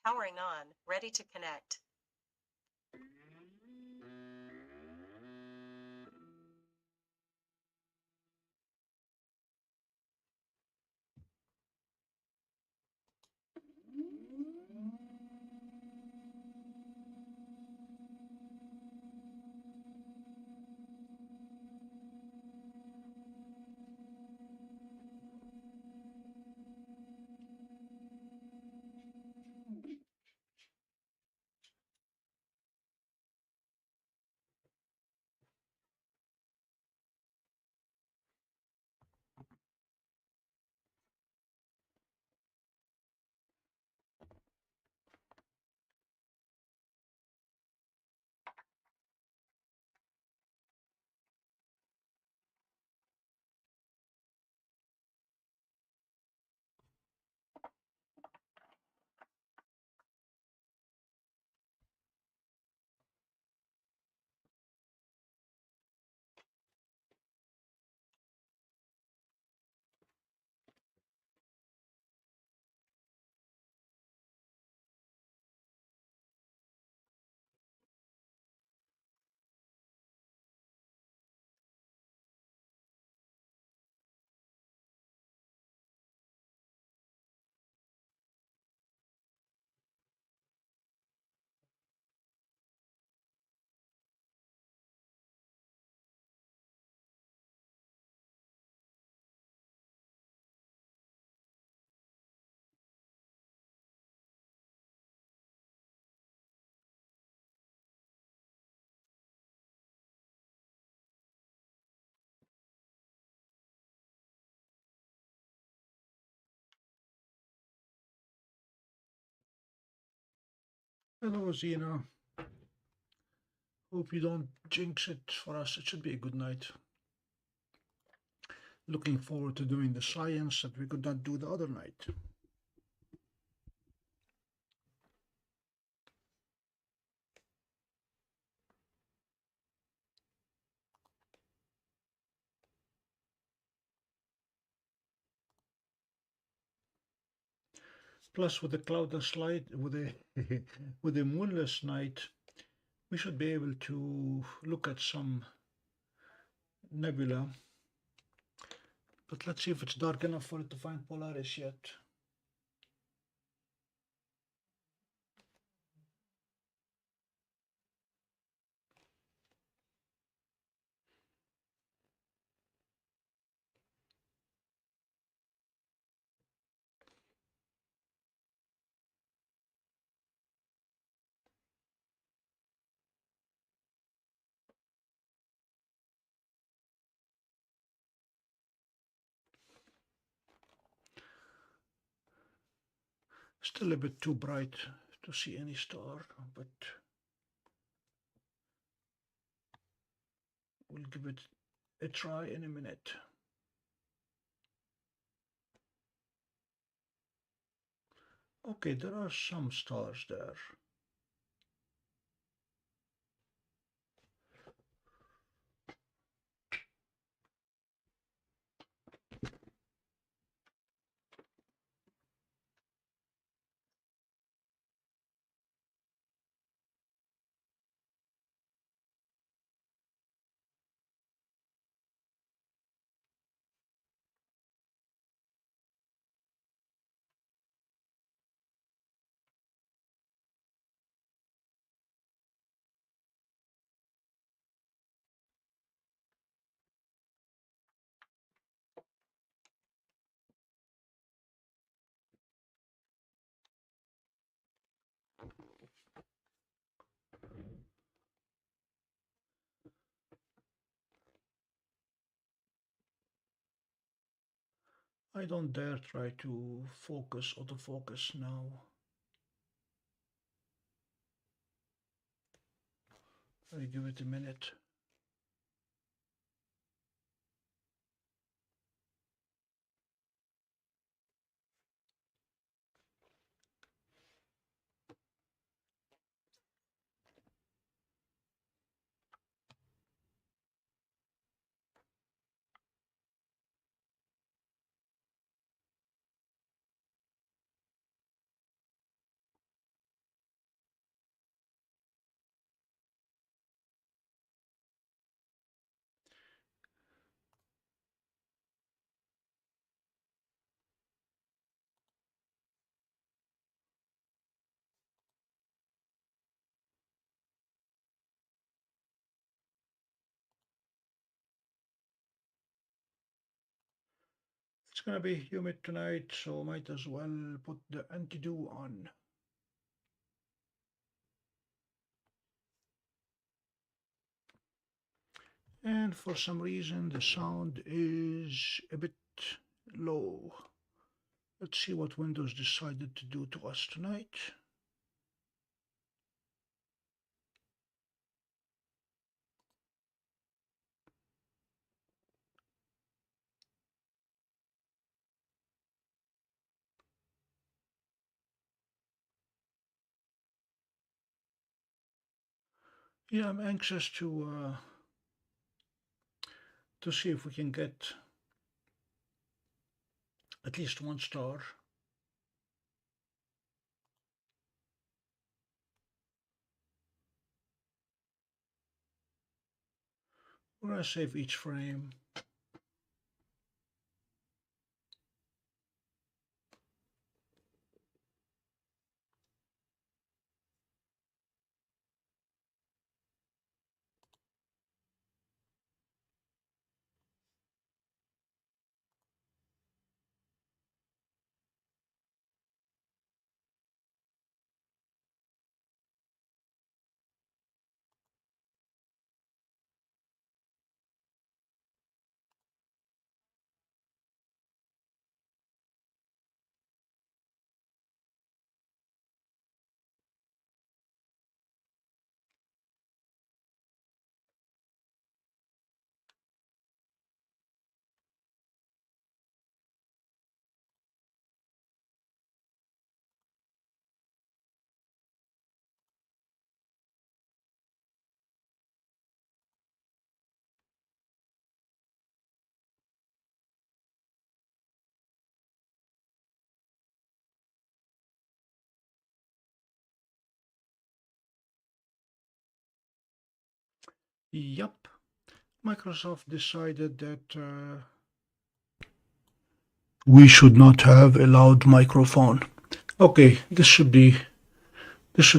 Powering on, ready to connect. Hello, Zena. Hope you don't jinx it for us. It should be a good night. Looking forward to doing the science that we could not do the other night. Plus, with the cloud and slide, with a with a moonless night, we should be able to look at some nebula. But let's see if it's dark enough for it to find Polaris yet. Still a bit too bright to see any star, but we'll give it a try in a minute. Okay, there are some stars there. I don't dare try to focus autofocus now. I give it a minute. gonna be humid tonight, so might as well put the anti-dew on. And for some reason the sound is a bit low. Let's see what Windows decided to do to us tonight. Yeah, I'm anxious to see if we can get at least 1 star. We're gonna save each frame. Yup, Microsoft decided that we should not have a loud microphone. Okay, this should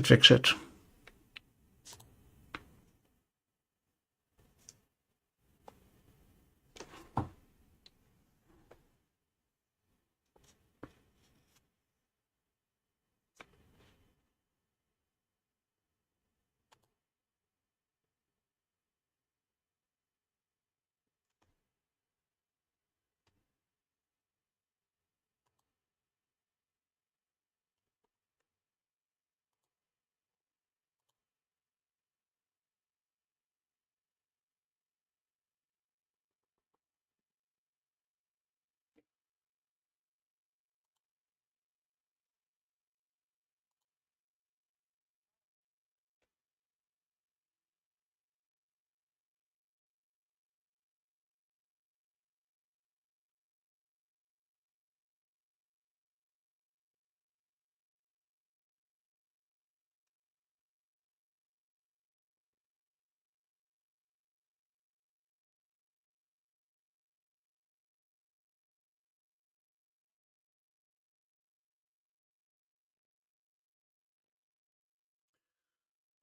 fix it.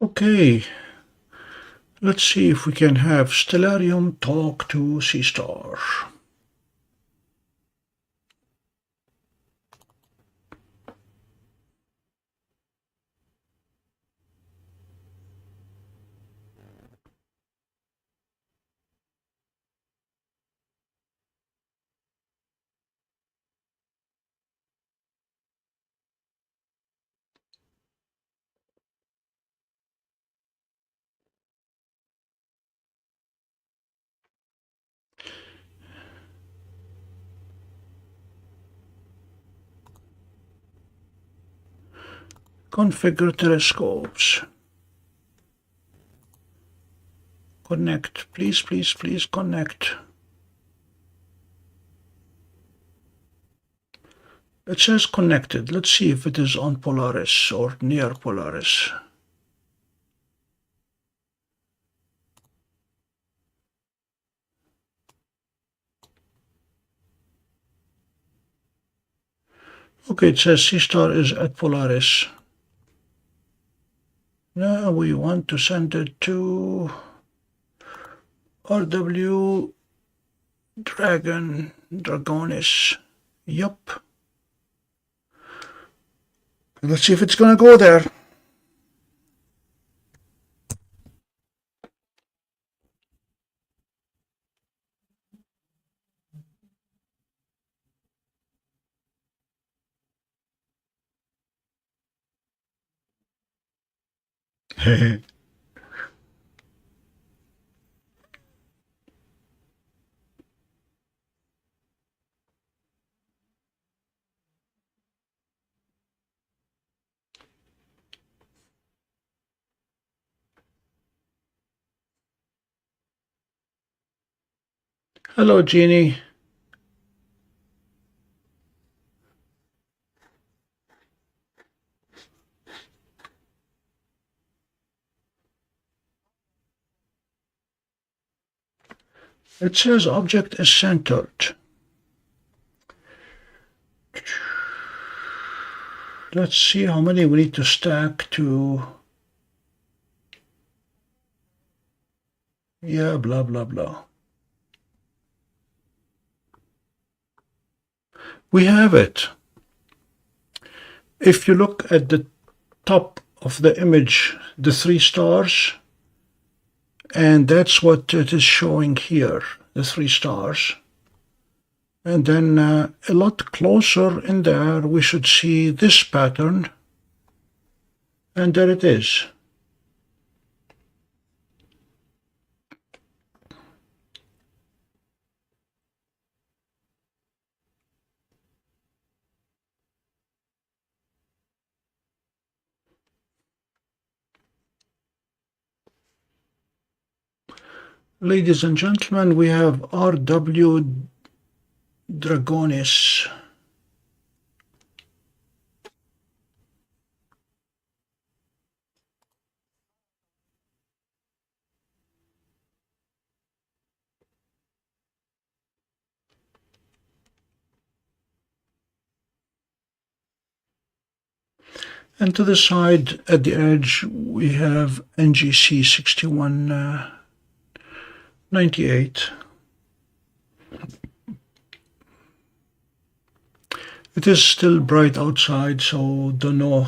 Okay, let's see if we can have Stellarium talk to Seestar. Configure telescopes. Connect. Please, please, please connect. It says connected. Let's see if it is on Polaris or near Polaris. Okay, it says Seestar is at Polaris. Now we want to send it to RW Dragonis. Yup. Let's see if it's gonna go there. Hello, Jeannie. It says object is centered. Let's see how many we need to stack to... Yeah, blah, blah, blah. We have it. If you look at the top of the image, the 3 stars, and that's what it is showing here, the 3 stars. And then a lot closer in there, we should see this pattern. And there it is. Ladies and gentlemen, we have RW Dragonis. And to the side, at the edge, we have NGC 6198. It is still bright outside, so don't know.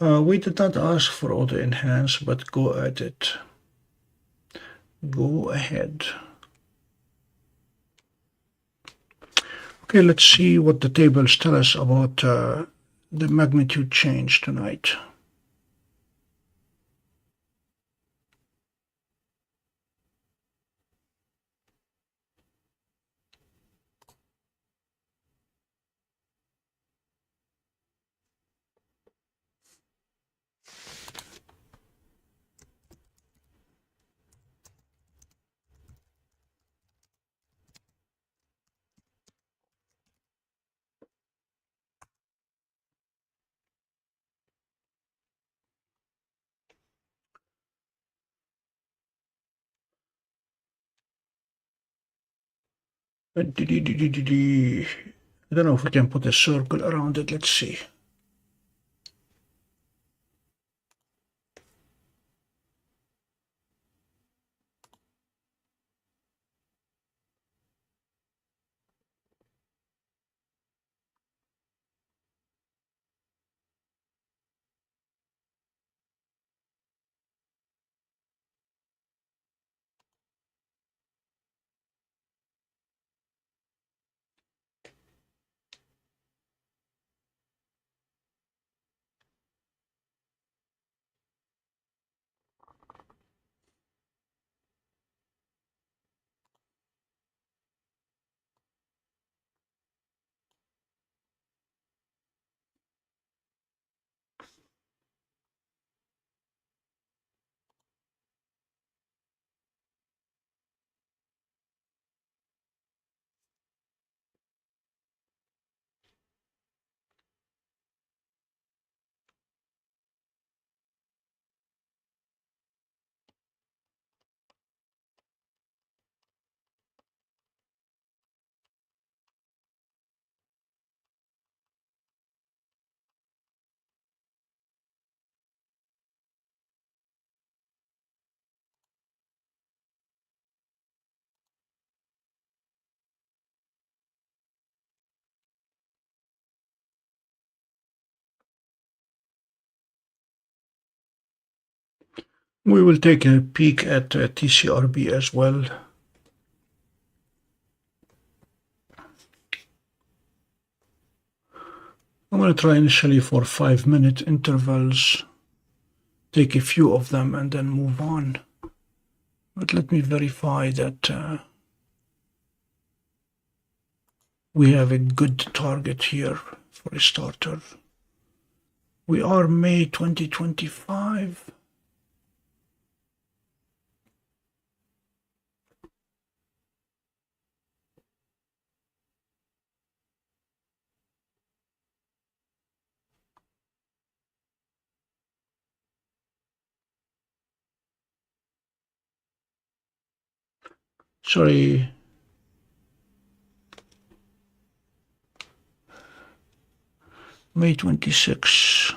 We did not ask for auto enhance, but go at it. Go ahead. Okay, let's see what the tables tell us about the magnitude change tonight. I don't know if we can put a circle around it. Let's see. We will take a peek at TCRB as well. I'm going to try initially for 5-minute intervals, take a few of them and then move on. But let me verify that we have a good target here for a starter. We are May 2025. Sorry. May 26.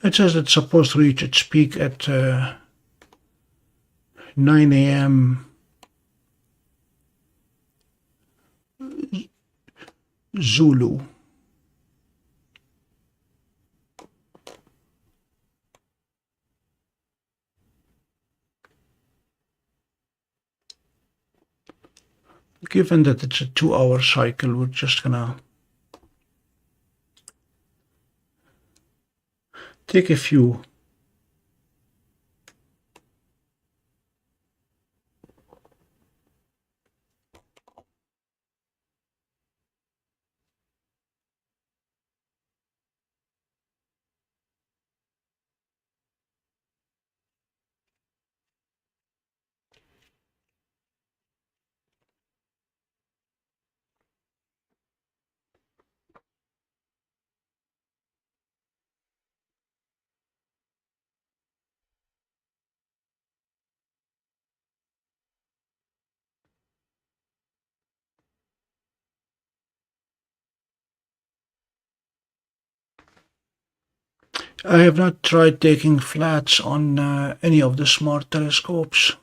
It says it's supposed to reach its peak at 9 a.m. Zulu. Given that it's a 2-hour cycle, we're just gonna take a few. I have not tried taking flats on any of the smart telescopes.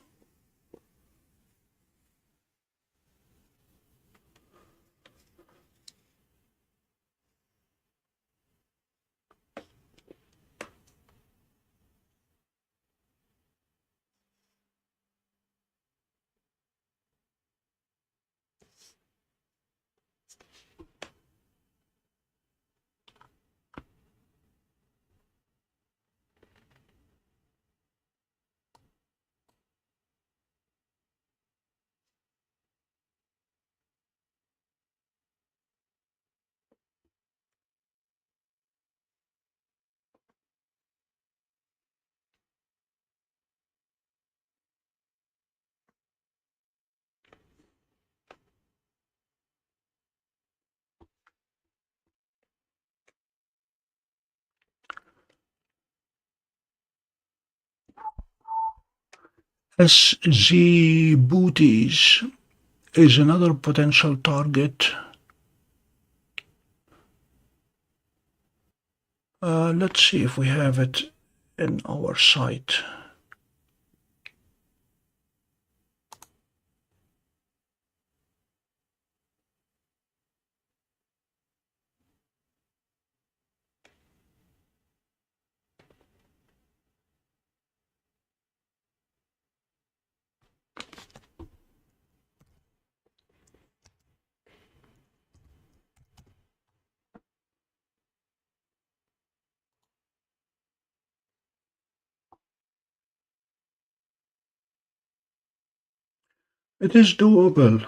AZ-GTi is another potential target. Let's see if we have it in our site. It is doable.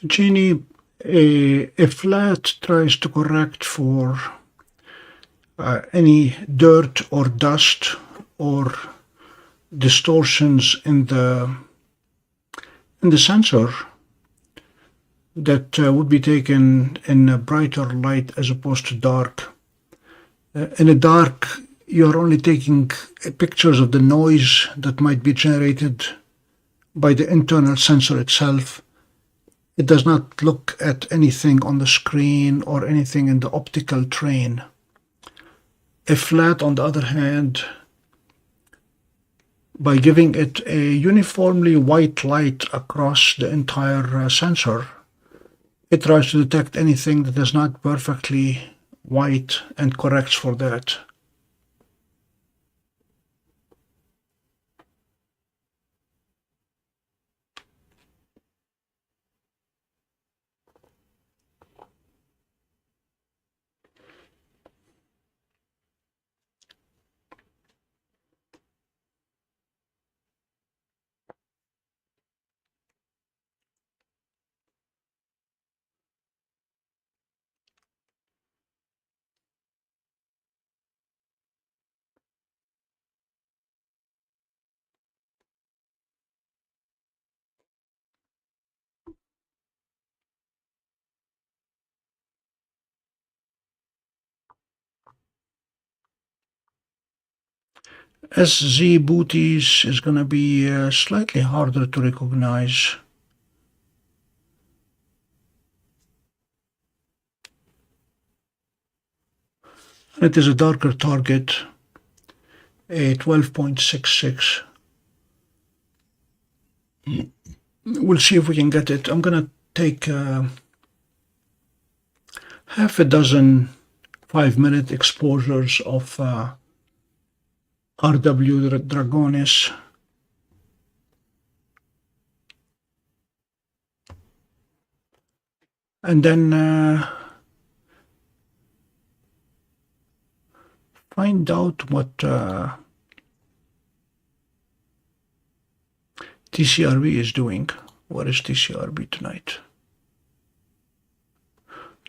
Jeannie, a flat tries to correct for any dirt or dust or distortions in the sensor that would be taken in a brighter light as opposed to dark. In a dark, you're only taking pictures of the noise that might be generated by the internal sensor itself. It does not look at anything on the screen or anything in the optical train. A flat, on the other hand, by giving it a uniformly white light across the entire sensor, it tries to detect anything that is not perfectly white and corrects for that. SZ is going to be slightly harder to recognize. It is a darker target, a 12.66. We'll see if we can get it. I'm going to take half a dozen 5-minute exposures of RW Dragonis. And then find out what TCRB is doing. What is TCRB tonight?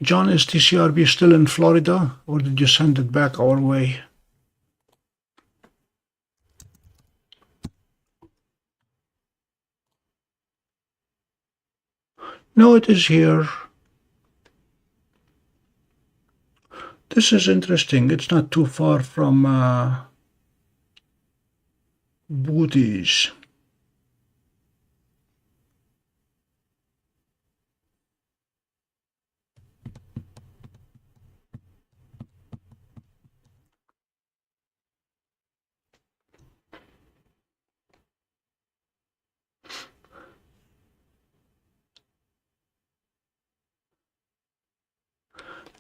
John, is TCRB still in Florida, or did you send it back our way? No, it is here. This is interesting. It's not too far from Booties.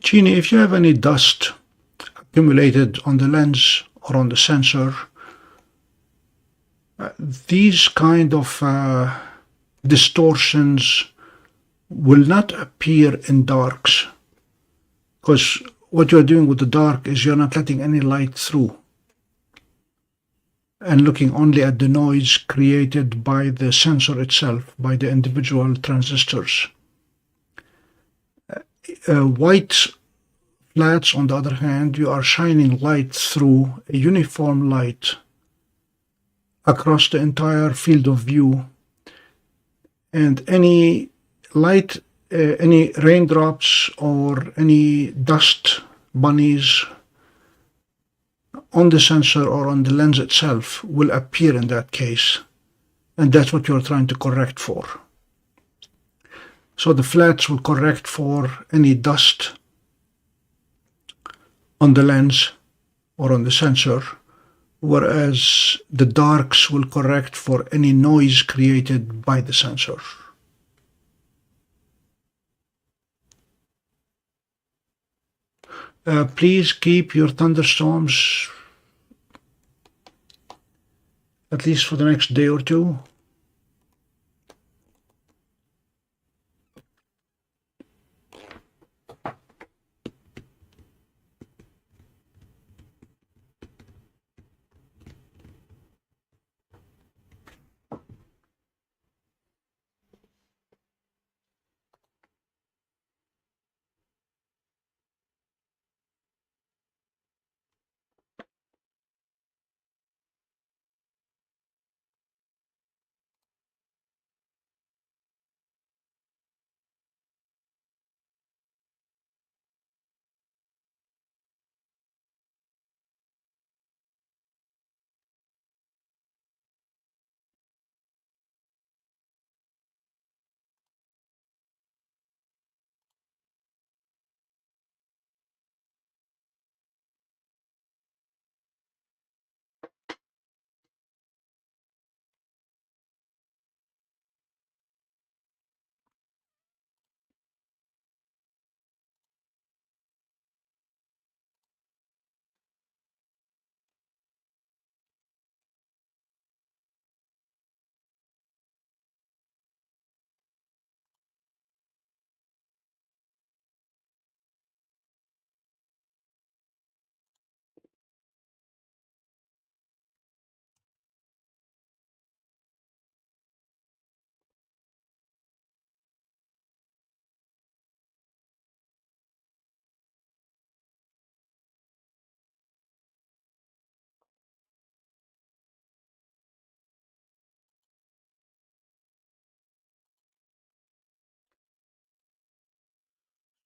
Jeannie, if you have any dust accumulated on the lens or on the sensor, these kind of distortions will not appear in darks, because what you're doing with the dark is you're not letting any light through and looking only at the noise created by the sensor itself, by the individual transistors. White flats, on the other hand, you are shining light through, a uniform light across the entire field of view, and any light, any raindrops or any dust bunnies on the sensor or on the lens itself will appear in that case, and that's what you're trying to correct for. So the flats will correct for any dust on the lens or on the sensor, whereas the darks will correct for any noise created by the sensor. Please keep your thunderstorms at least for the next day or two.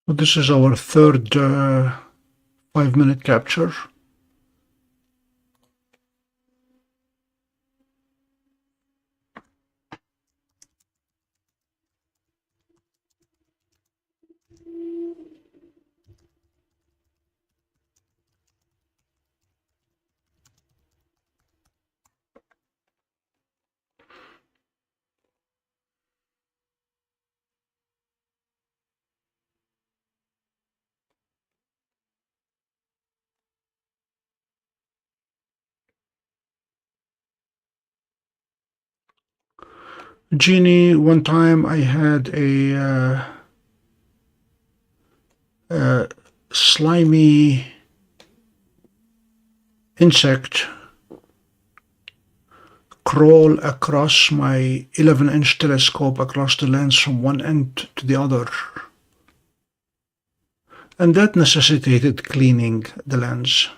So this is our third 5-minute capture. Genie, one time I had a slimy insect crawl across my 11-inch telescope across the lens from one end to the other. And that necessitated cleaning the lens.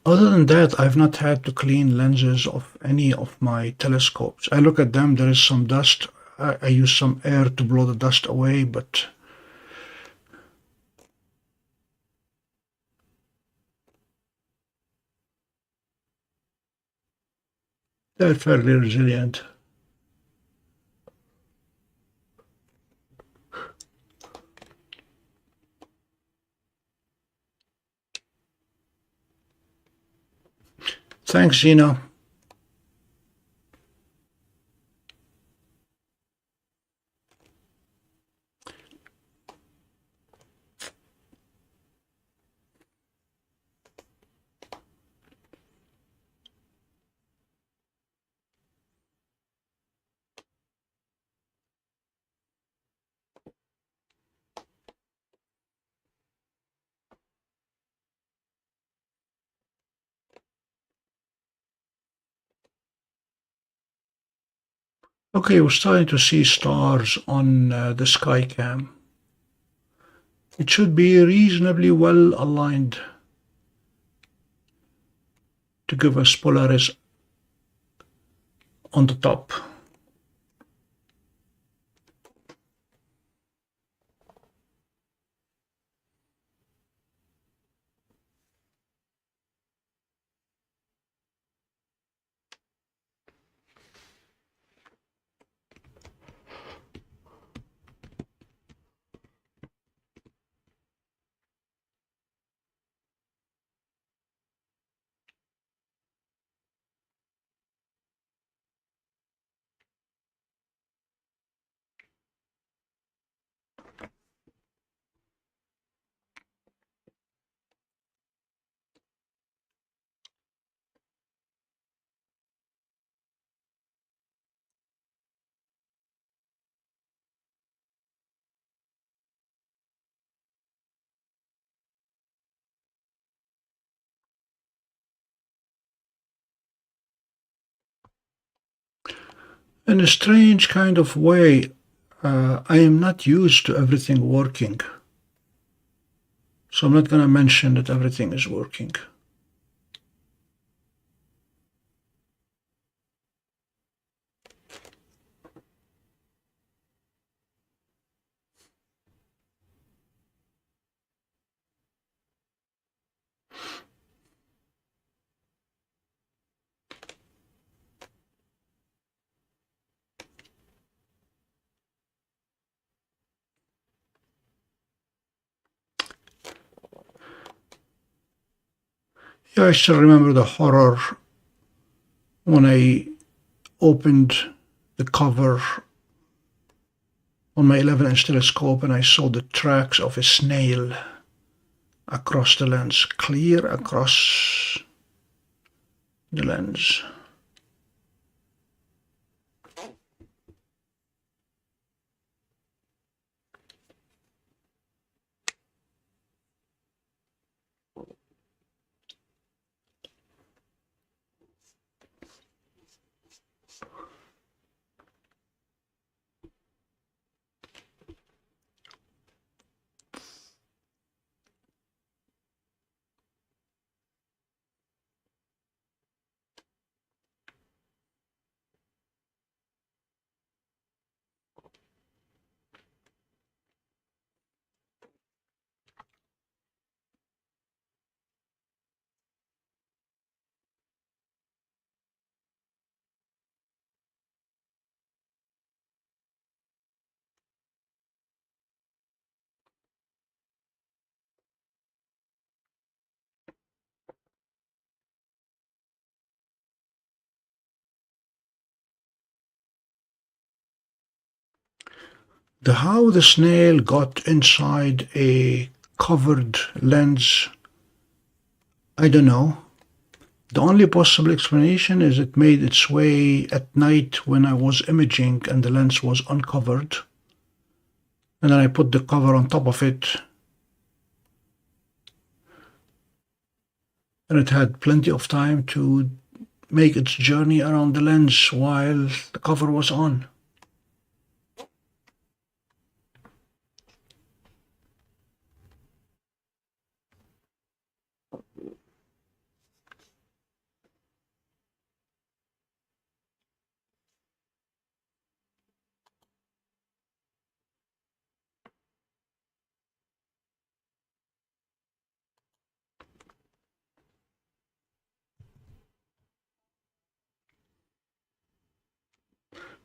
Other than that, I've not had to clean lenses of any of my telescopes. I look at them, there is some dust. I use some air to blow the dust away, but they're fairly resilient. Thanks, Gina. Okay, we're starting to see stars on the SkyCam. It should be reasonably well aligned to give us Polaris on the top. In a strange kind of way, I am not used to everything working. So I'm not going to mention that everything is working. Yeah, I still remember the horror when I opened the cover on my 11-inch telescope and I saw the tracks of a snail across the lens, clear across the lens. How the snail got inside a covered lens, I don't know. The only possible explanation is it made its way at night when I was imaging and the lens was uncovered. And then I put the cover on top of it. And it had plenty of time to make its journey around the lens while the cover was on.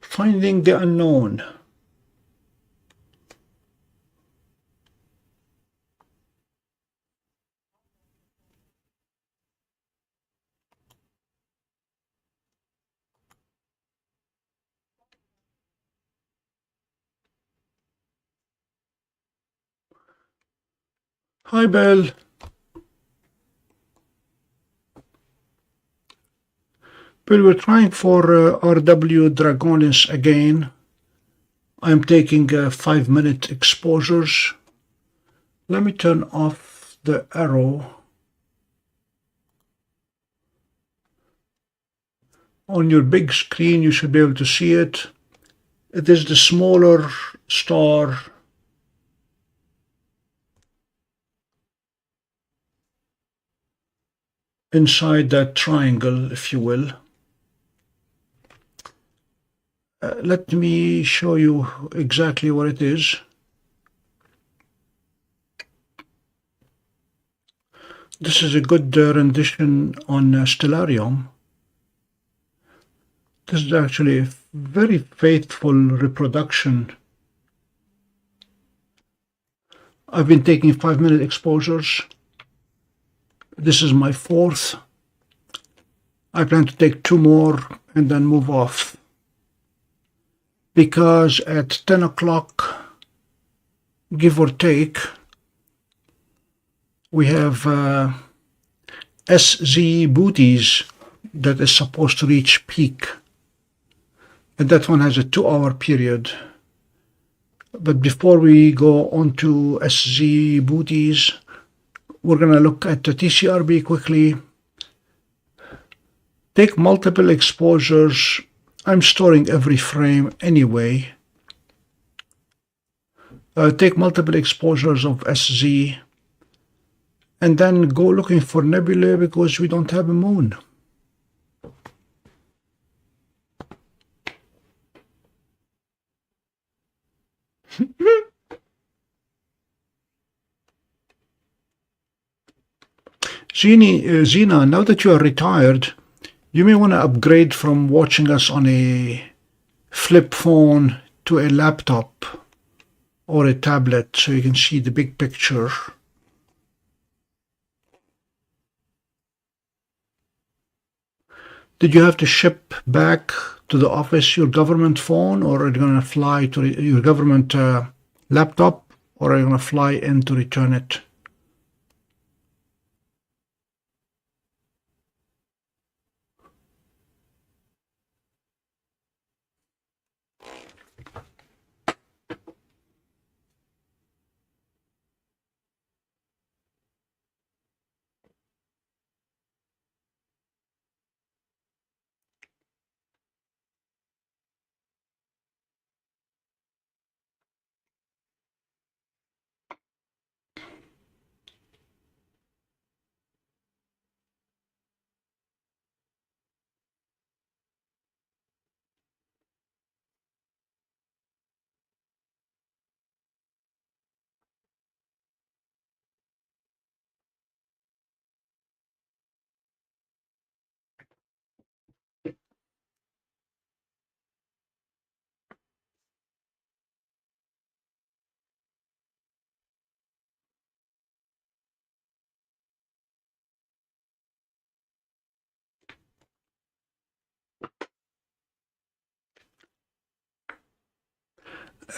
Finding the unknown. Hi, Belle. Bill, we're trying for RW Dragonis again. I'm taking 5-minute exposures. Let me turn off the arrow. On your big screen, you should be able to see it. It is the smaller star inside that triangle, if you will. Let me show you exactly what it is. This is a good rendition on Stellarium. This is actually a very faithful reproduction. I've been taking 5-minute exposures. This is my 4th. I plan to take 2 more and then move off. Because at 10 o'clock, give or take, we have SZ booties that is supposed to reach peak. And that one has a 2-hour period. But before we go on to SZ booties, we're going to look at the TCRB quickly. Take multiple exposures. I'm storing every frame anyway. Take multiple exposures of SZ. And then go looking for nebulae because we don't have a moon. Zena, now that you are retired, you may want to upgrade from watching us on a flip phone to a laptop or a tablet so you can see the big picture. Did you have to ship back to the office your government phone, or are you going to fly to your government laptop, or are you going to fly in to return it?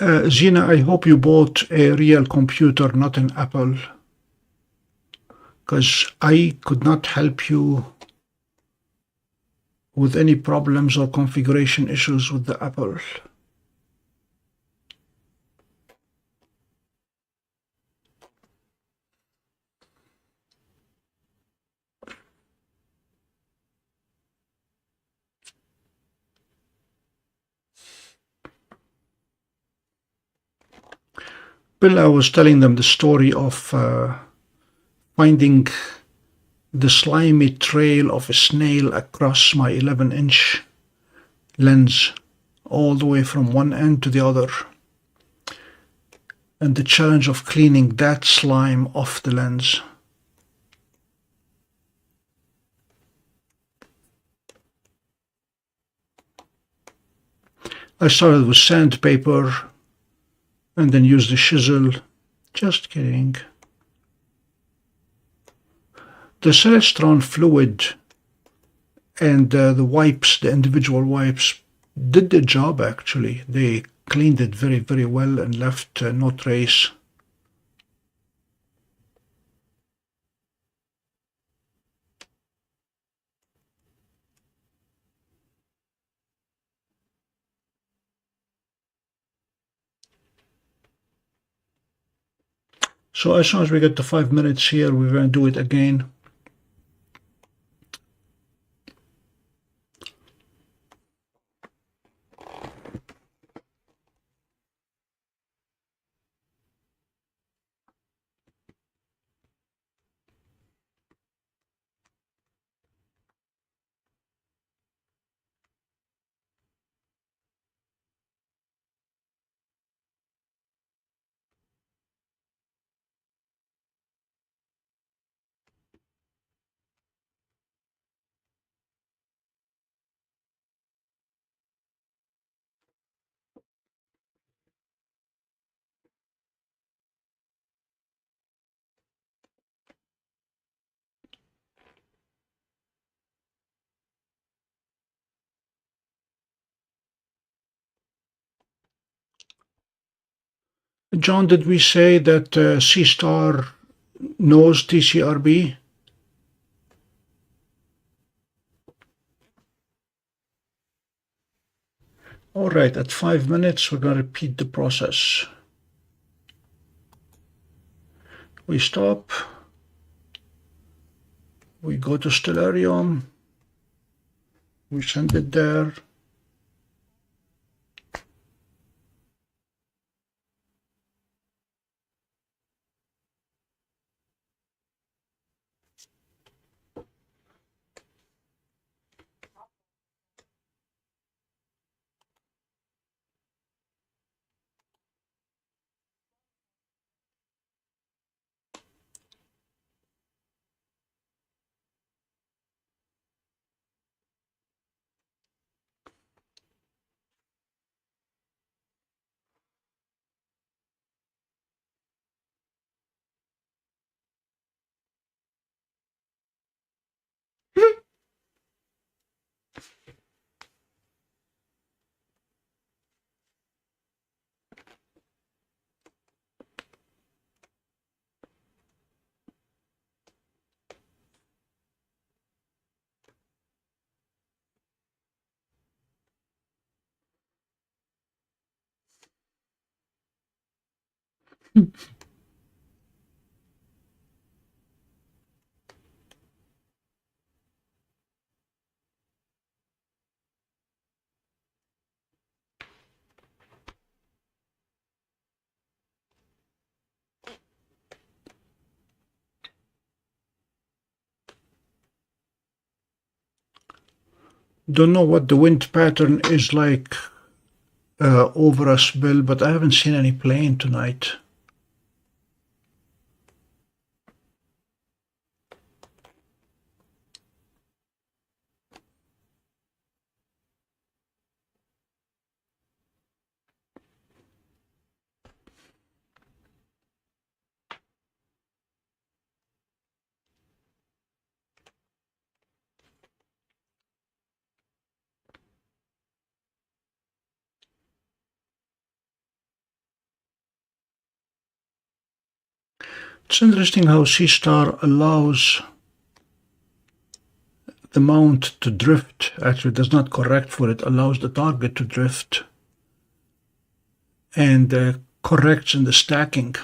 Zina, I hope you bought a real computer, not an Apple, because I could not help you with any problems or configuration issues with the Apple. Bill, I was telling them the story of finding the slimy trail of a snail across my 11-inch lens, all the way from one end to the other, and the challenge of cleaning that slime off the lens. I started with sandpaper and then used the chisel. Just kidding. The Celestron fluid and the wipes, the individual wipes, did the job actually. They cleaned it very, very well and left no trace. So as soon as we get to 5 minutes here, we're going to do it again. John, did we say that Seestar knows TCRB? All right, at 5 minutes, we're going to repeat the process. We stop. We go to Stellarium. We send it there. Don't know what the wind pattern is like over us, Bill, but I haven't seen any plane tonight. It's interesting how Seestar allows the mount to drift. Actually, it does not correct for it, allows the target to drift and corrects in the stacking.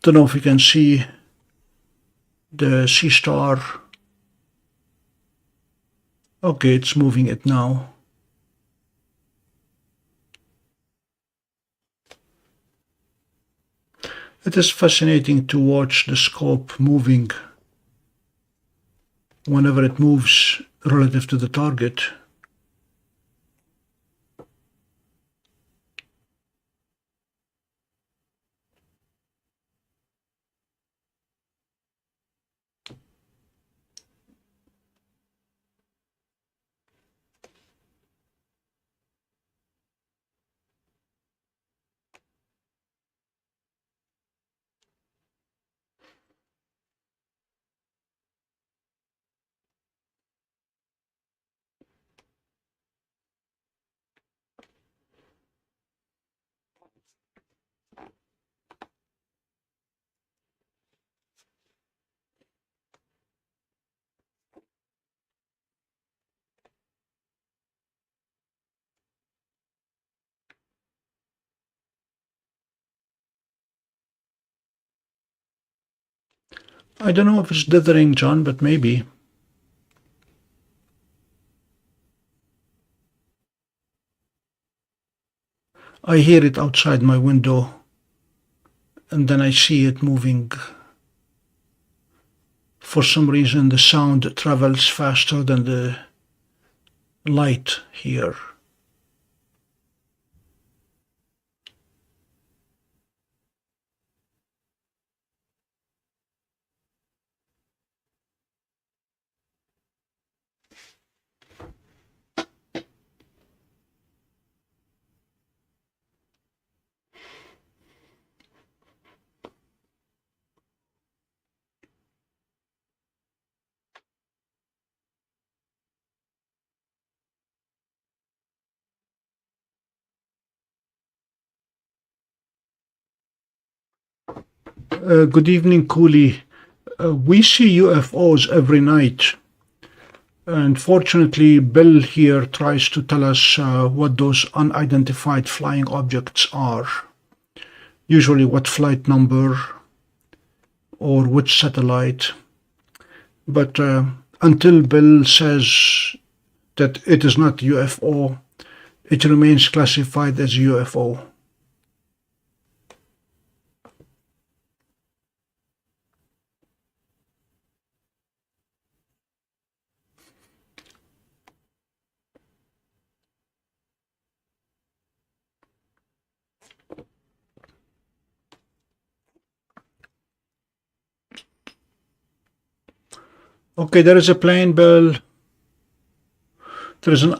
Don't know if you can see the Seestar. Okay, it's moving it now. It is fascinating to watch the scope moving whenever it moves relative to the target. I don't know if it's dithering, John, but maybe. I hear it outside my window, and then I see it moving. For some reason, the sound travels faster than the light here. Good evening, Cooley. We see UFOs every night. And fortunately, Bill here tries to tell us what those unidentified flying objects are. Usually what flight number or which satellite. But until Bill says that it is not UFO, it remains classified as UFO. Okay, there is a plane, Bill. There is an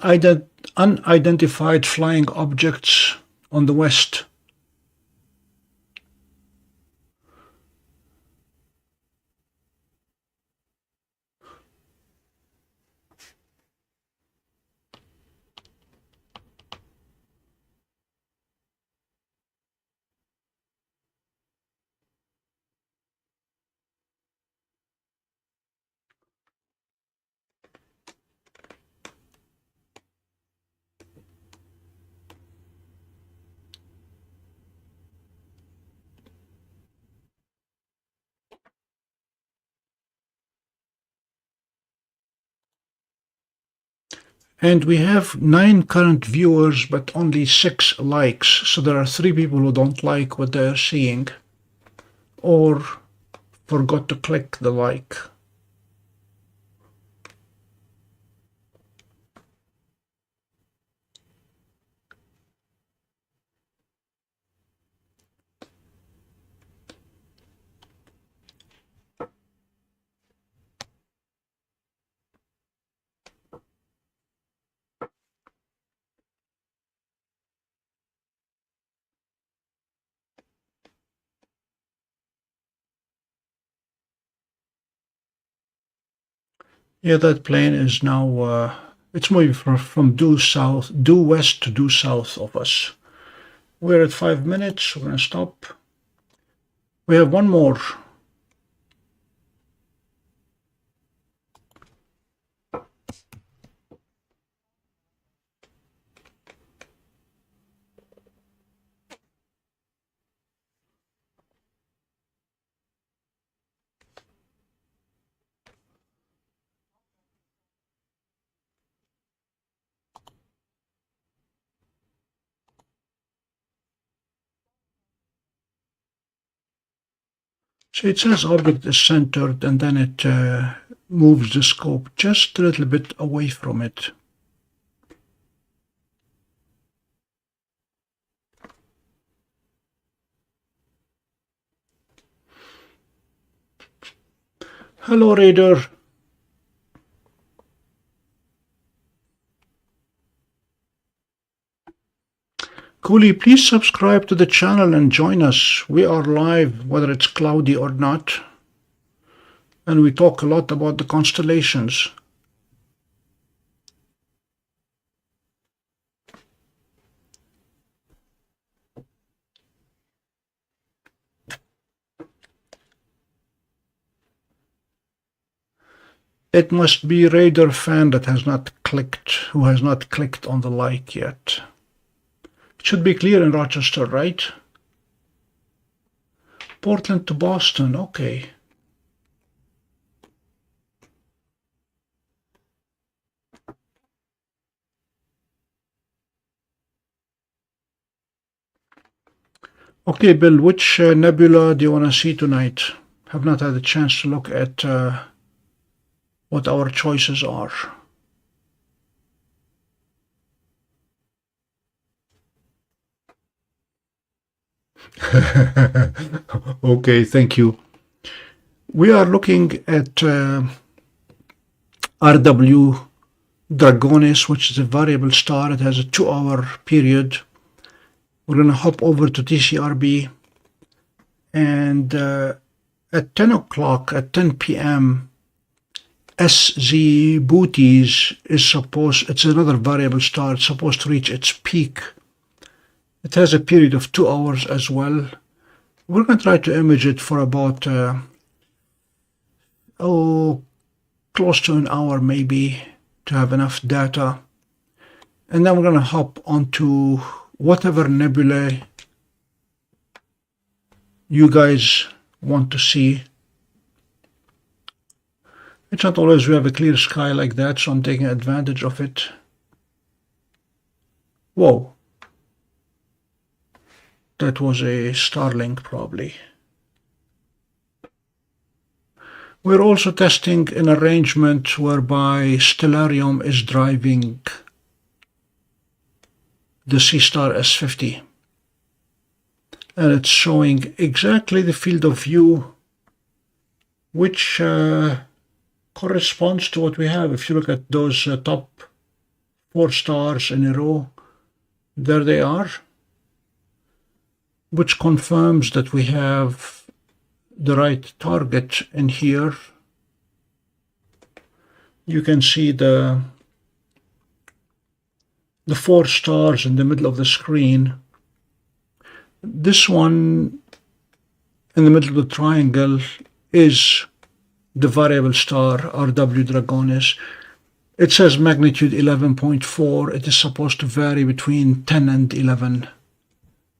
unidentified flying objects on the west. And we have 9 current viewers, but only 6 likes. So there are 3 people who don't like what they're seeing or forgot to click the like. Yeah, that plane is now, it's moving from due west to due south of us. We're at 5 minutes, we're going to stop. We have one more. So it says object is centered, and then it moves the scope just a little bit away from it. Hello, Raider. Cooley, please subscribe to the channel and join us. We are live, whether it's cloudy or not. And we talk a lot about the constellations. It must be Raider fan that has not clicked, who has not clicked on the like yet. It should be clear in Rochester, right? Portland to Boston, okay. Okay, Bill, which nebula do you want to see tonight? Have not had a chance to look at what our choices are. Okay, thank you. We are looking at RW Draconis, which is a variable star. It has a 2-hour period. We're going to hop over to TCRB, and at 10 o'clock, at 10 p.m., SZ is supposed, it's another variable star, it's supposed to reach its peak. It has a period of 2 hours as well. We're going to try to image it for about, close to an hour maybe, to have enough data. And then we're going to hop onto whatever nebulae you guys want to see. It's not always we have a clear sky like that, so I'm taking advantage of it. Whoa. That was a Starlink, probably. We're also testing an arrangement whereby Stellarium is driving the Seestar S50. And it's showing exactly the field of view which corresponds to what we have. If you look at those top 4 stars in a row, there they are, which confirms that we have the right target in here. You can see the 4 stars in the middle of the screen. This one in the middle of the triangle is the variable star RW Draconis. It says magnitude 11.4. It is supposed to vary between 10 and 11.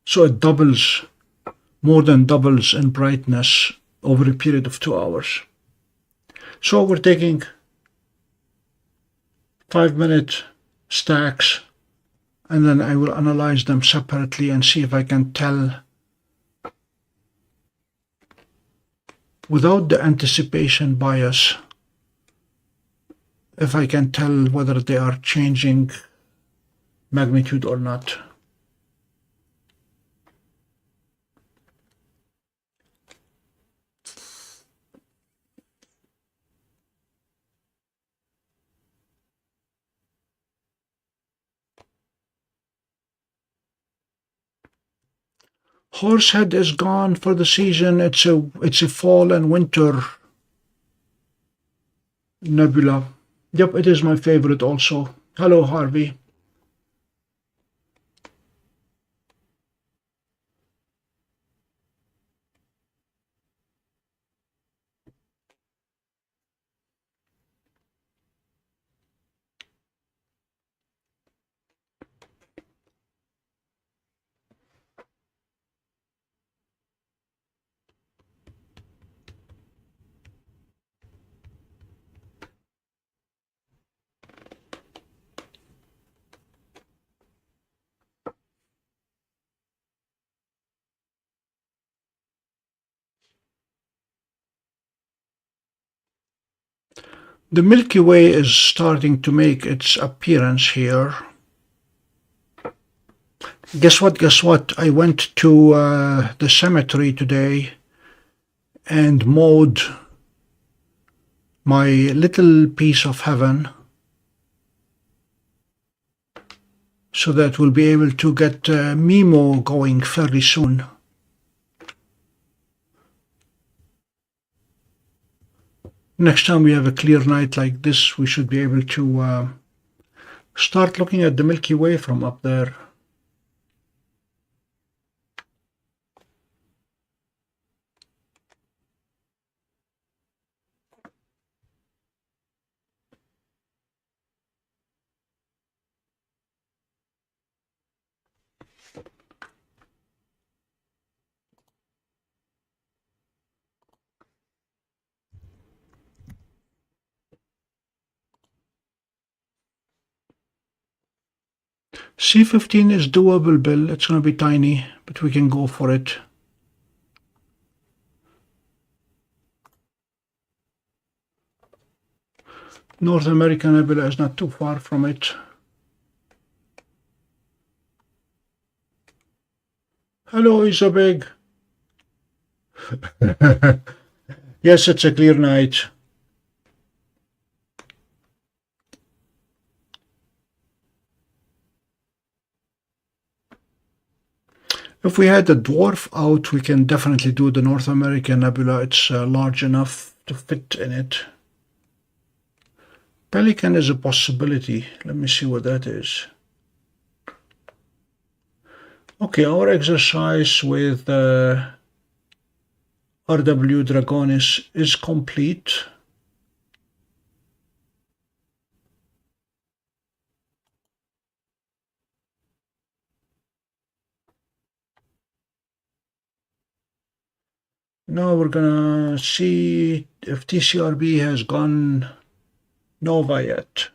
So it doubles, more than doubles in brightness over a period of 2 hours. So we're taking 5-minute stacks, and then I will analyze them separately and see if I can tell, without the anticipation bias, if I can tell whether they are changing magnitude or not. Horsehead is gone for the season. It's a fall and winter nebula. Yep, it is my favorite also. Hello, Harvey. The Milky Way is starting to make its appearance here. Guess what? I went to the cemetery today and mowed my little piece of heaven so that we'll be able to get Mimo going fairly soon. Next time we have a clear night like this, we should be able to start looking at the Milky Way from up there. C15 is doable, Bill. It's going to be tiny, but we can go for it. North American Nebula is not too far from it. Hello, Isabeg. Yes, it's a clear night. If we had the dwarf out, we can definitely do the North American Nebula. It's large enough to fit in it. Pelican is a possibility. Let me see what that is. Okay, our exercise with RW Dragonis is complete. Now we're gonna see if TCRB has gone nova yet.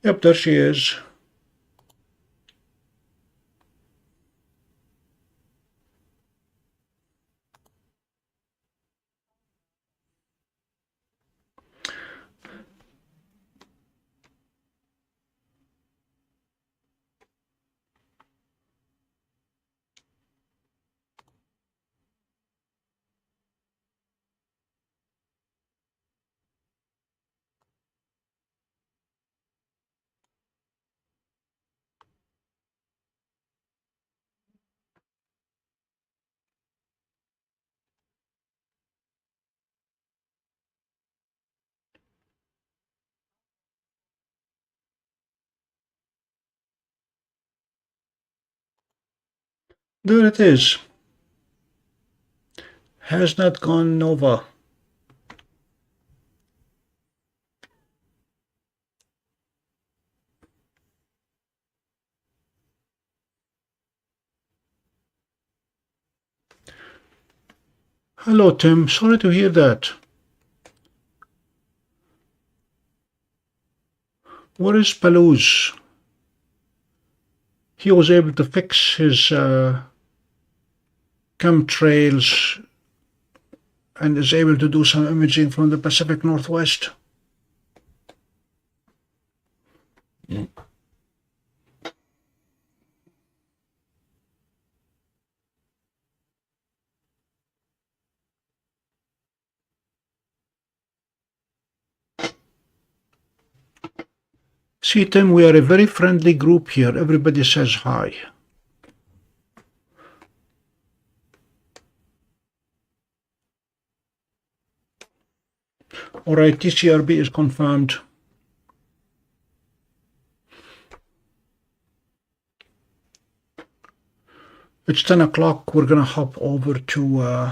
Yep, there she is. There it is. Has not gone nova. Hello, Tim. Sorry to hear that. Where is Palouse? He was able to fix his chemtrails and is able to do some imaging from the Pacific Northwest. See, Tim, we are a very friendly group here. Everybody says hi. All right, TCRB is confirmed. It's 10 o'clock. We're going to hop over to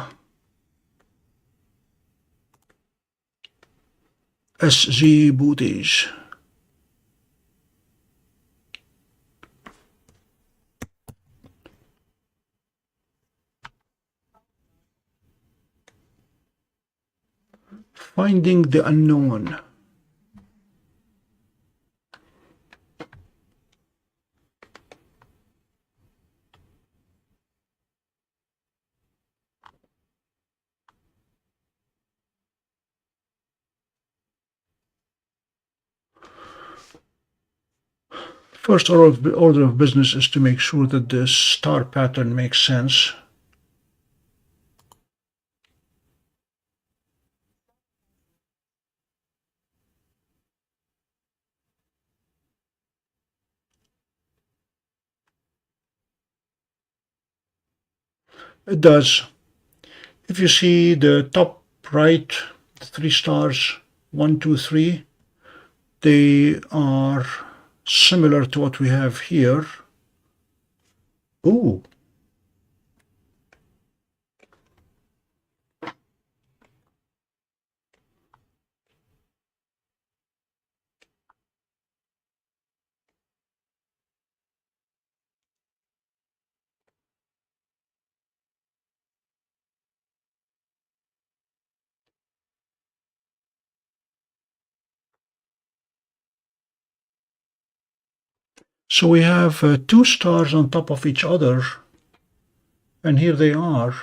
SZ Booties. Finding the unknown. First order of business is to make sure that the star pattern makes sense. It does. If you see the top right, the 3 stars, 1, 2, 3, they are similar to what we have here. Ooh. So we have 2 stars on top of each other, and here they are.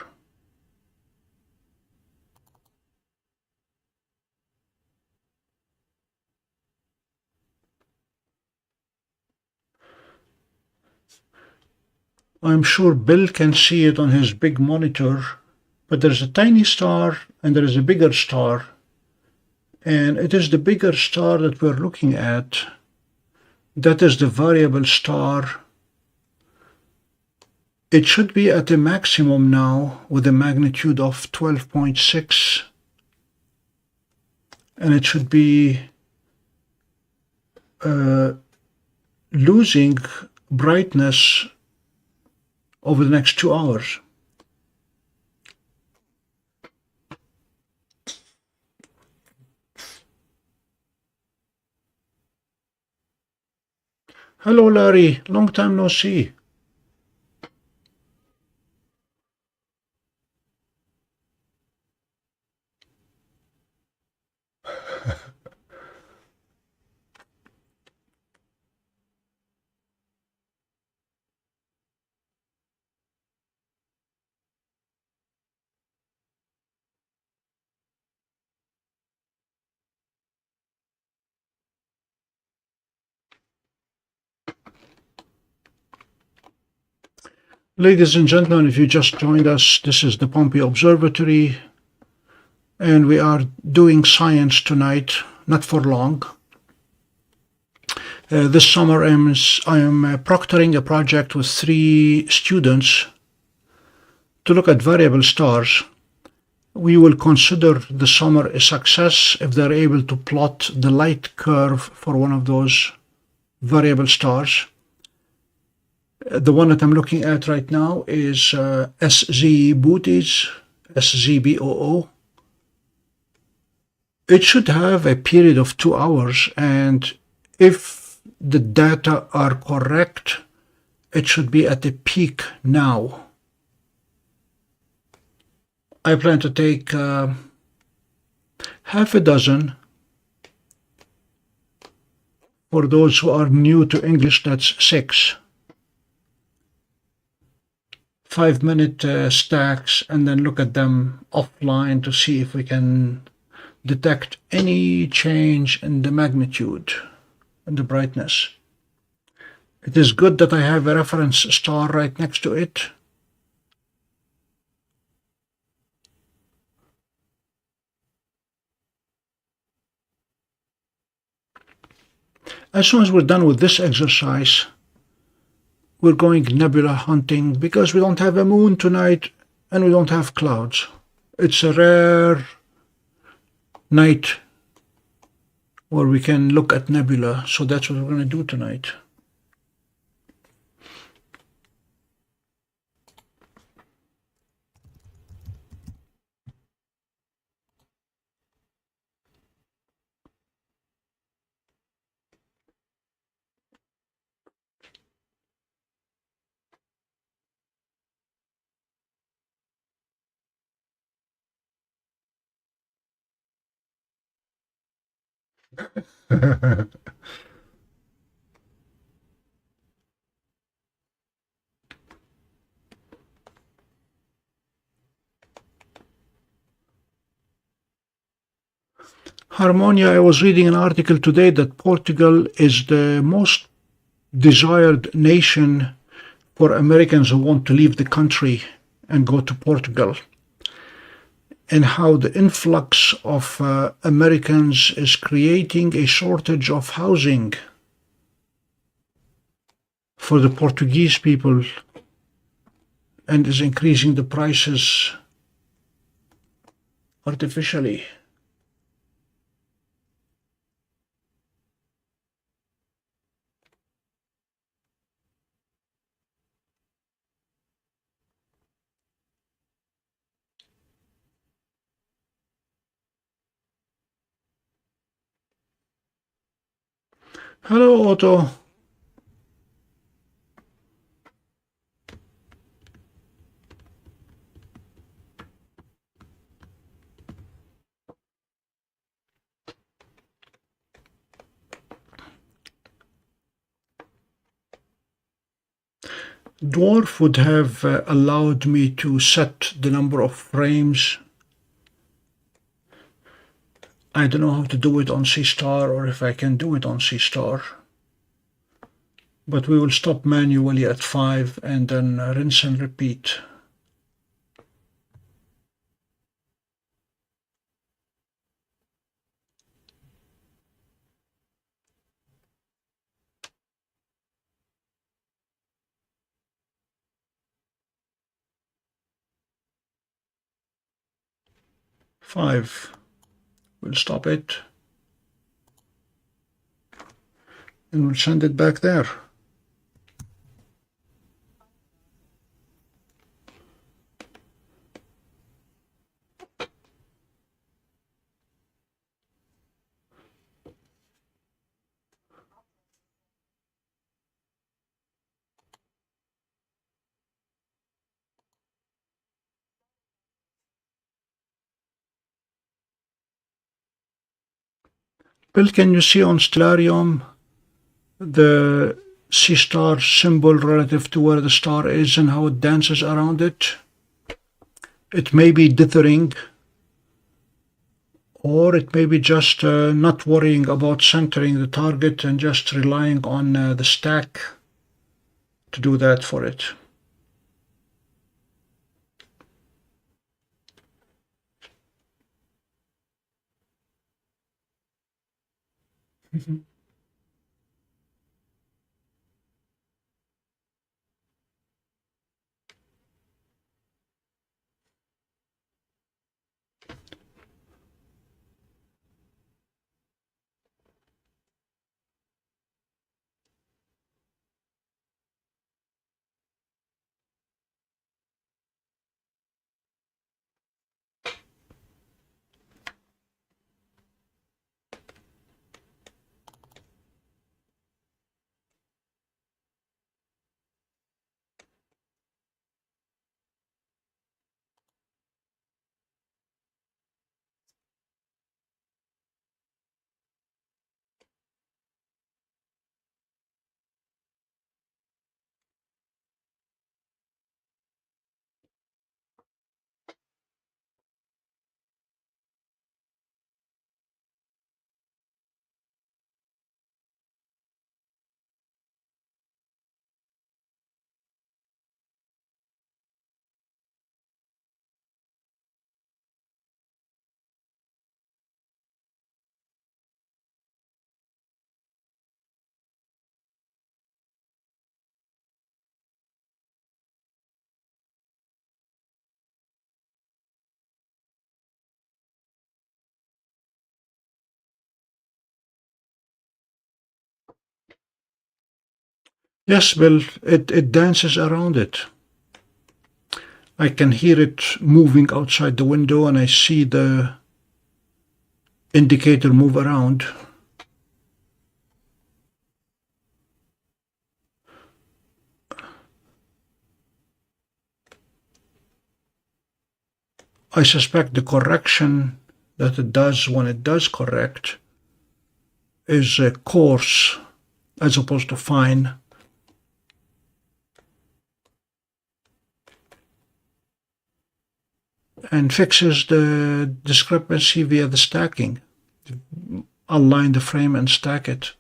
I'm sure Bill can see it on his big monitor, but there's a tiny star and there is a bigger star, and it is the bigger star that we're looking at. That is the variable star. It should be at a maximum now with a magnitude of 12.6, and it should be losing brightness over the next 2 hours. Hello, Larry. Long time no see. Ladies and gentlemen, if you just joined us, this is the Pompey Observatory, and we are doing science tonight, not for long. This summer I am proctoring a project with 3 students to look at variable stars. We will consider the summer a success if they're able to plot the light curve for one of those variable stars. The one that I'm looking at right now is SZ SZBOO. It should have a period of 2 hours, and if the data are correct, it should be at a peak now. I plan to take half a dozen. For those who are new to English, that's 6. 5-minute stacks, and then look at them offline to see if we can detect any change in the magnitude and the brightness. It is good that I have a reference star right next to it. As soon as we're done with this exercise, we're going nebula hunting because we don't have a moon tonight and we don't have clouds. It's a rare night where we can look at nebula, so that's what we're going to do tonight. Harmonia, I was reading an article today that Portugal is the most desired nation for Americans who want to leave the country and go to Portugal, and how the influx of Americans is creating a shortage of housing for the Portuguese people and is increasing the prices artificially. Hello, Otto. DWARF would have allowed me to set the number of frames. I don't know how to do it on Seestar, or if I can do it on Seestar. But we will stop manually at 5 and then rinse and repeat. Five. We'll stop it. And we'll send it back there. Bill, can you see on Stellarium the Seestar symbol relative to where the star is and how it dances around it? It may be dithering, or it may be just not worrying about centering the target and just relying on the stack to do that for it. Yes, Bill, it dances around it. I can hear it moving outside the window, and I see the indicator move around. I suspect the correction that it does when it does correct is coarse as opposed to fine. And fixes the discrepancy via the stacking. Align the frame and stack it.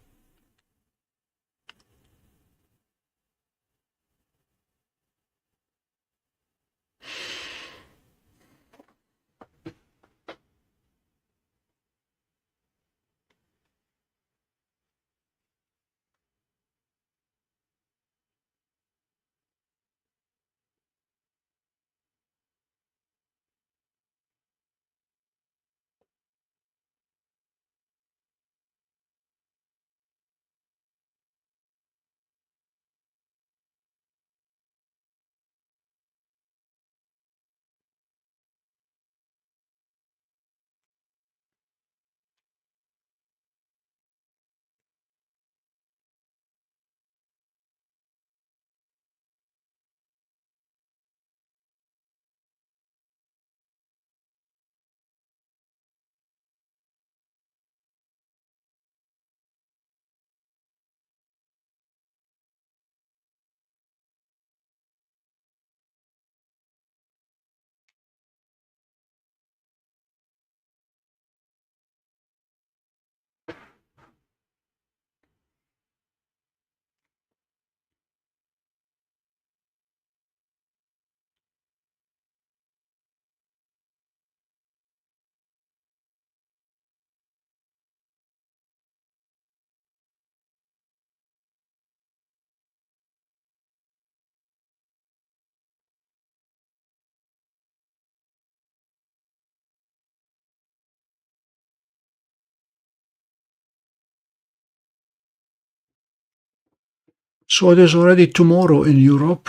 So it is already tomorrow in Europe.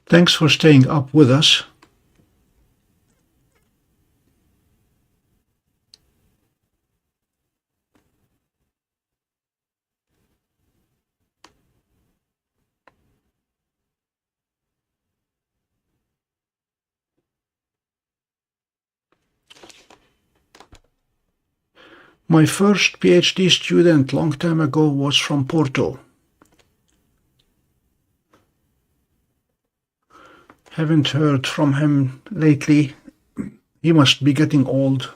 Thanks for staying up with us. My first PhD student long time ago was from Porto. Haven't heard from him lately. He must be getting old.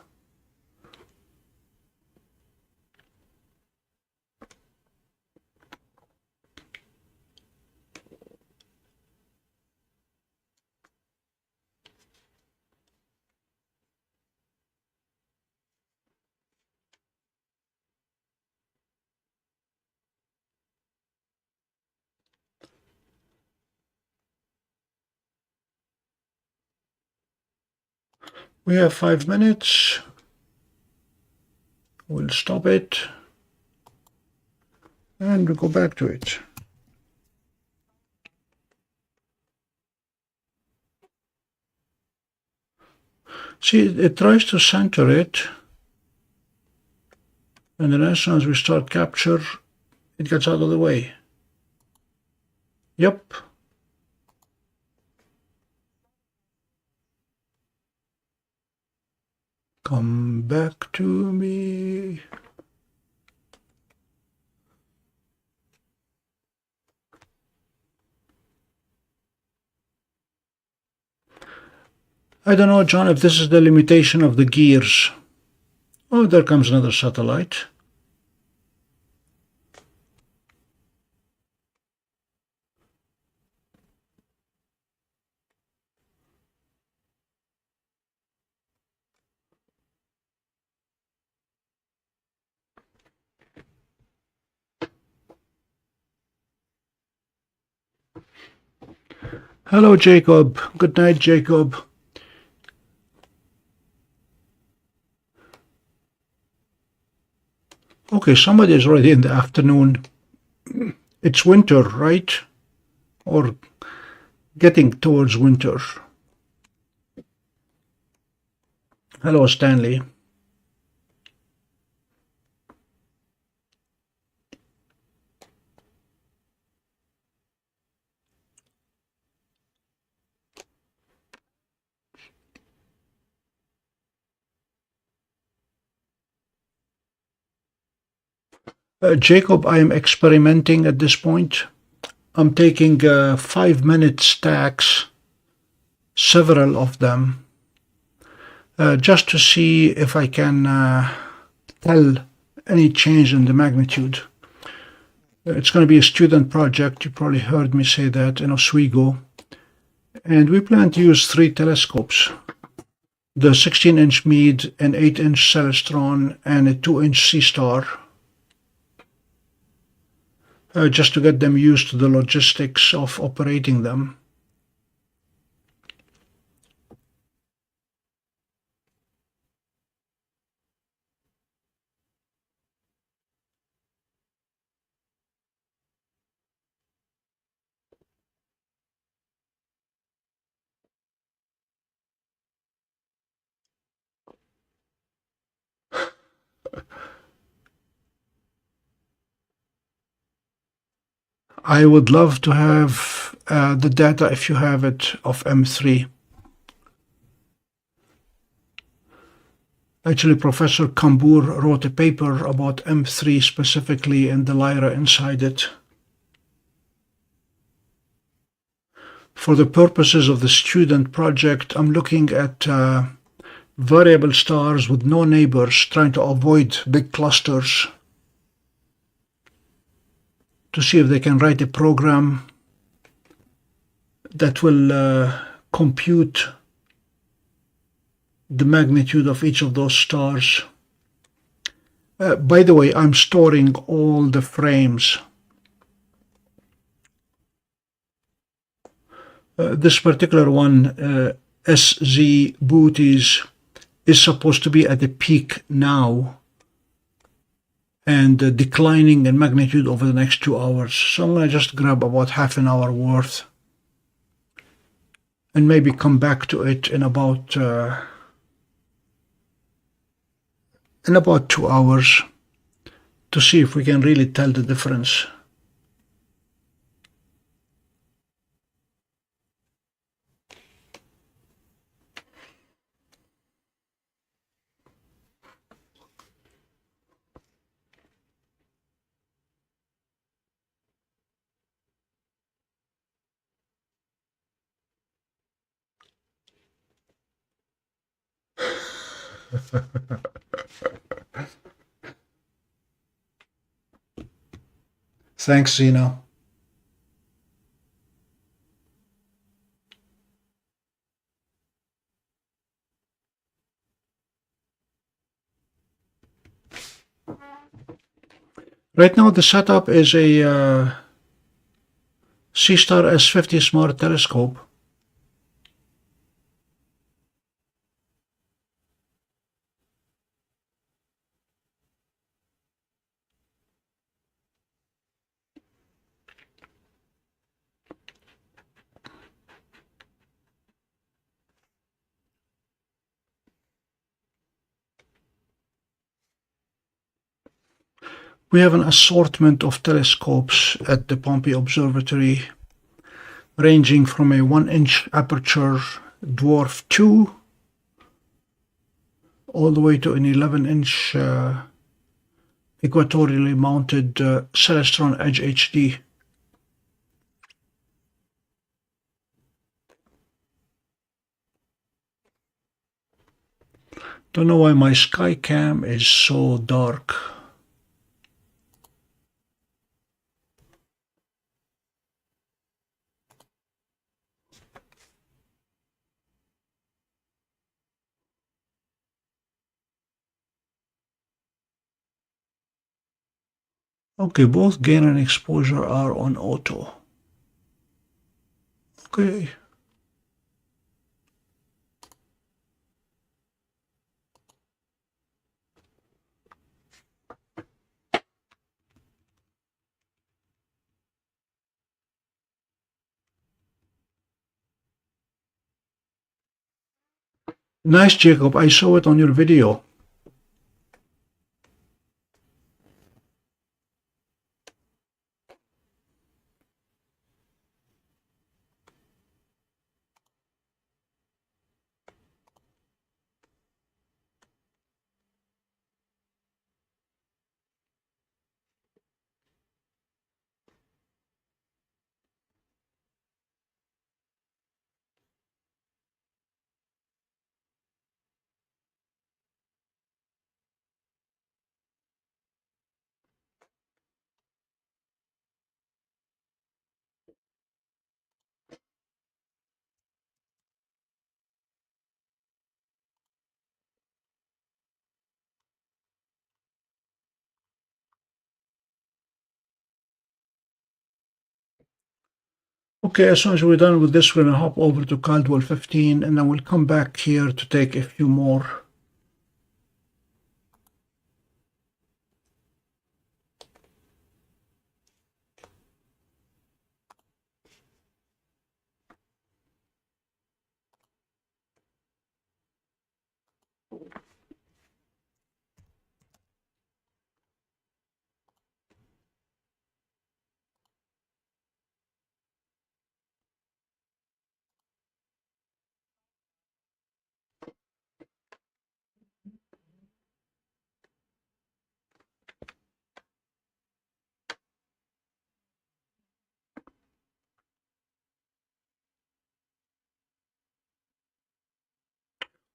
We have 5 minutes. We'll stop it and we'll go back to it. See, it tries to center it, and then as soon as we start capture, it gets out of the way. Yep. Come back to me. I don't know, John, if this is the limitation of the gears. Oh, there comes another satellite. Hello, Jacob. Good night, Jacob. Okay, somebody is already in the afternoon. It's winter, right? Or getting towards winter. Hello, Stanley. Jacob, I am experimenting at this point. I'm taking 5-minute stacks, several of them, just to see if I can tell any change in the magnitude. It's going to be a student project. You probably heard me say that in Oswego. And we plan to use 3 telescopes. The 16-inch Meade, an 8-inch Celestron, and a 2-inch Seestar. Just to get them used to the logistics of operating them. I would love to have the data, if you have it, of M3. Actually, Professor Kambur wrote a paper about M3 specifically and the Lyra inside it. For the purposes of the student project, I'm looking at variable stars with no neighbors, trying to avoid big clusters, to see if they can write a program that will compute the magnitude of each of those stars. By the way, I'm storing all the frames. This particular one, SZ Booties, is supposed to be at the peak now and declining in magnitude over the next 2 hours. So I'm going to just grab about half an hour worth and maybe come back to it in about 2 hours to see if we can really tell the difference. Thanks, Zena. Right now the setup is a Seestar S50 Smart Telescope. We have an assortment of telescopes at the Pompey Observatory, ranging from a 1-inch aperture DWARF 2 all the way to an 11-inch equatorially mounted Celestron Edge HD. Don't know why my Skycam is so dark. Okay, both gain and exposure are on auto. Okay. Nice, Jacob. I saw it on your video. Okay, as soon as we're done with this, we're going to hop over to Caldwell 15, and then we'll come back here to take a few more.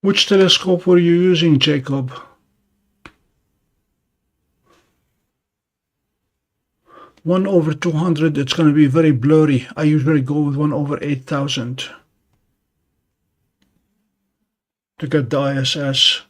Which telescope were you using, Jacob? One over 200, it's going to be very blurry. I usually go with 1 over 8,000 to get the ISS.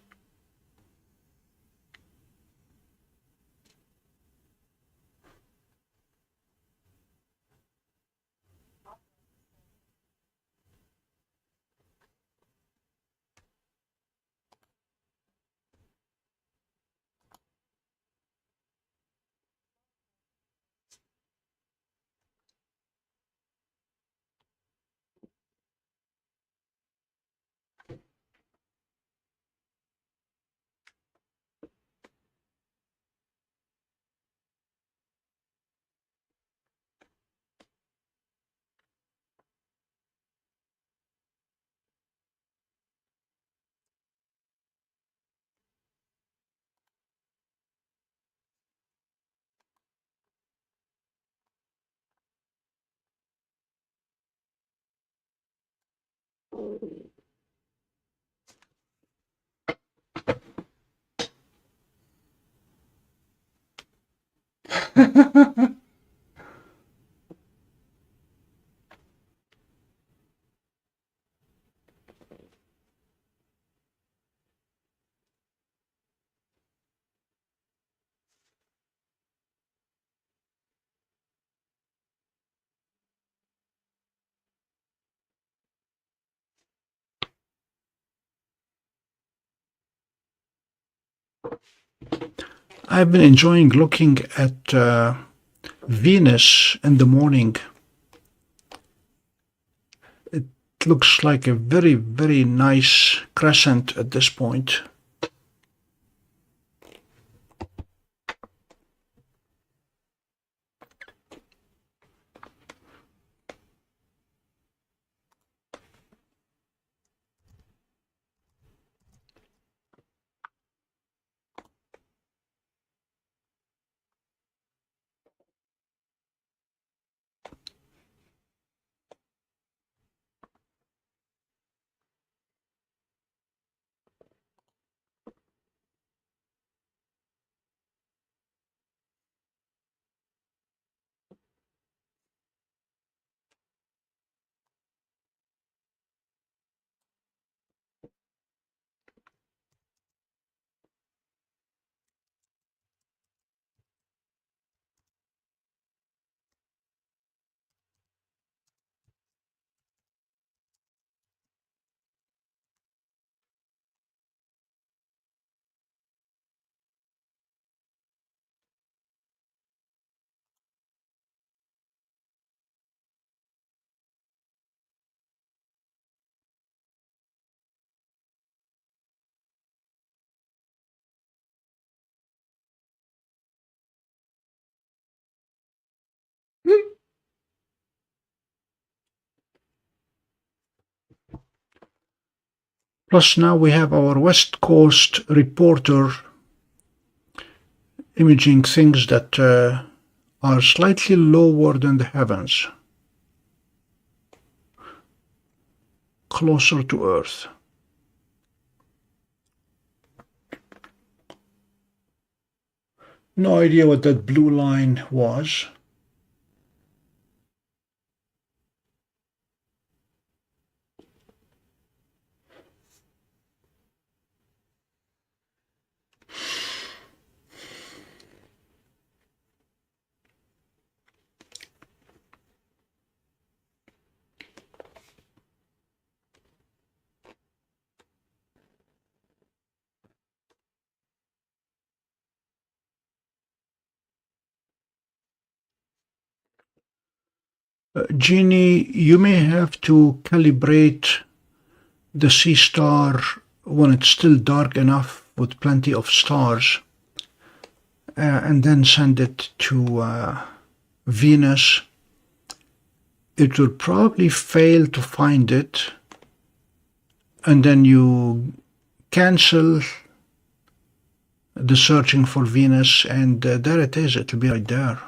I've been enjoying looking at Venus in the morning. It looks like a very, very nice crescent at this point. Plus now we have our West Coast reporter imaging things that are slightly lower than the heavens, closer to Earth. No idea what that blue line was. Jeannie, you may have to calibrate the Seestar when it's still dark enough with plenty of stars, and then send it to Venus. It will probably fail to find it, and then you cancel the searching for Venus, and there it is. It'll be right there.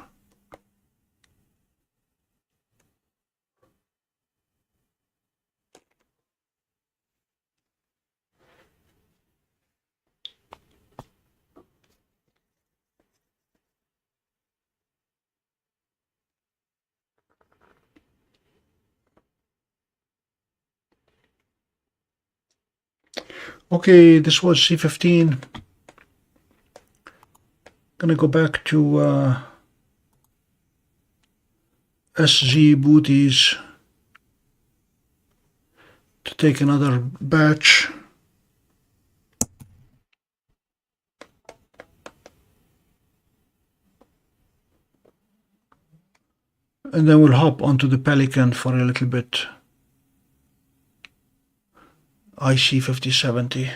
Okay, this was C15. Gonna go back to SZ booties to take another batch. And then we'll hop onto the Pelican for a little bit. IC5070.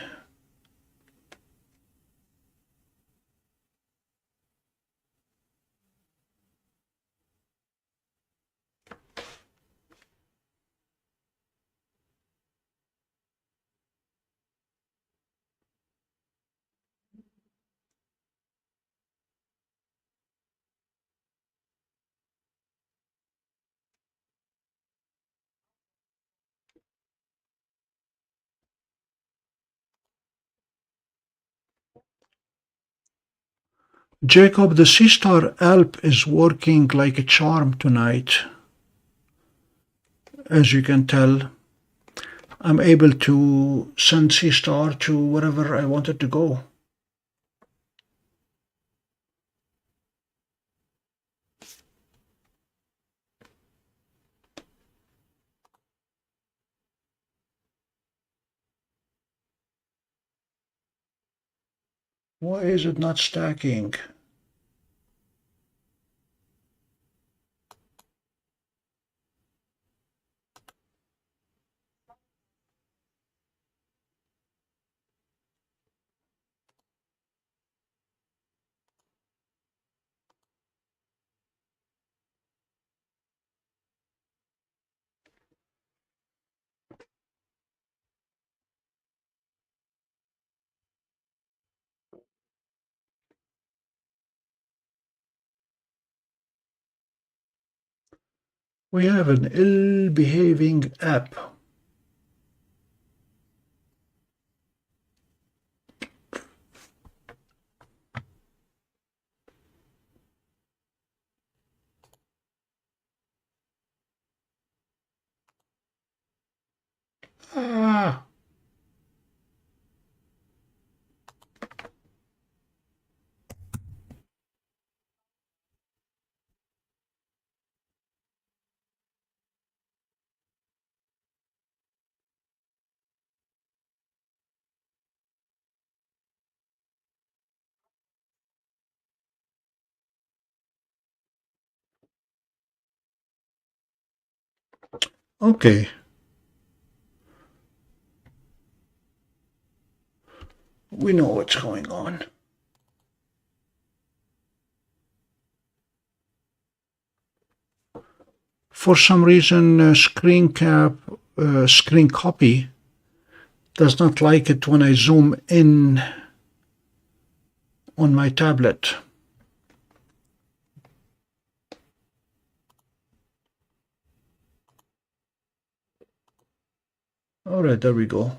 Jacob, the Seestar Alp is working like a charm tonight. As you can tell, I'm able to send Seestar to wherever I wanted to go. Why is it not stacking? We have an ill-behaving app. Ah. Okay. We know what's going on. For some reason, screen copy does not like it when I zoom in on my tablet. All right, there we go.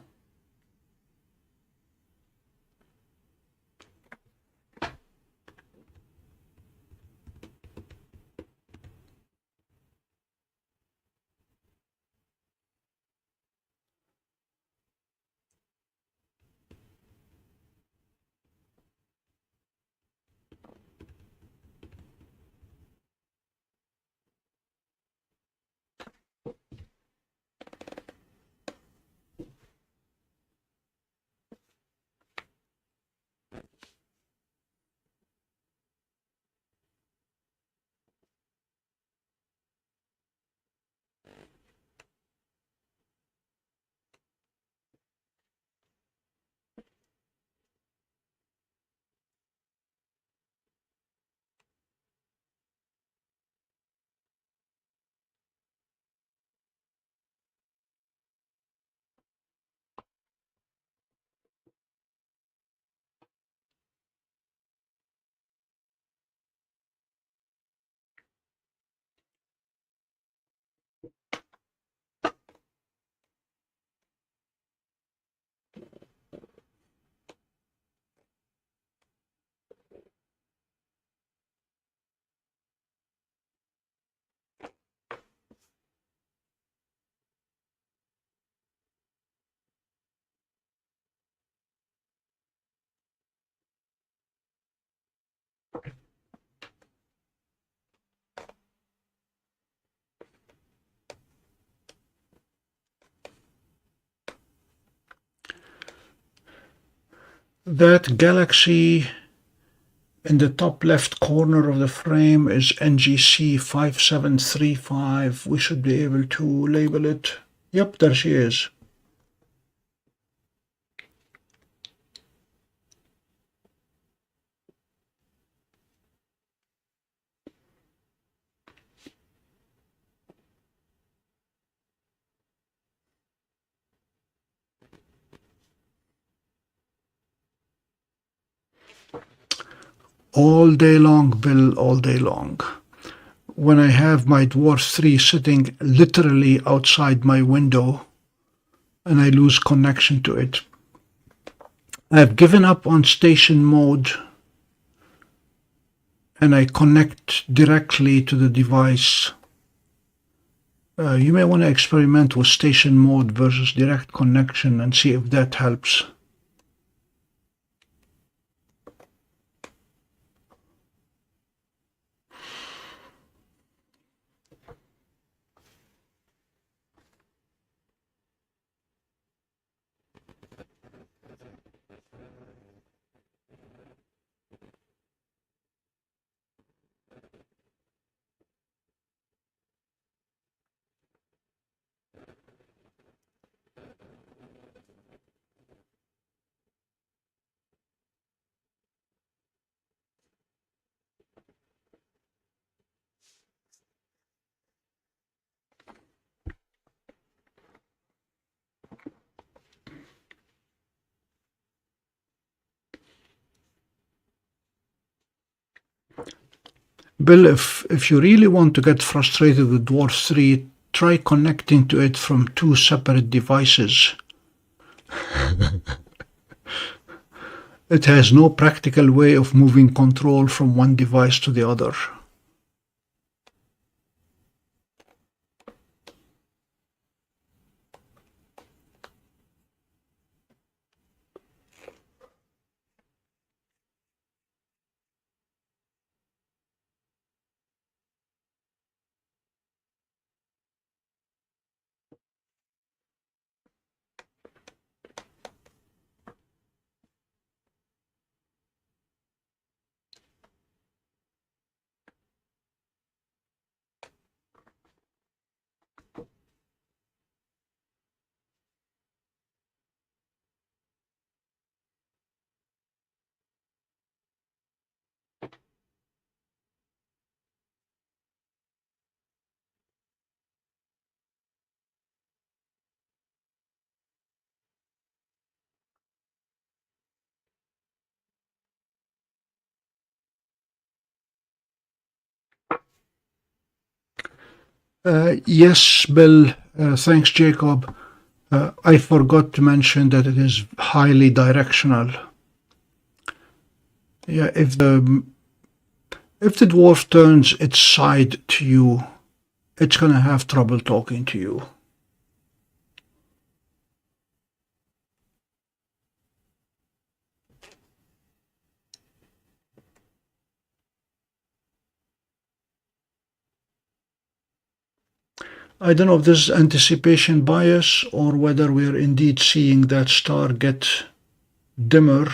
That galaxy in the top left corner of the frame is NGC 5735. We should be able to label it. Yep, there she is. All day long, Bill, all day long. When I have my Dwarf 3 sitting literally outside my window and I lose connection to it. I've given up on station mode and I connect directly to the device. You may want to experiment with station mode versus direct connection and see if that helps. Bill, if you really want to get frustrated with Dwarf 3, try connecting to it from 2 separate devices. It has no practical way of moving control from one device to the other. Yes, Bill. Thanks, Jacob. I forgot to mention that it is highly directional. Yeah, if the dwarf turns its side to you, it's going to have trouble talking to you. I don't know if this is anticipation bias or whether we're indeed seeing that star get dimmer.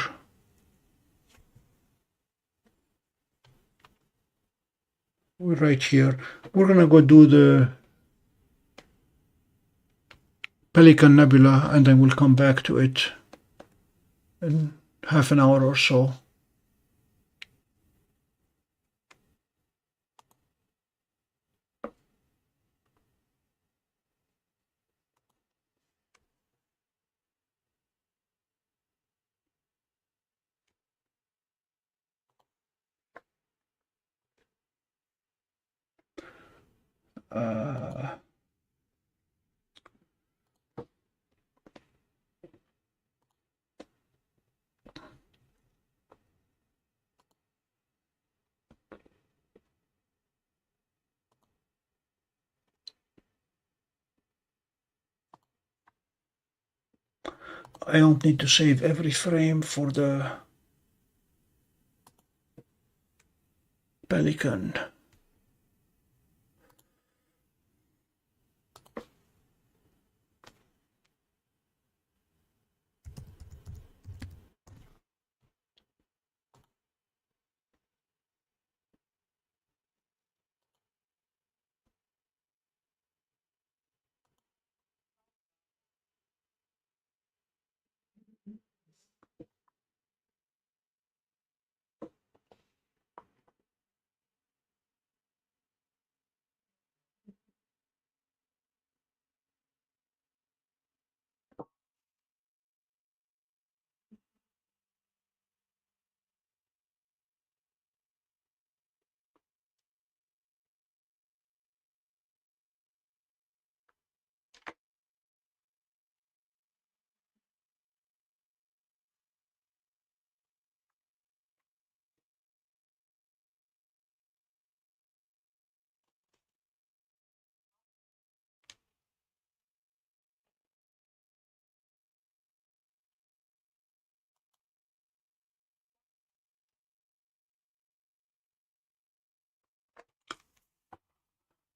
We're right here. We're going to go do the Pelican Nebula and then we'll come back to it in half an hour or so. I don't need to save every frame for the Pelican.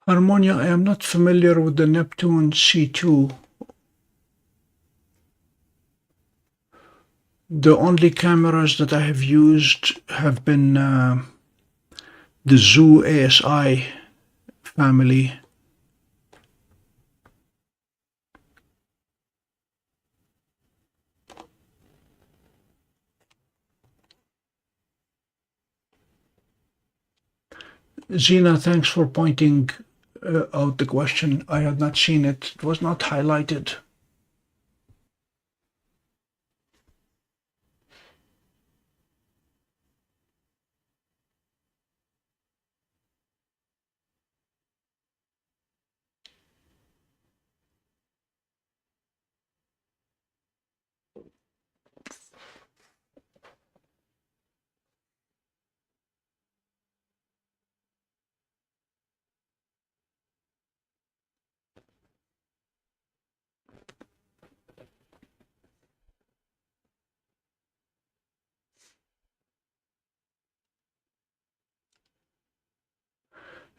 Harmonia, I am not familiar with the Neptune C2. The only cameras that I have used have been the ZWO ASI family. Zena, thanks for pointing out the question. I had not seen it. It was not highlighted.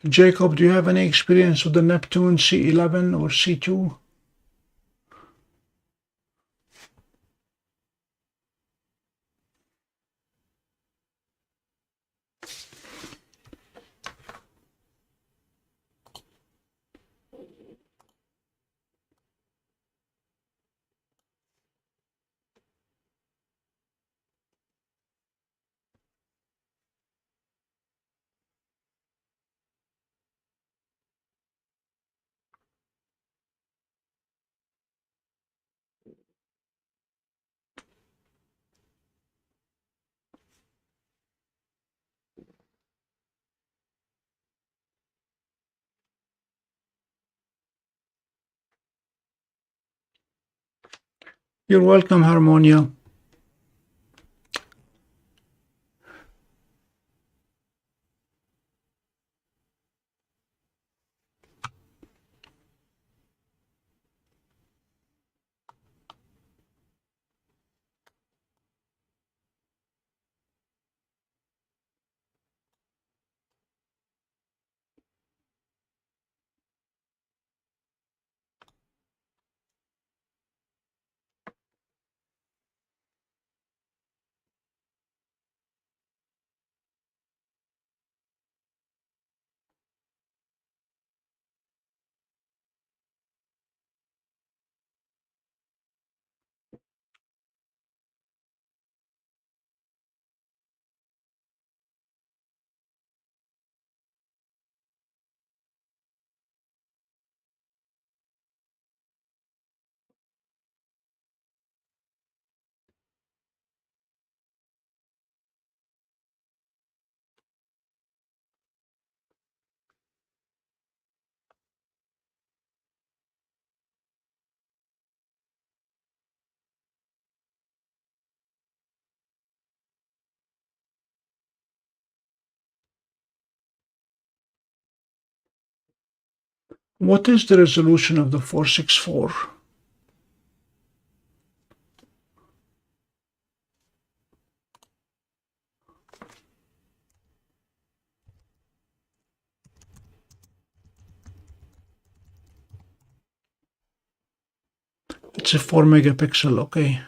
Jacob, do you have any experience with the Neptune C11 or C2? You're welcome, Harmonia. What is the resolution of the 464? It's a 4 megapixel, okay.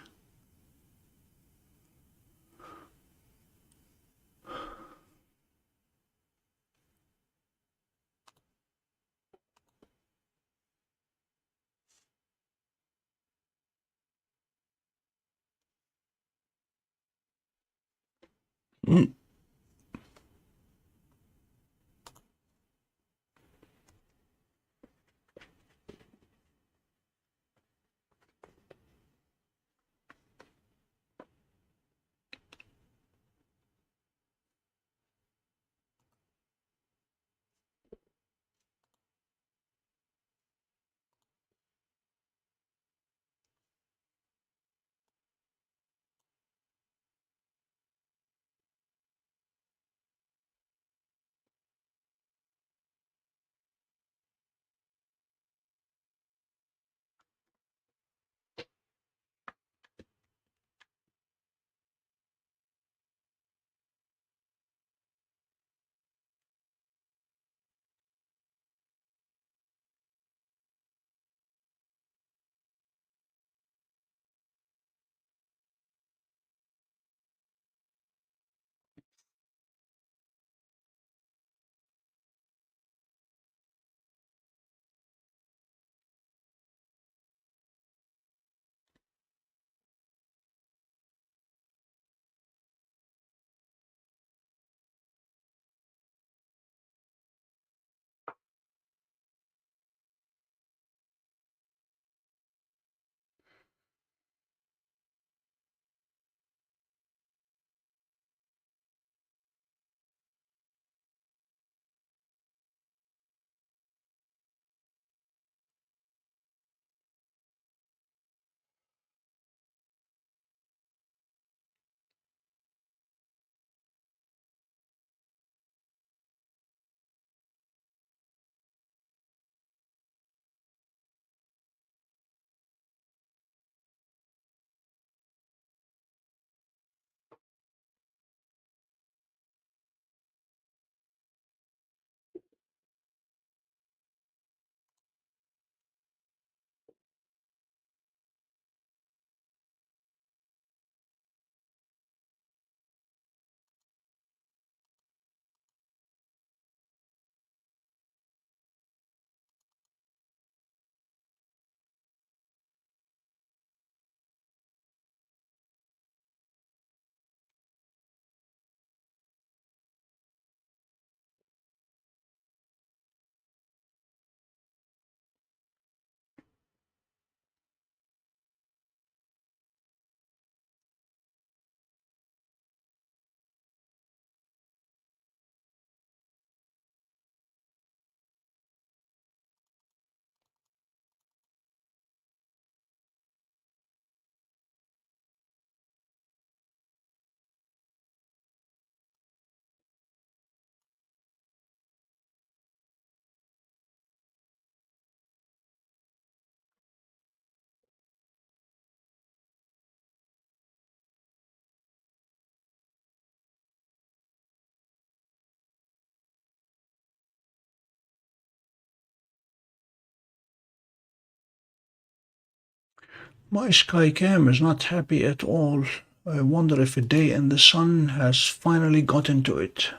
My Skycam is not happy at all. I wonder if a day in the sun has finally gotten to it.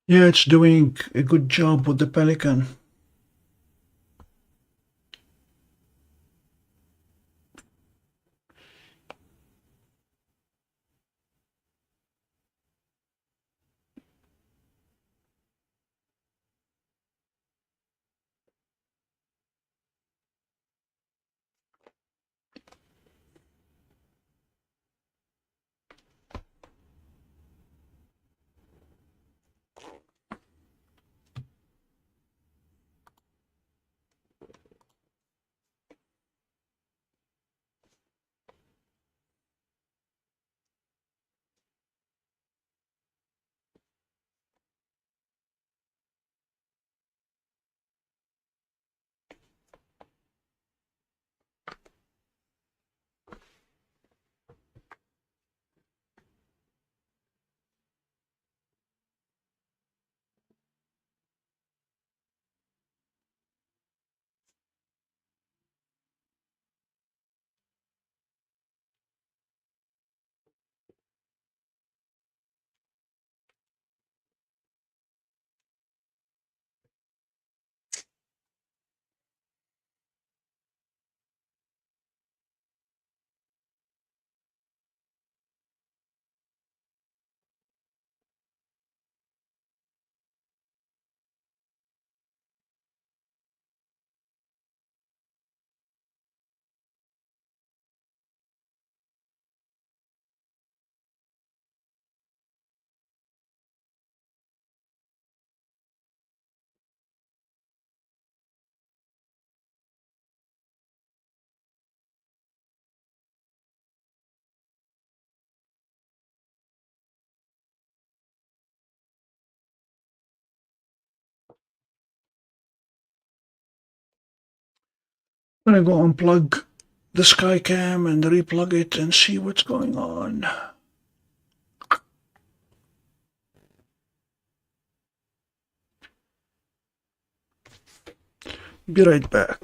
Yeah, it's doing a good job with the Pelican. I'm gonna go unplug the Skycam and replug it and see what's going on. Be right back.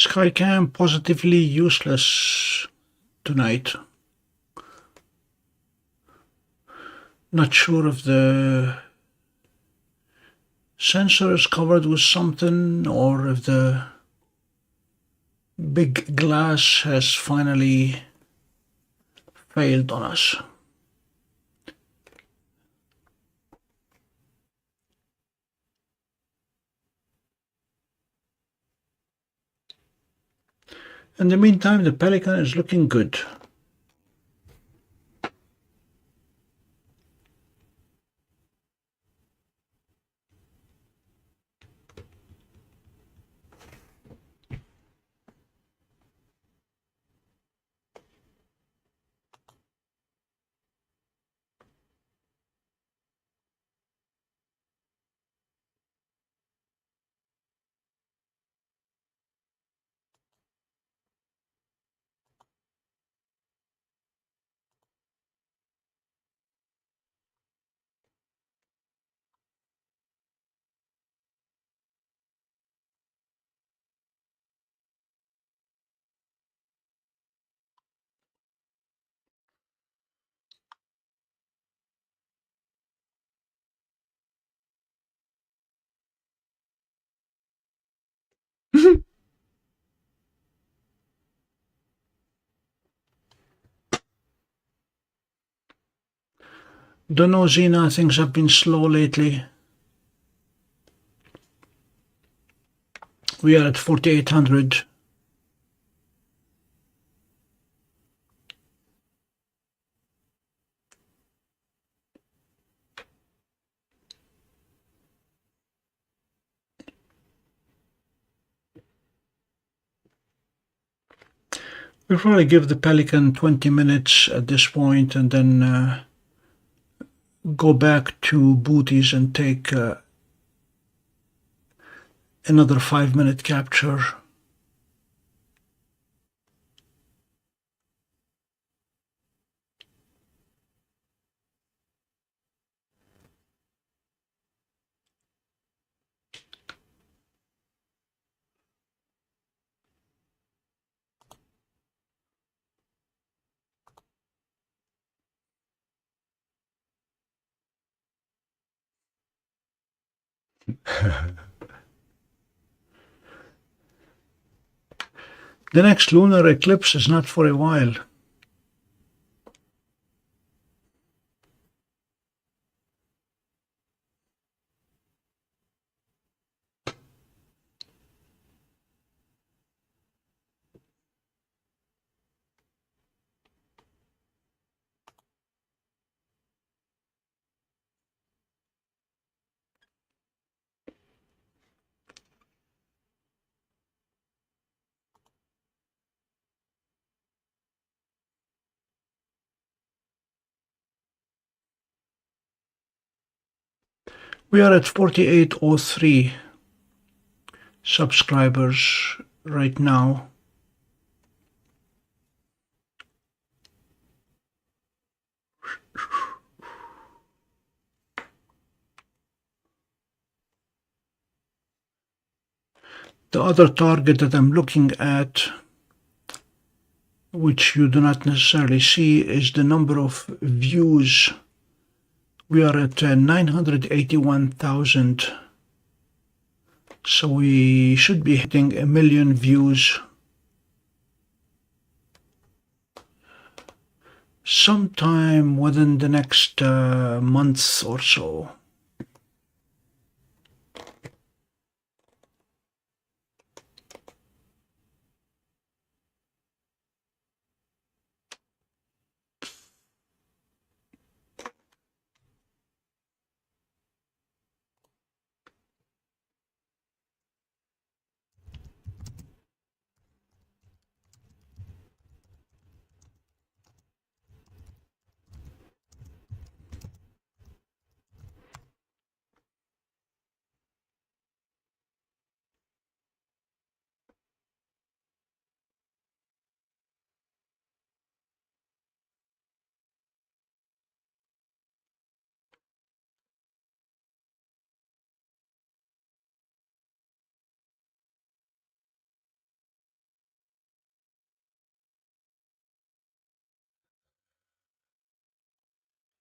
Skycam positively useless tonight. Not sure if the sensor is covered with something or if the big glass has finally failed on us. In the meantime, the Pelican is looking good. Don't know, Zena, things have been slow lately. We are at 4800. We'll probably give the Pelican 20 minutes at this point and then go back to booties and take another 5-minute capture. The next lunar eclipse is not for a while. We are at 4803 subscribers right now. The other target that I'm looking at, which you do not necessarily see, is the number of views. We are at 981,000. So we should be hitting 1 million views sometime within the next month or so.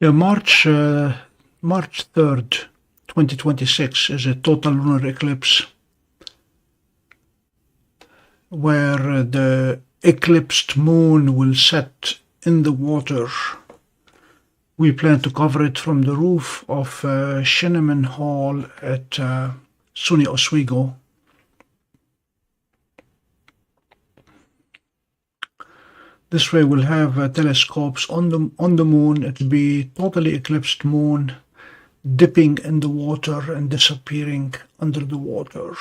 Yeah, March 3rd, 2026 is a total lunar eclipse where the eclipsed moon will set in the water. We plan to cover it from the roof of Sheneman Hall at SUNY Oswego. This way we'll have telescopes on the moon. It'll be totally eclipsed moon, dipping in the water and disappearing under the water.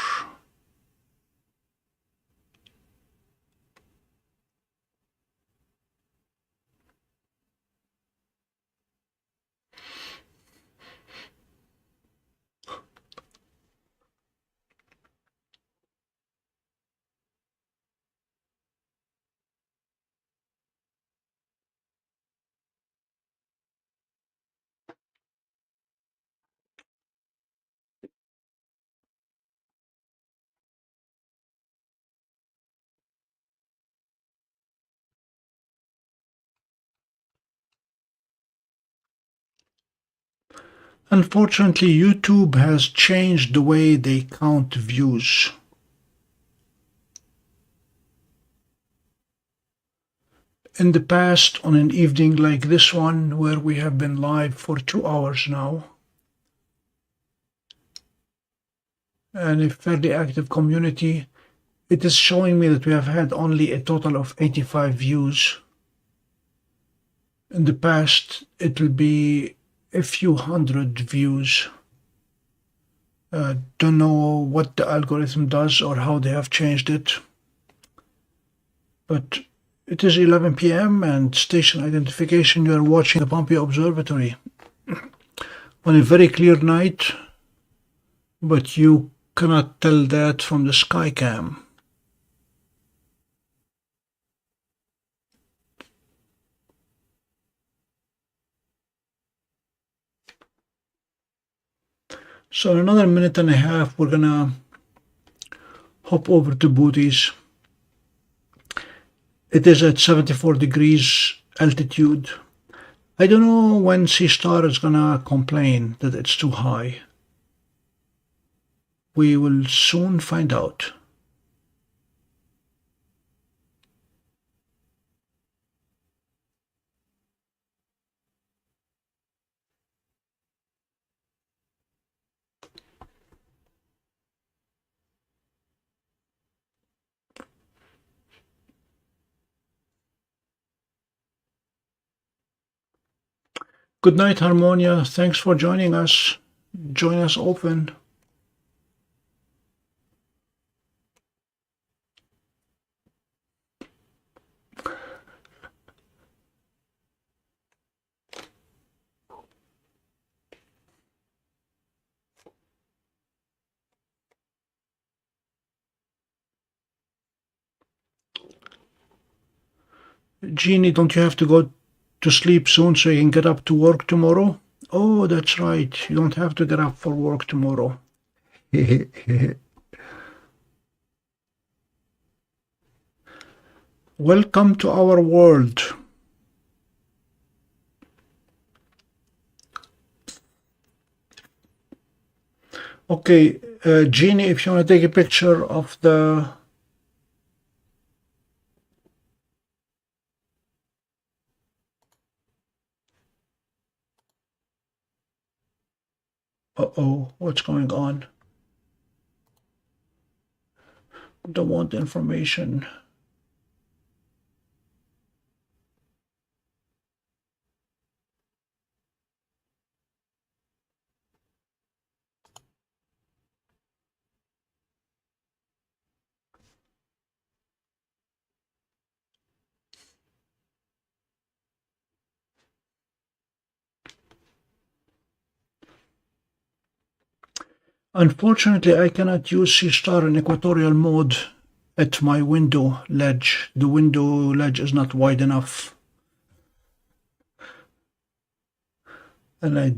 Unfortunately, YouTube has changed the way they count views. In the past, on an evening like this one, where we have been live for 2 hours now, and a fairly active community, it is showing me that we have had only a total of 85 views. In the past, it will be a few hundred views. Don't know what the algorithm does or how they have changed it. But it is 11 p.m. and station identification. You are watching the Pompey Observatory on a very clear night, but you cannot tell that from the sky cam. So in another minute and a half, we're gonna hop over to Booties. It is at 74 degrees altitude. I don't know when Seestar is gonna complain that it's too high. We will soon find out. Good night, Harmonia. Thanks for joining us. Join us often. Jeannie, don't you have to go to sleep soon so you can get up to work tomorrow? Oh, that's right. You don't have to get up for work tomorrow. Welcome to our world. Okay, Jeannie, if you want to take a picture of the... Uh-oh, what's going on? Don't want information. Unfortunately, I cannot use Seestar in equatorial mode at my window ledge. The window ledge is not wide enough. And I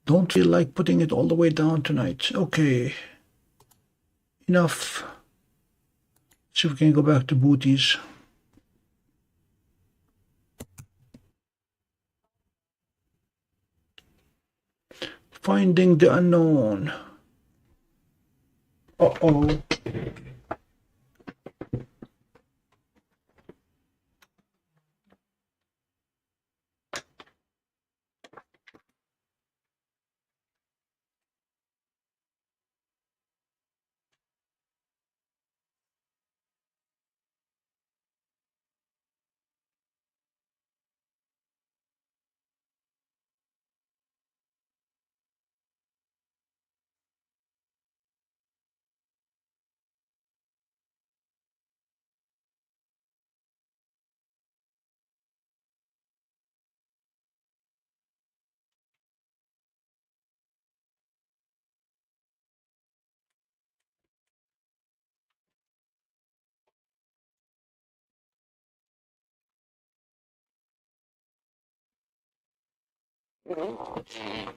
don't feel like putting it all the way down tonight. Okay. Enough. See if we can go back to Booties. Finding the unknown. Uh-oh.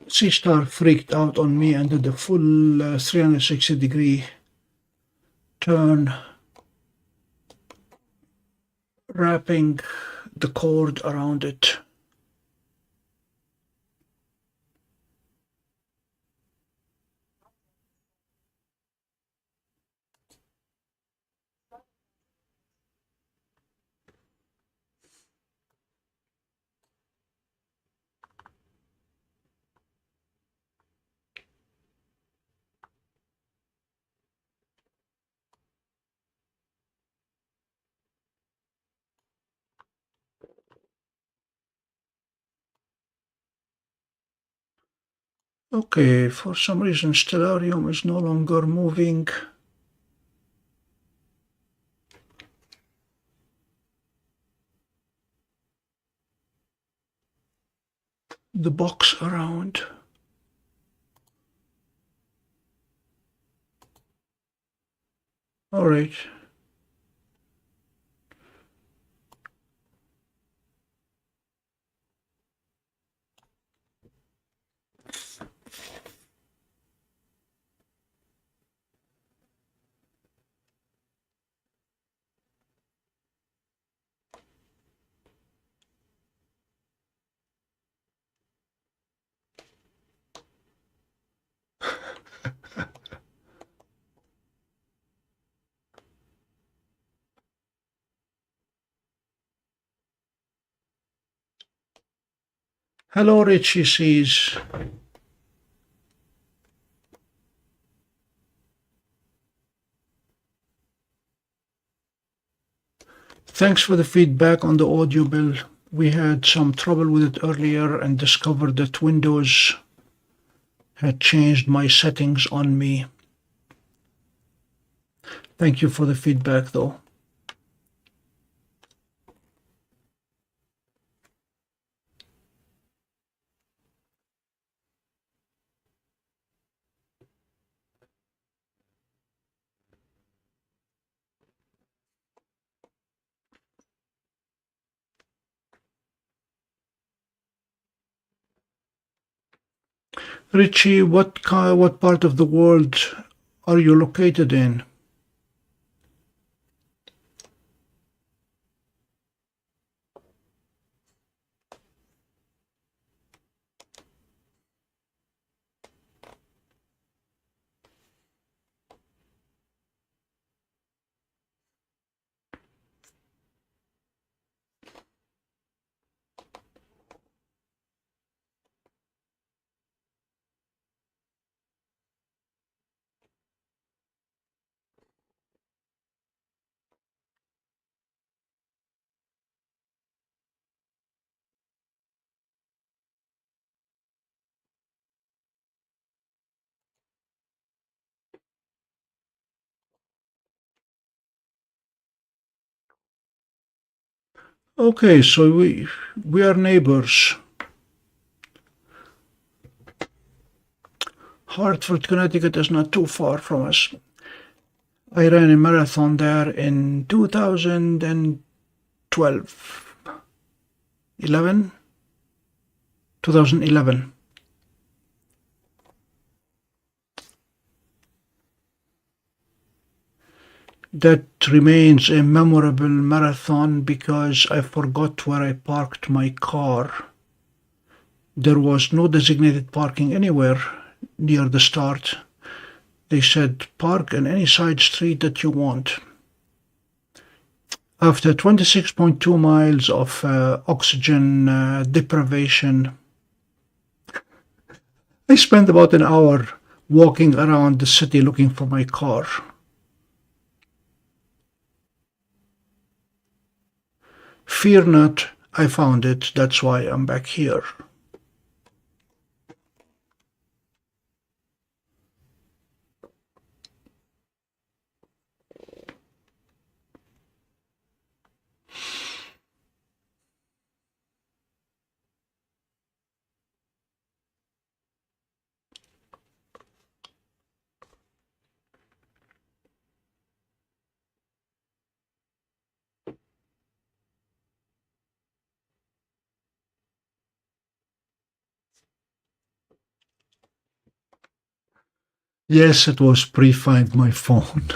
Seestar freaked out on me and did a full 360-degree turn, wrapping the cord around it. Okay, for some reason Stellarium is no longer moving. The box around. All right. Hello, Richie says. Thanks for the feedback on the audio, Bill. We had some trouble with it earlier and discovered that Windows had changed my settings on me. Thank you for the feedback, though. Richie, what part of the world are you located in? Okay, so we are neighbors. Hartford, Connecticut is not too far from us. I ran a marathon there in 2011. That remains a memorable marathon because I forgot where I parked my car There was no designated parking anywhere near the start. They said park in any side street that you want. After 26.2 miles of oxygen deprivation, I spent about an hour walking around the city looking for my car. Fear not, I found it. That's why I'm back here. Yes, it was pre-find my phone.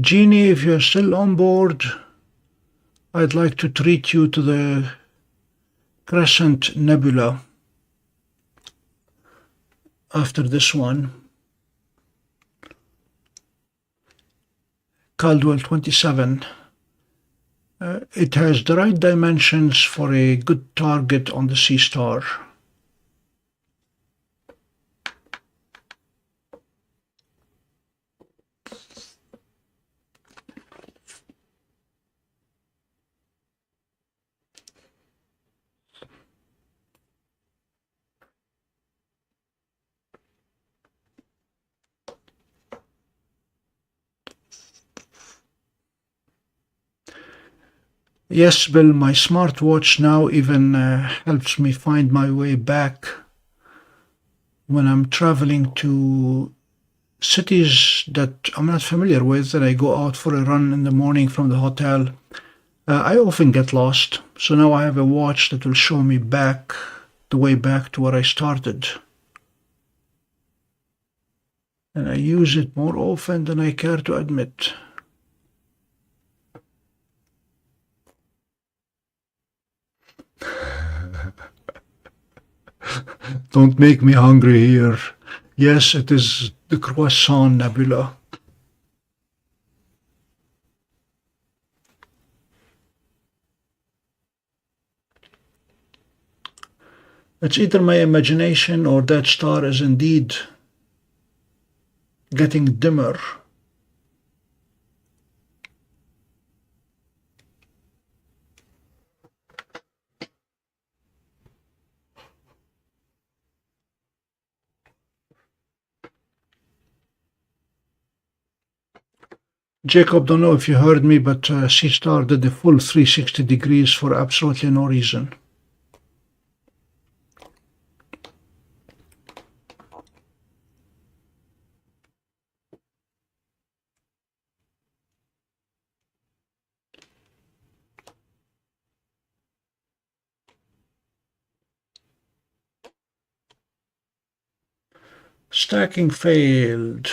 Jeannie, if you're still on board, I'd like to treat you to the Crescent Nebula after this one. Caldwell 27. It has the right dimensions for a good target on the Seestar. Yes, Bill, my smartwatch now even helps me find my way back when I'm traveling to cities that I'm not familiar with, and I go out for a run in the morning from the hotel. I often get lost, so now I have a watch that will show me back, the way back to where I started. And I use it more often than I care to admit. Don't make me hungry here. Yes, it is the Croissant Nebula. It's either my imagination or that star is indeed getting dimmer. Jacob, don't know if you heard me, but Seestar did the full 360 degrees for absolutely no reason. Stacking failed.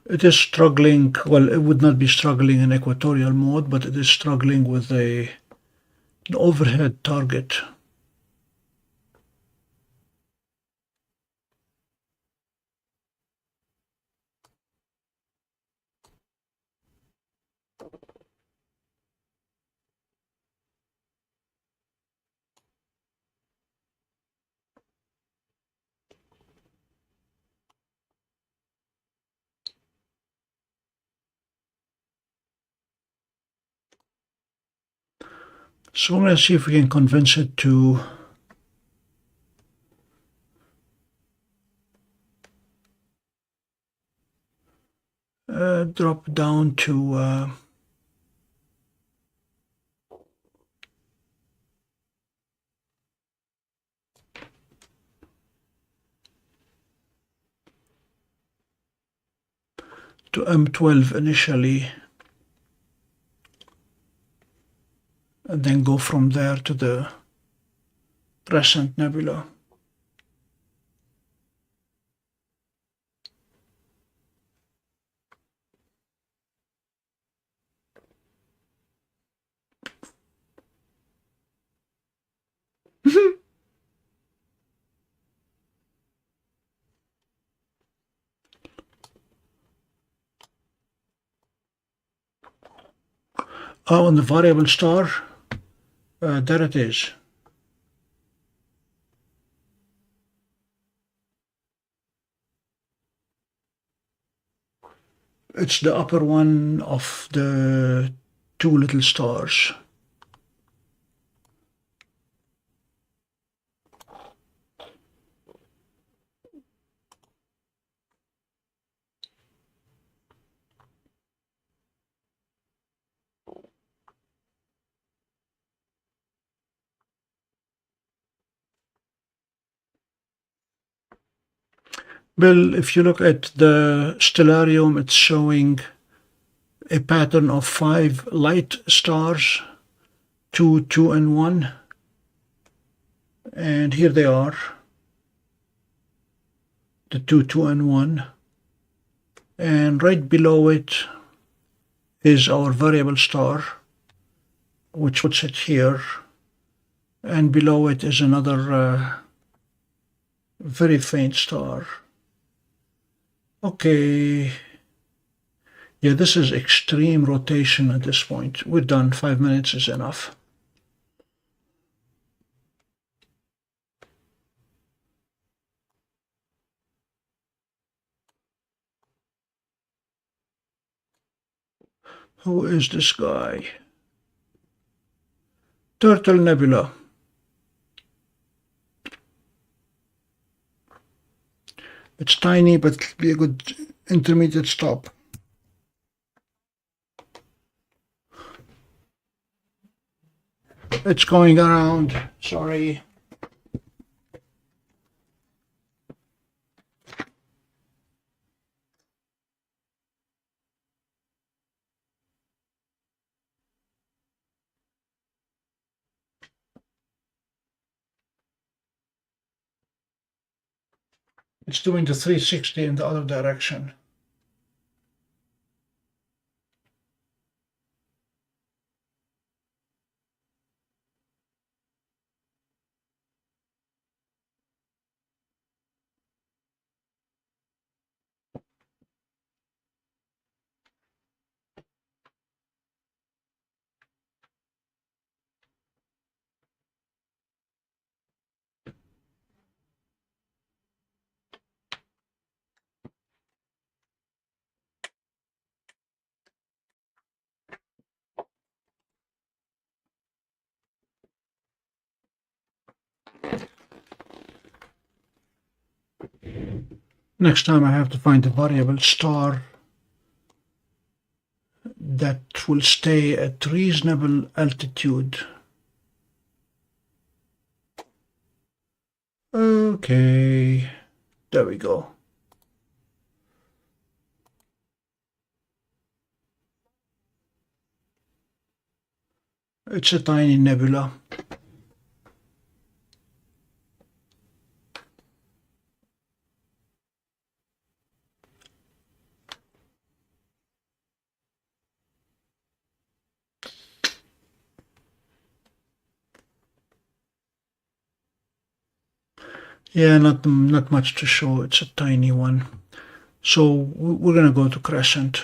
It is struggling, well, it would not be struggling in equatorial mode, but it is struggling with an overhead target. So let's see if we can convince it to drop down to M12 initially, and then go from there to the Crescent Nebula. Oh, and the variable star, there it is. It's the upper one of the two little stars. Bill, if you look at the stellarium, it's showing a pattern of 5 light stars, 2, 2, and 1. And here they are, the 2, 2, and 1. And right below it is our variable star, which puts it here. And below it is another very faint star. Okay. Yeah, this is extreme rotation at this point. We're done. 5 minutes is enough. Who is this guy? Turtle Nebula. It's tiny, but it'll be a good intermediate stop. It's going around. Sorry. It's doing the 360 in the other direction. Next time I have to find a variable star that will stay at reasonable altitude. Okay, there we go. It's a tiny nebula. Yeah, not much to show. It's a tiny one. So we're going to go to Crescent.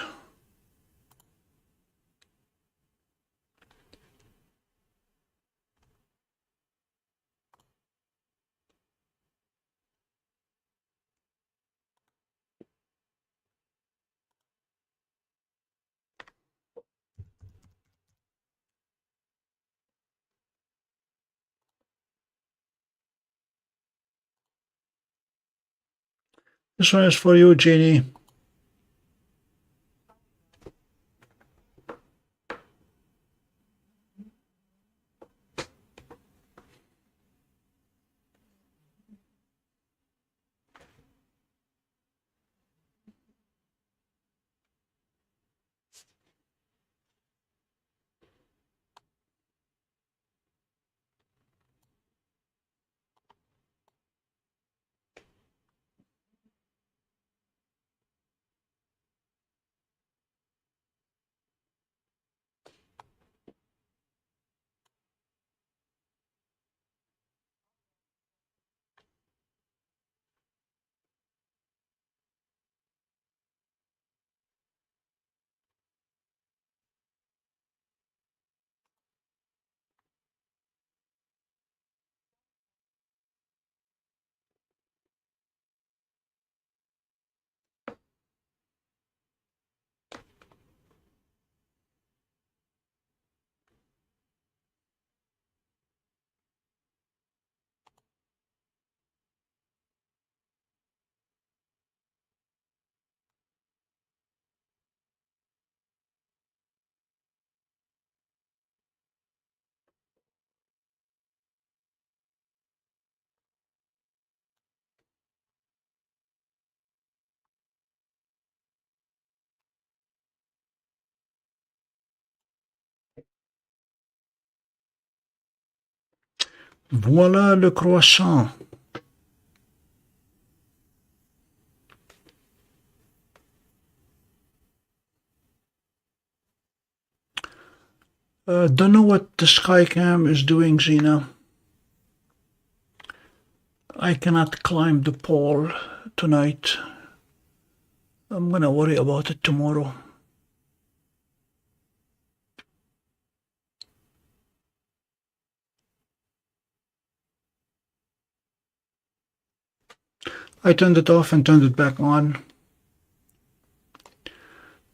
This one is for you, Jeannie. Voilà le croissant. Don't know what the Skycam is doing, Zena. I cannot climb the pole tonight. I'm gonna worry about it tomorrow. I turned it off and turned it back on.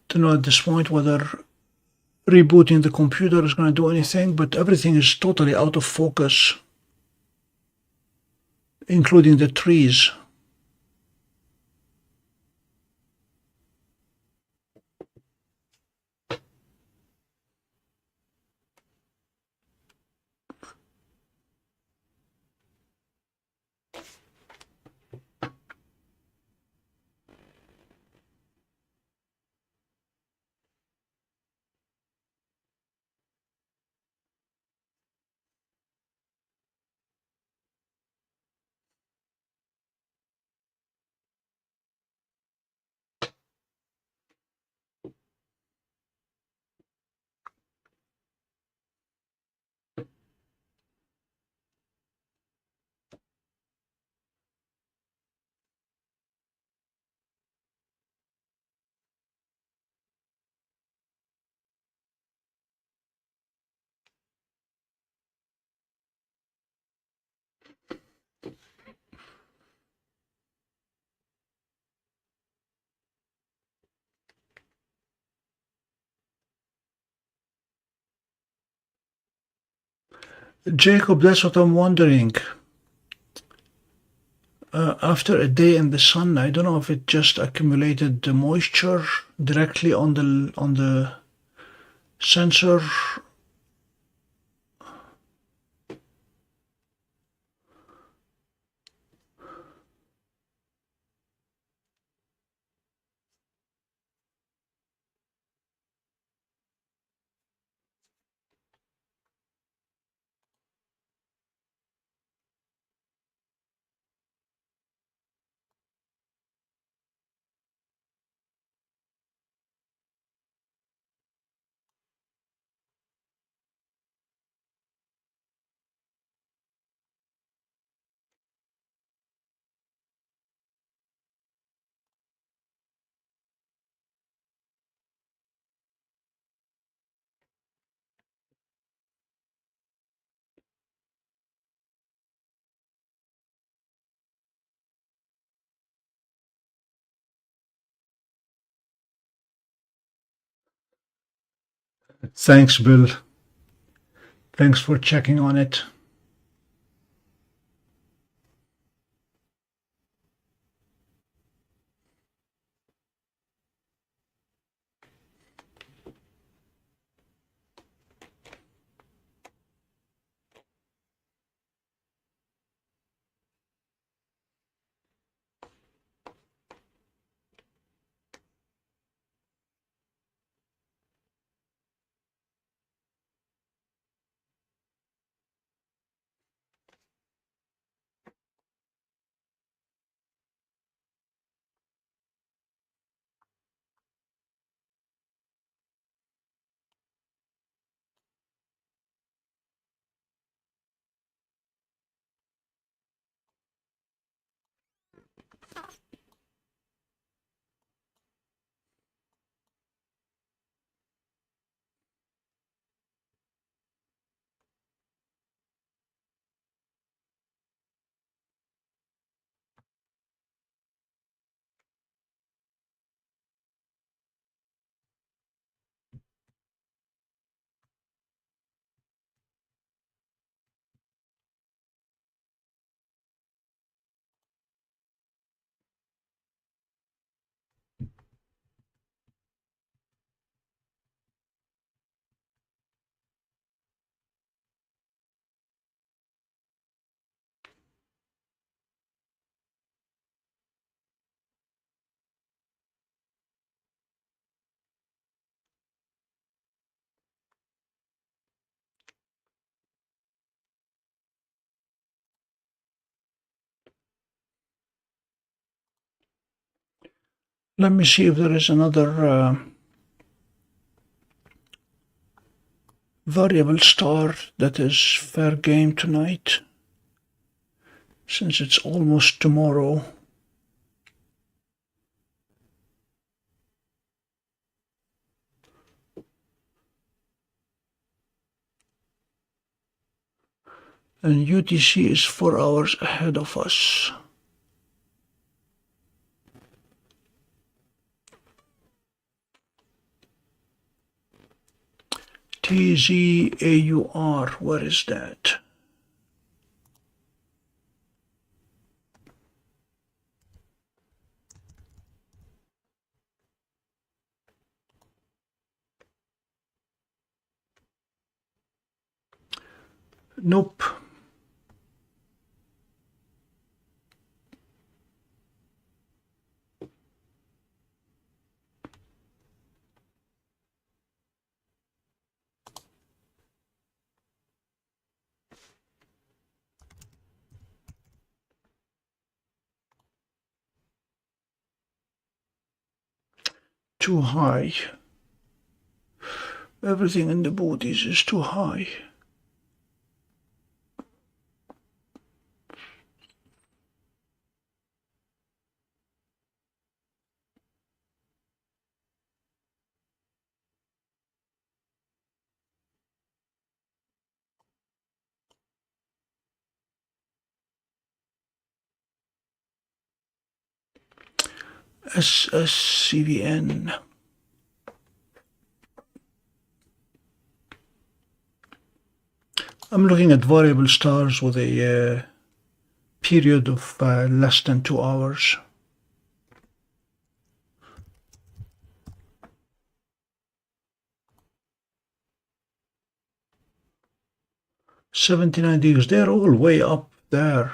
Don't know at this point whether rebooting the computer is going to do anything, but everything is totally out of focus, including the trees. Jacob, that's what I'm wondering. After a day in the sun, I don't know if it just accumulated the moisture directly on the sensor. Thanks, Bill. Thanks for checking on it. Let me see if there is another variable star that is fair game tonight, since it's almost tomorrow. And UTC is 4 hours ahead of us. TZAUR, where is that? Nope. Too high. Everything in the bodies is too high. SSCVN. I'm looking at variable stars with a period of less than 2 hours. $79. They're all way up there,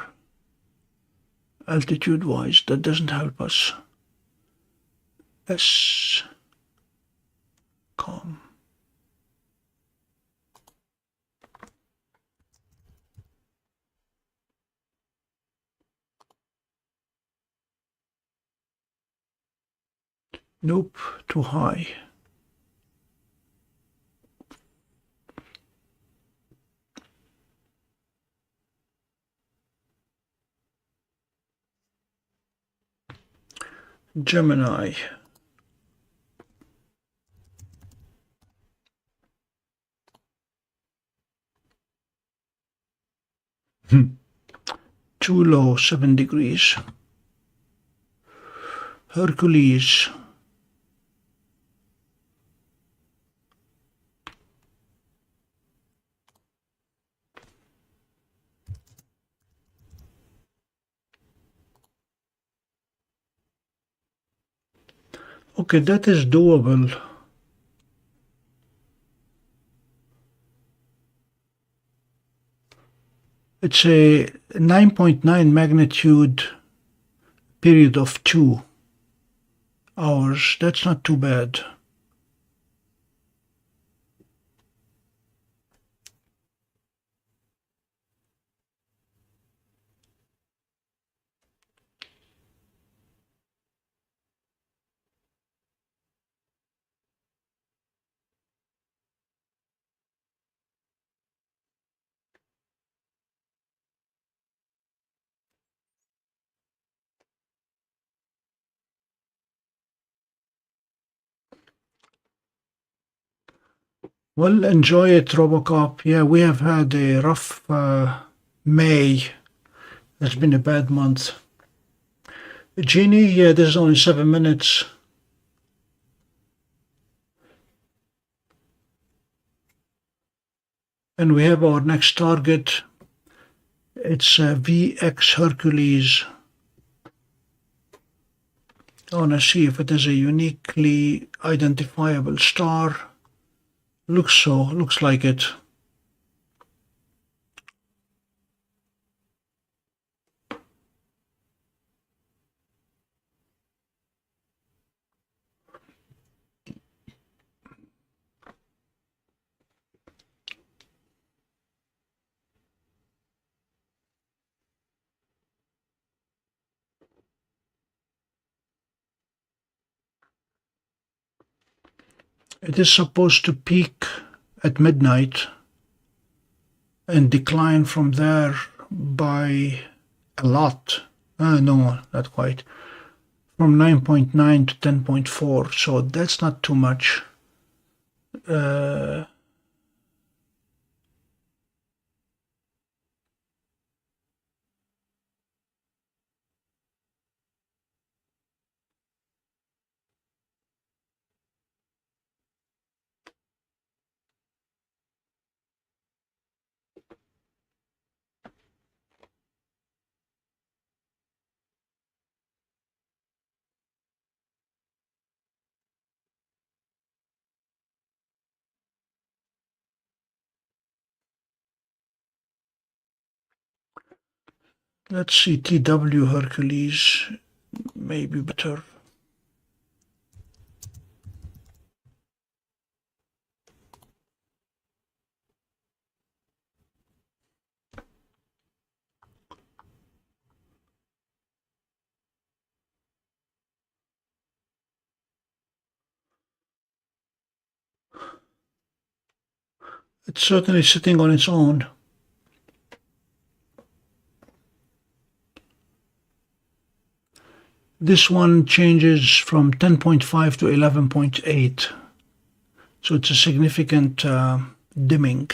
altitude-wise. That doesn't help us. S-com. Nope, too high. Gemini. Too low, 7 degrees. Hercules. Okay, that is doable. It's a 9.9 magnitude period of 2 hours. That's not too bad. Well, enjoy it, Robocop. Yeah, we have had a rough May. It's been a bad month. Jeannie, yeah, this is only 7 minutes. And we have our next target. It's VX Hercules. I want to see if it is a uniquely identifiable star. Looks like it. It is supposed to peak at midnight and decline from there by a lot. No, not quite. From 9.9 to 10.4, so that's not too much. Let's see, TW Hercules, maybe better. It's certainly sitting on its own. This one changes from 10.5 to 11.8, so it's a significant dimming.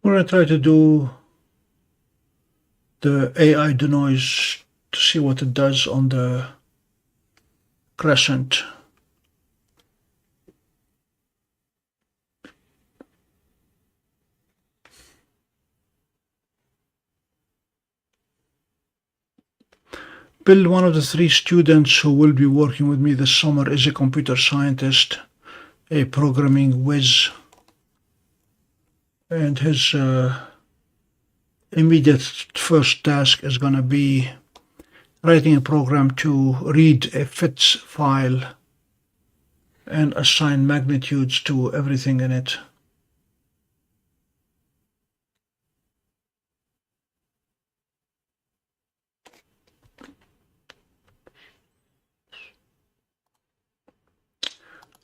We're going to try to do the AI denoise to see what it does on the crescent. Bill, one of the 3 students who will be working with me this summer, is a computer scientist, a programming whiz, and his immediate first task is going to be writing a program to read a FITS file and assign magnitudes to everything in it.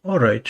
All right.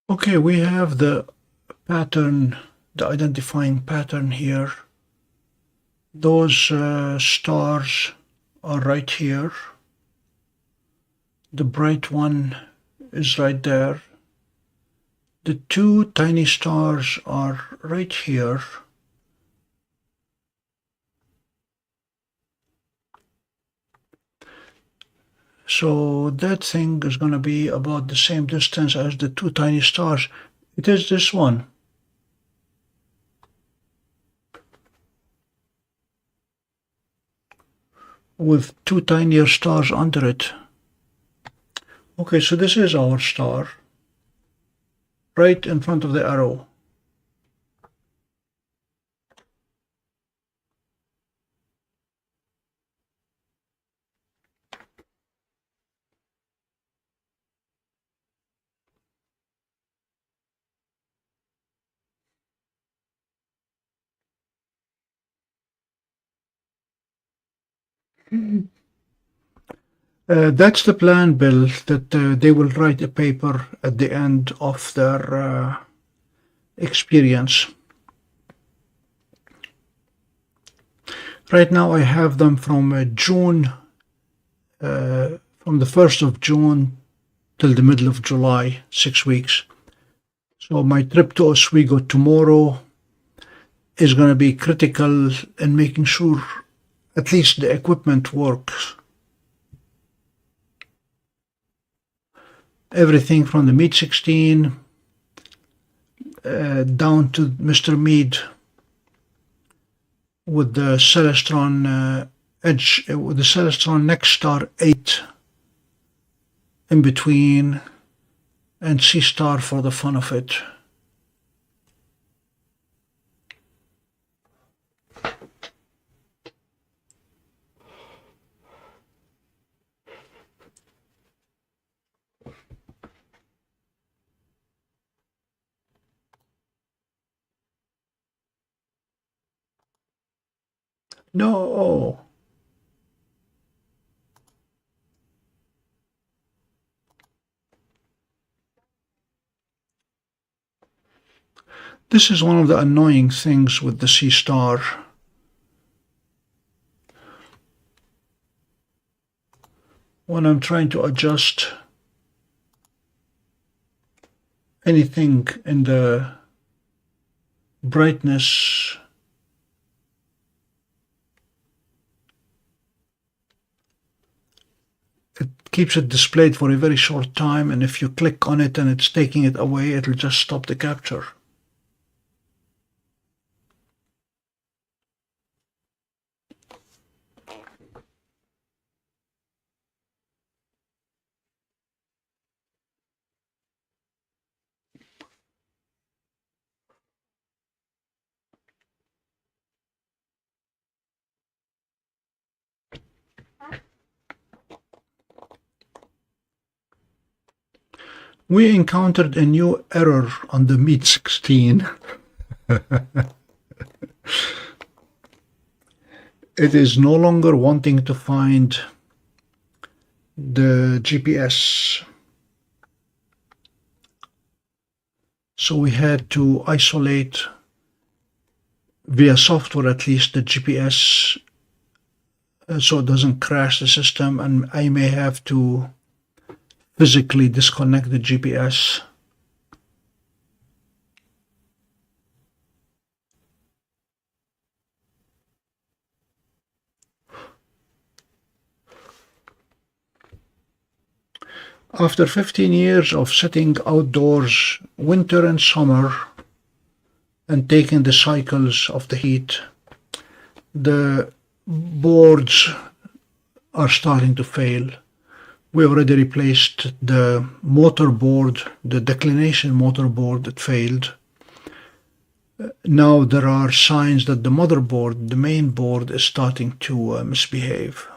Okay, we have the pattern, the identifying pattern here. Those stars are right here. The bright one is right there. The 2 tiny stars are right here. So that thing is going to be about the same distance as the 2 tiny stars. It is this one. With 2 tinier stars under it. Okay, so this is our star, right in front of the arrow. That's the plan, Bill, that they will write a paper at the end of their experience. Right now I have them from June, from the 1st of June till the middle of July, 6 weeks. So my trip to Oswego tomorrow is going to be critical in making sure at least the equipment works. Everything from the Meade 16 down to Mr. Meade with the Celestron Edge, with the Celestron Nexstar 8 in between, and Seestar for the fun of it. No. This is one of the annoying things with the Seestar. When I'm trying to adjust anything in the brightness, it keeps it displayed for a very short time, and if you click on it and it's taking it away, it'll just stop the capture. We encountered a new error on the Meade 16. It is no longer wanting to find the GPS. So we had to isolate, via software at least, the GPS so it doesn't crash the system, and I may have to physically disconnect the GPS. After 15 years of sitting outdoors, winter and summer, and taking the cycles of the heat, the boards are starting to fail. We already replaced the motor board, the declination motor board that failed. Now there are signs that the motherboard, the main board, is starting to misbehave.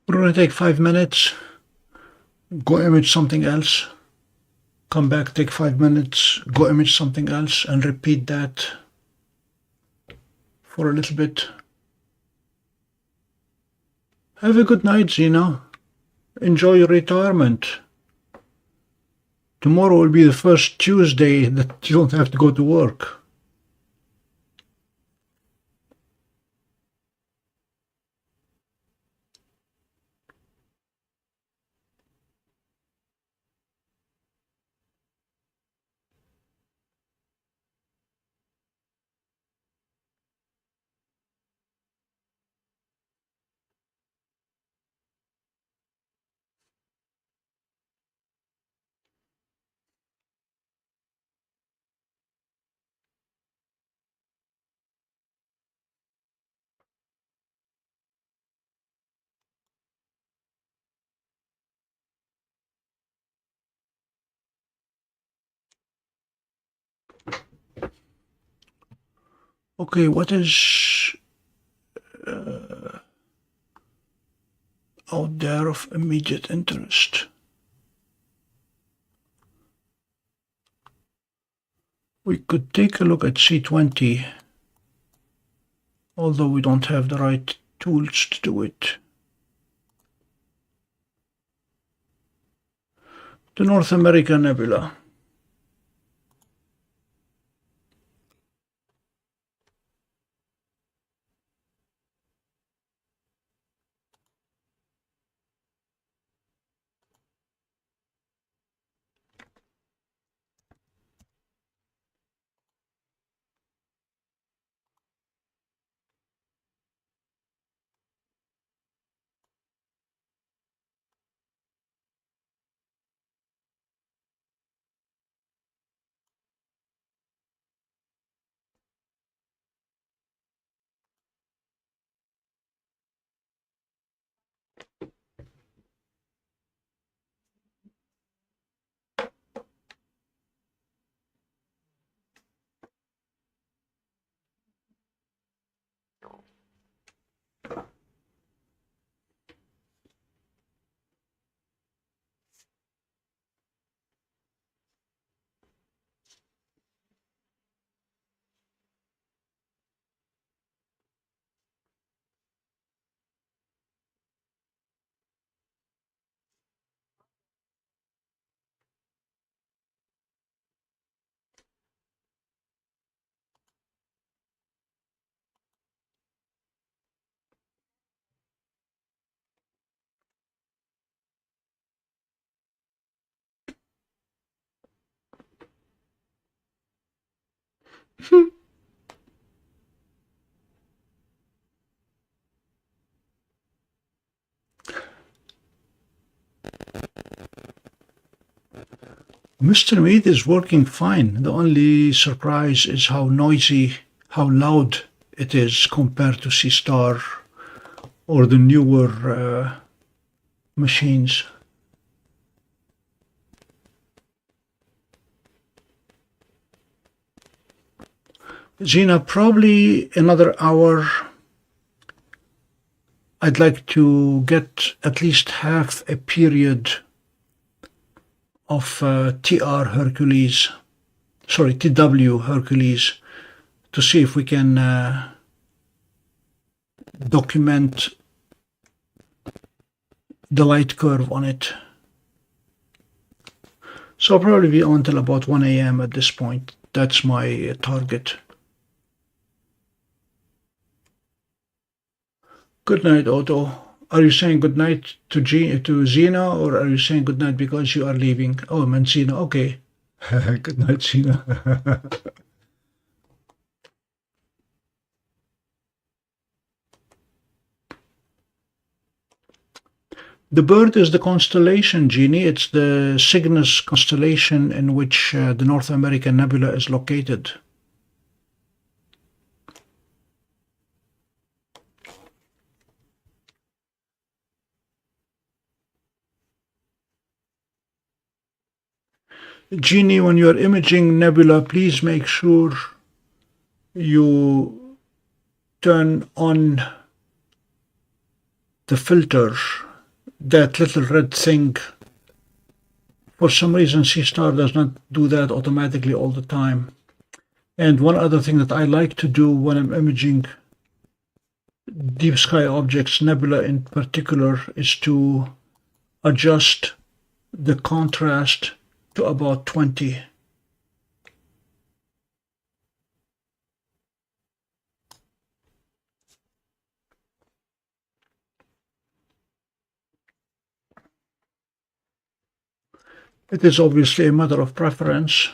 We're going to take 5 minutes, go image something else, come back, take 5 minutes, go image something else, and repeat that for a little bit. Have a good night, Zena. Enjoy your retirement. Tomorrow will be the first Tuesday that you don't have to go to work. Okay, what is out there of immediate interest? We could take a look at C20, although we don't have the right tools to do it. The North American Nebula. Mr. Mead is working fine. The only surprise is how noisy, how loud it is compared to Seestar or the newer machines. Gina, probably another hour. I'd like to get at least half a period of TW Hercules to see if we can document the light curve on it. So I'll probably be on till about 1 a.m. at this point. That's my target. Good night, Otto. Are you saying good night to Zena, or are you saying good night because you are leaving? Oh, I meant Zena. Okay. Good night, Zena. The bird is the constellation, Jeannie. It's the Cygnus constellation in which the North American Nebula is located. Jeannie, when you're imaging nebula, please make sure you turn on the filter, that little red thing. For some reason, Seestar does not do that automatically all the time. And one other thing that I like to do when I'm imaging deep sky objects, nebula in particular, is to adjust the contrast to about 20. It is obviously a matter of preference.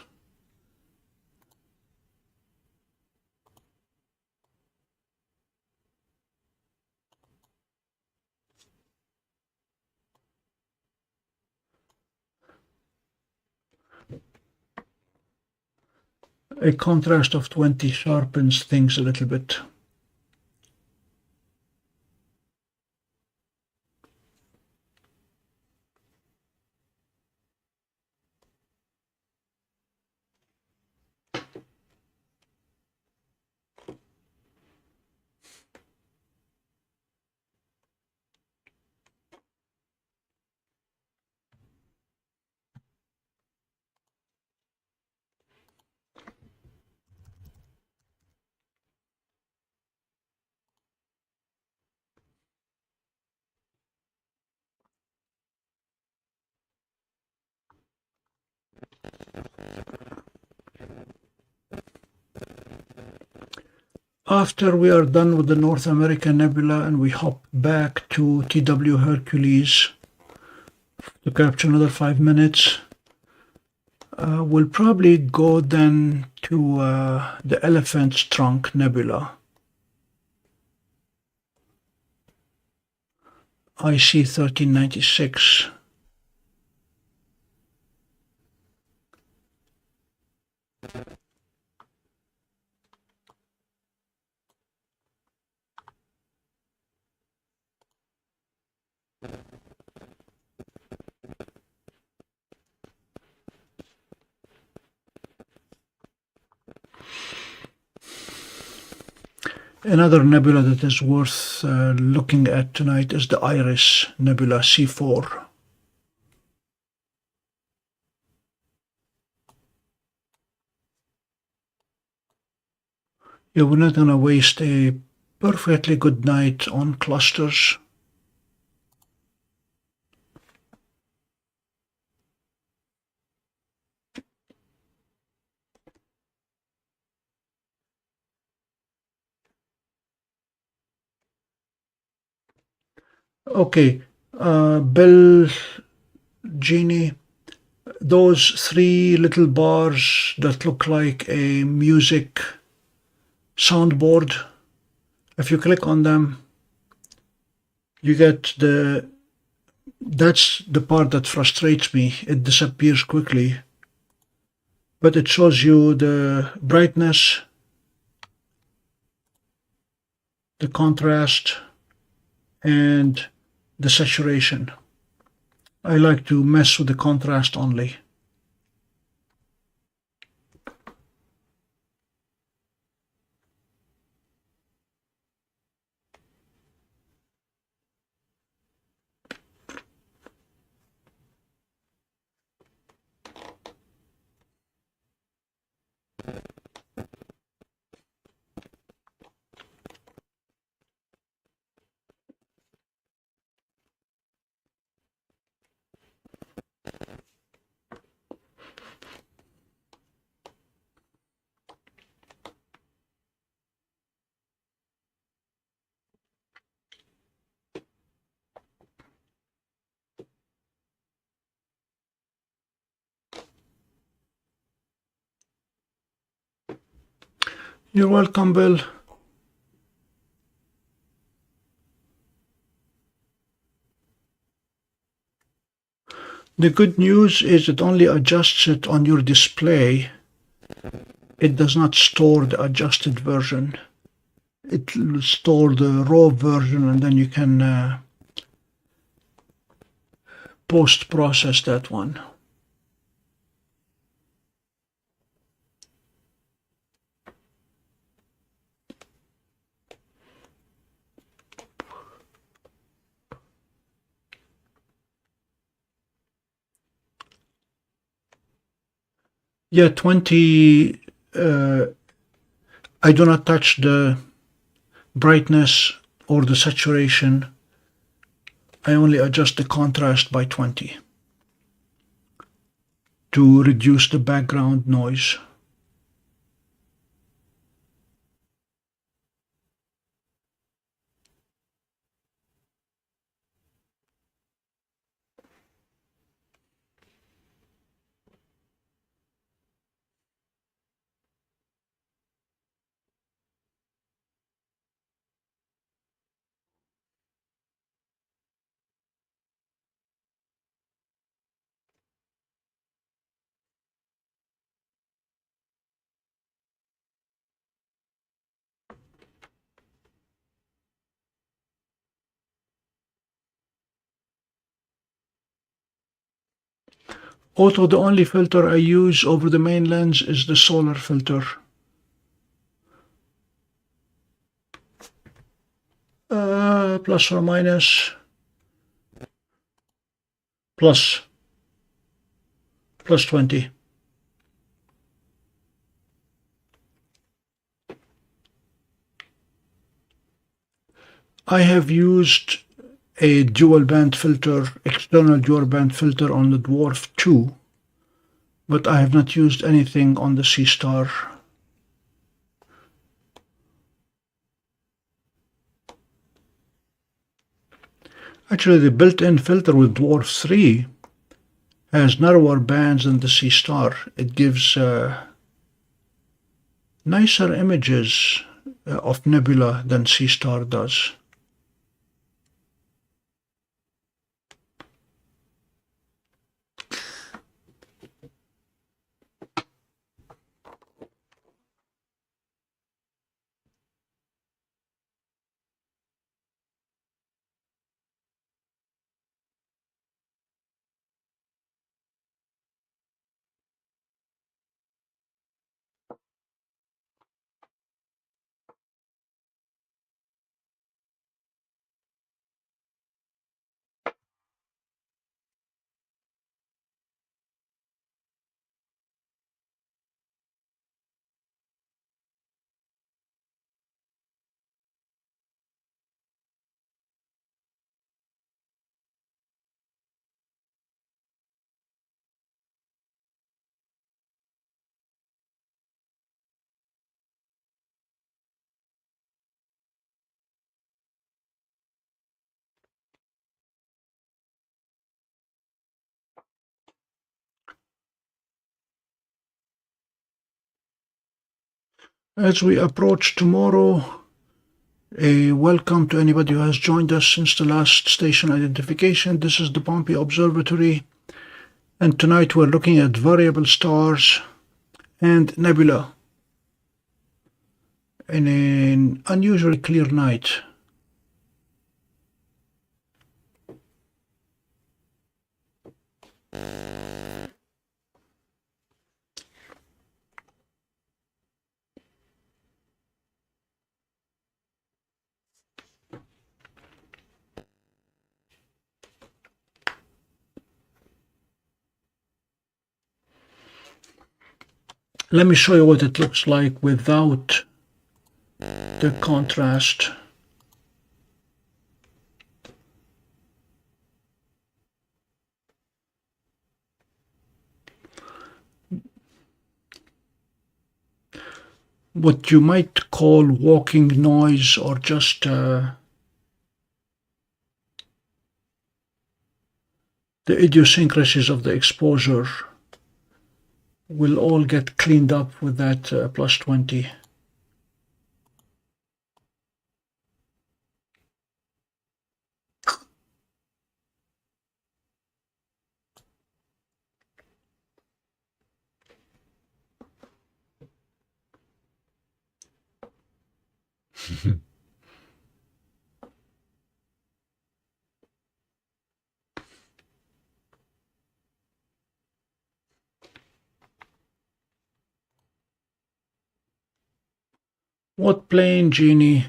A contrast of 20 sharpens things a little bit. After we are done with the North American Nebula and we hop back to TW Hercules to capture another 5 minutes, we'll probably go then to the Elephant's Trunk Nebula, IC 1396. Another nebula that is worth looking at tonight is the Iris Nebula C4. Yeah, we're not going to waste a perfectly good night on clusters. Okay, Belladonna, those 3 little bars that look like a music soundboard, if you click on them, you get that's the part that frustrates me. It disappears quickly, but it shows you the brightness, the contrast, and the saturation. I like to mess with the contrast only. You're welcome, Bill. The good news is it only adjusts it on your display. It does not store the adjusted version. It will store the raw version, and then you can post-process that one. Yeah, 20, I do not touch the brightness or the saturation. I only adjust the contrast by 20 to reduce the background noise. Auto, the only filter I use over the main lens is the solar filter. Plus or minus, plus 20. I have used a dual band filter, external dual band filter on the DWARF 2, but I have not used anything on the Seestar. Actually, the built-in filter with DWARF 3 has narrower bands than the Seestar. It gives nicer images of nebula than Seestar does. As we approach tomorrow, a welcome to anybody who has joined us since the last station identification. This is the Pompey Observatory, and tonight we're looking at variable stars and nebula in an unusually clear night. Let me show you what it looks like without the contrast. What you might call walking noise, or just the idiosyncrasies of the exposure, will all get cleaned up with that plus 20. What plane, Jeannie?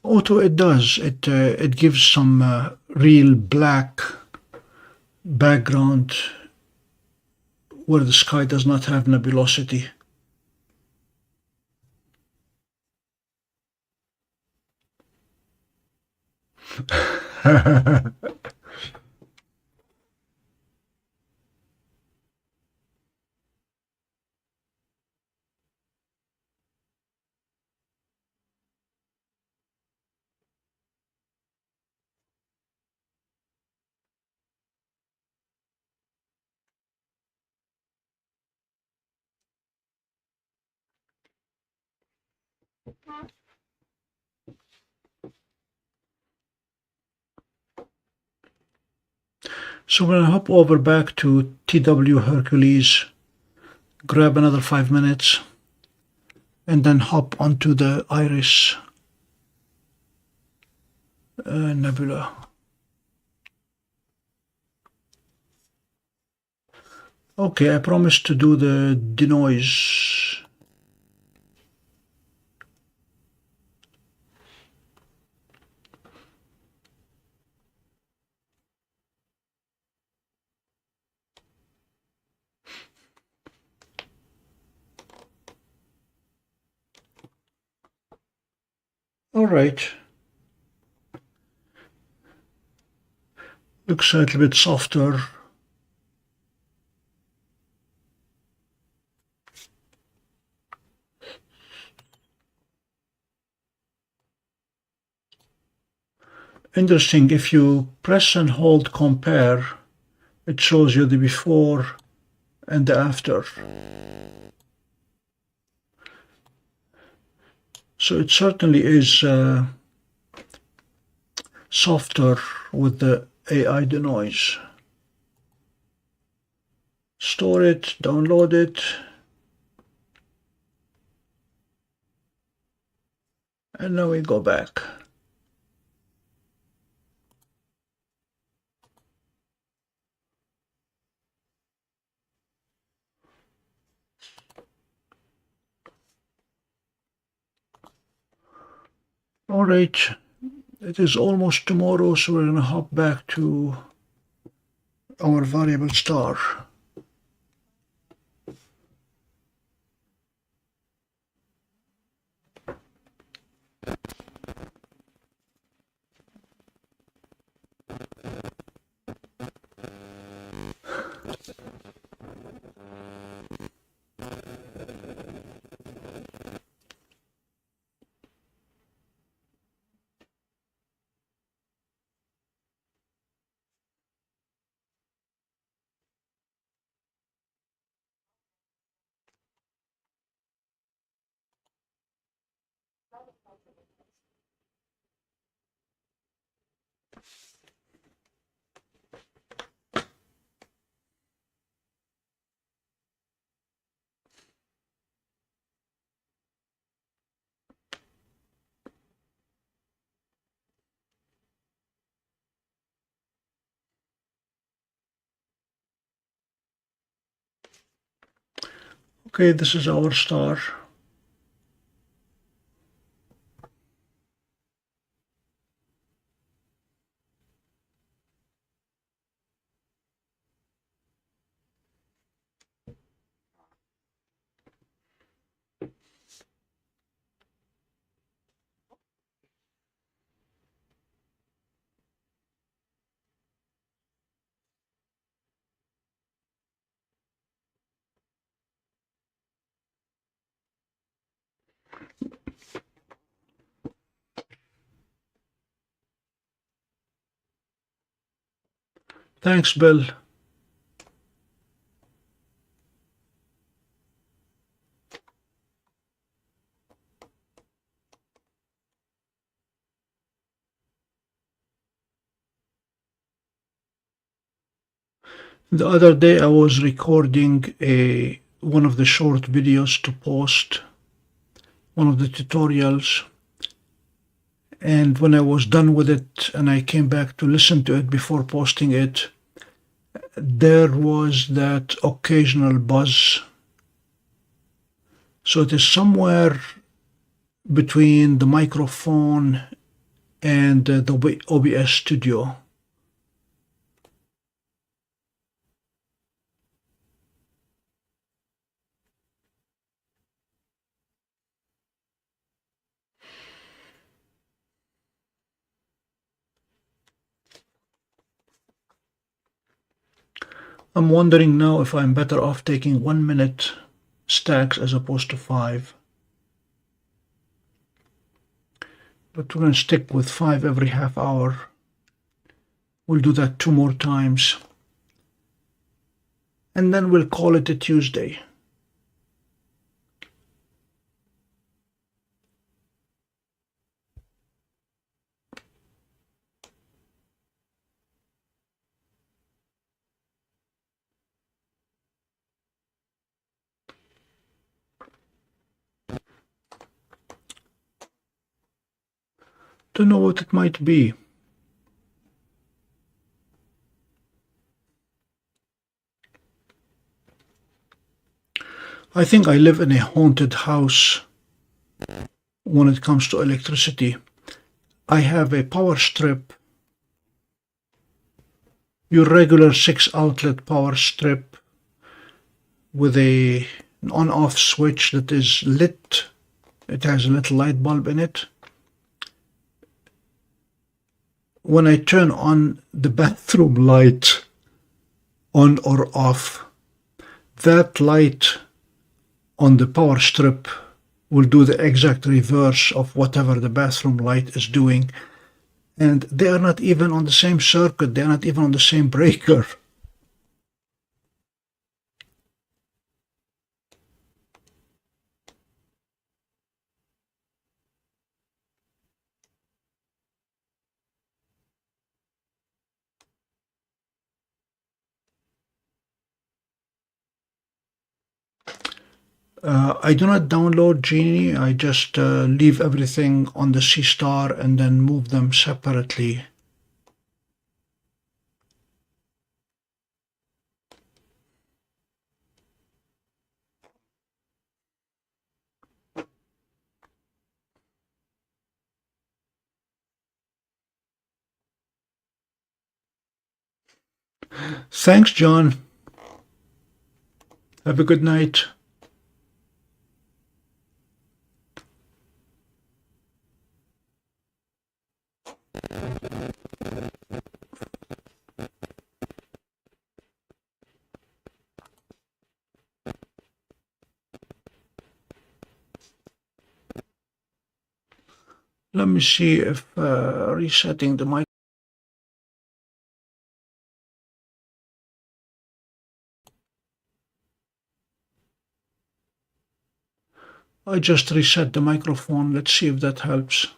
Auto, it does. It gives some real black background where the sky does not have nebulosity. So we're going to hop over back to TW Hercules, grab another 5 minutes, and then hop onto the Iris nebula. Okay, I promised to do the denoise. All right. Looks a little bit softer. Interesting, if you press and hold compare, it shows you the before and the after. So it certainly is softer with the AI denoise. Store it, download it, and now we go back. All right, it is almost tomorrow, so we're going to hop back to our variable star. Okay, this is our star. Thanks, Bill. The other day I was recording one of the short videos to post, one of the tutorials, and when I was done with it and I came back to listen to it before posting it, there was that occasional buzz. So it is somewhere between the microphone and the OBS studio. I'm wondering now if I'm better off taking 1 minute stacks as opposed to 5. But we're going to stick with 5 every half hour. We'll do that 2 more times. And then we'll call it a Tuesday. Don't know what it might be. I think I live in a haunted house when it comes to electricity. I have a power strip, your regular 6-outlet power strip with an on-off switch that is lit. It has a little light bulb in it. When I turn on the bathroom light on or off, that light on the power strip will do the exact reverse of whatever the bathroom light is doing. And they are not even on the same circuit, they are not even on the same breaker. I do not download Genie, I just leave everything on the Seestar and then move them separately. Thanks, John. Have a good night. Let me see if resetting the mic. I just reset the microphone. Let's see if that helps.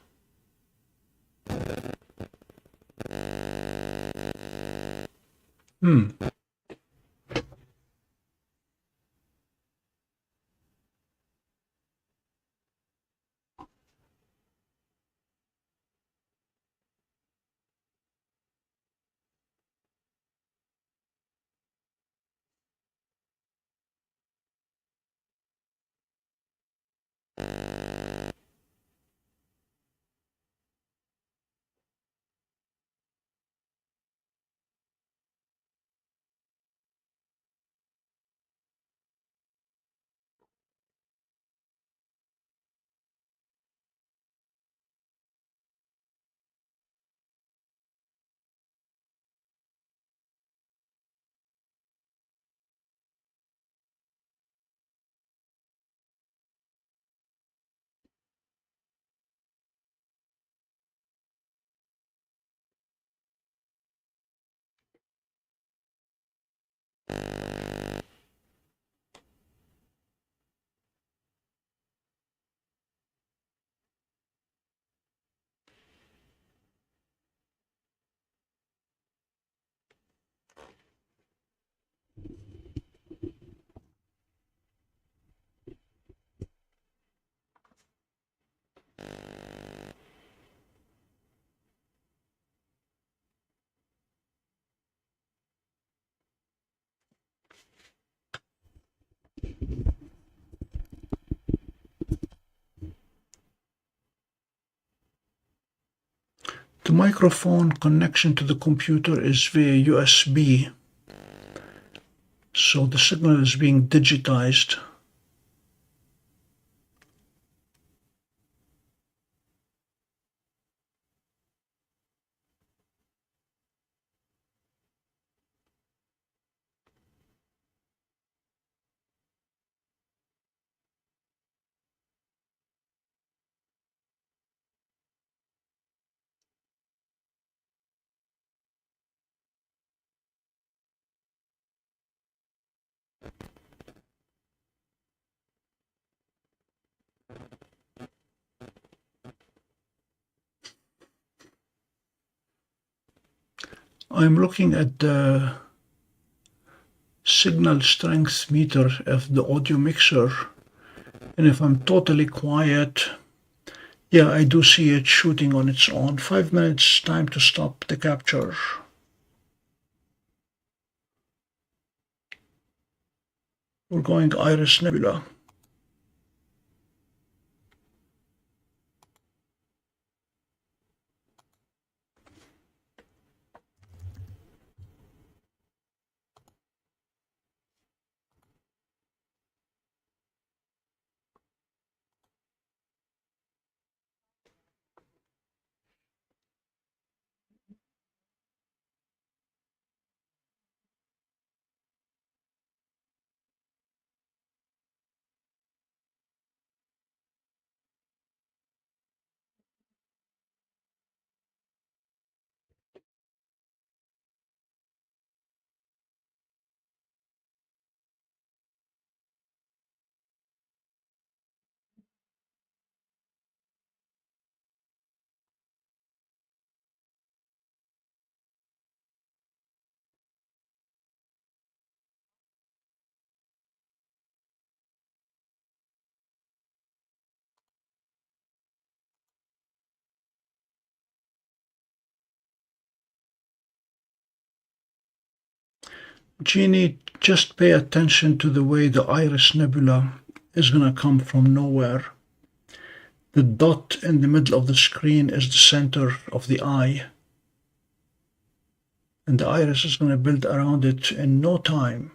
The microphone connection to the computer is via USB, so the signal is being digitized. I'm looking at the signal strength meter of the audio mixer, and if I'm totally quiet, Yeah, I do see it shooting on its own. 5 minutes, time to stop the capture. We're going Iris Nebula. Jeannie, just pay attention to the way the Iris Nebula is going to come from nowhere. The dot in the middle of the screen is the center of the eye. And the iris is going to build around it in no time.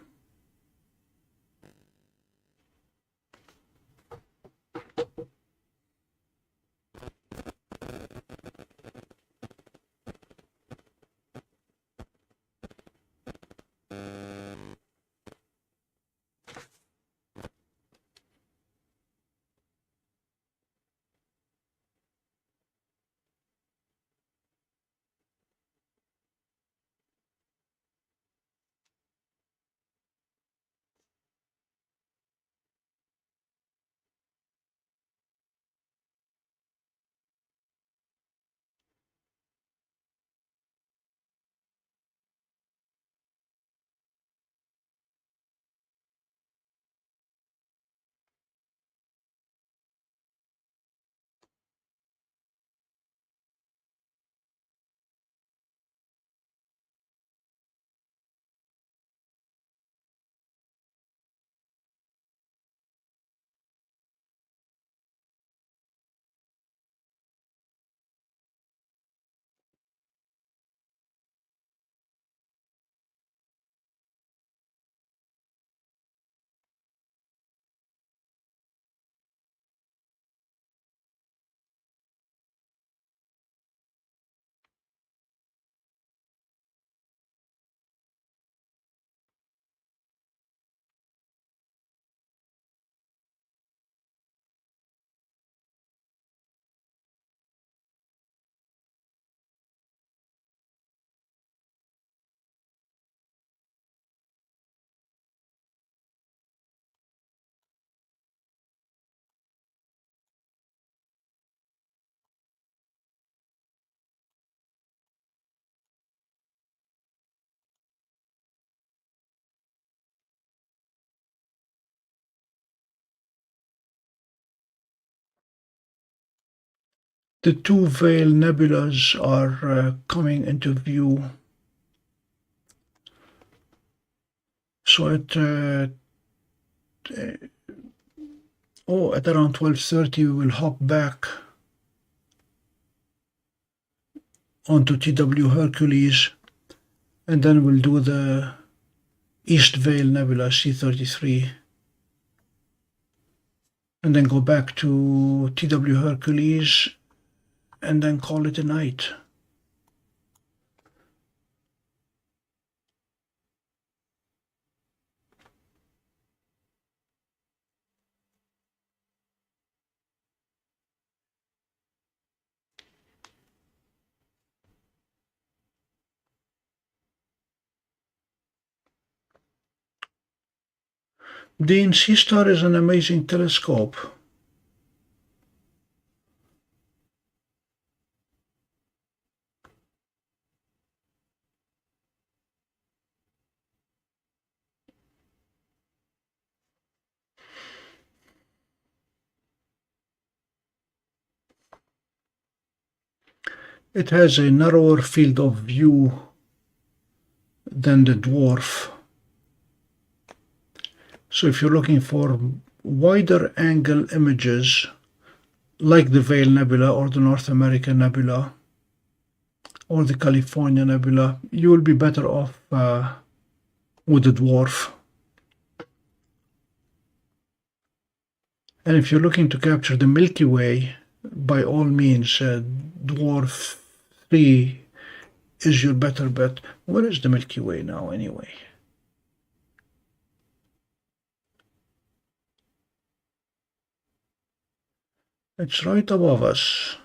The two Veil nebulas are coming into view. So at around 12:30 we will hop back onto TW Hercules, and then we'll do the East Veil Nebula C33, and then go back to TW Hercules, and then call it a night. Dean, Seestar is an amazing telescope. It has a narrower field of view than the dwarf. So if you're looking for wider angle images like the Veil Nebula or the North American Nebula or the California Nebula, you will be better off with the dwarf. And if you're looking to capture the Milky Way, by all means, dwarf 3 is your better bet. Where is the Milky Way now anyway? It's right above us.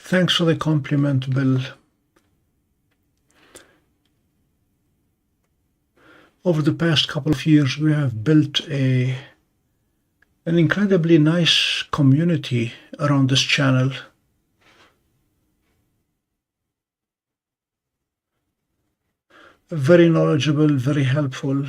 Thanks for the compliment, Bill. Over the past couple of years, we have built an incredibly nice community around this channel. Very knowledgeable, very helpful.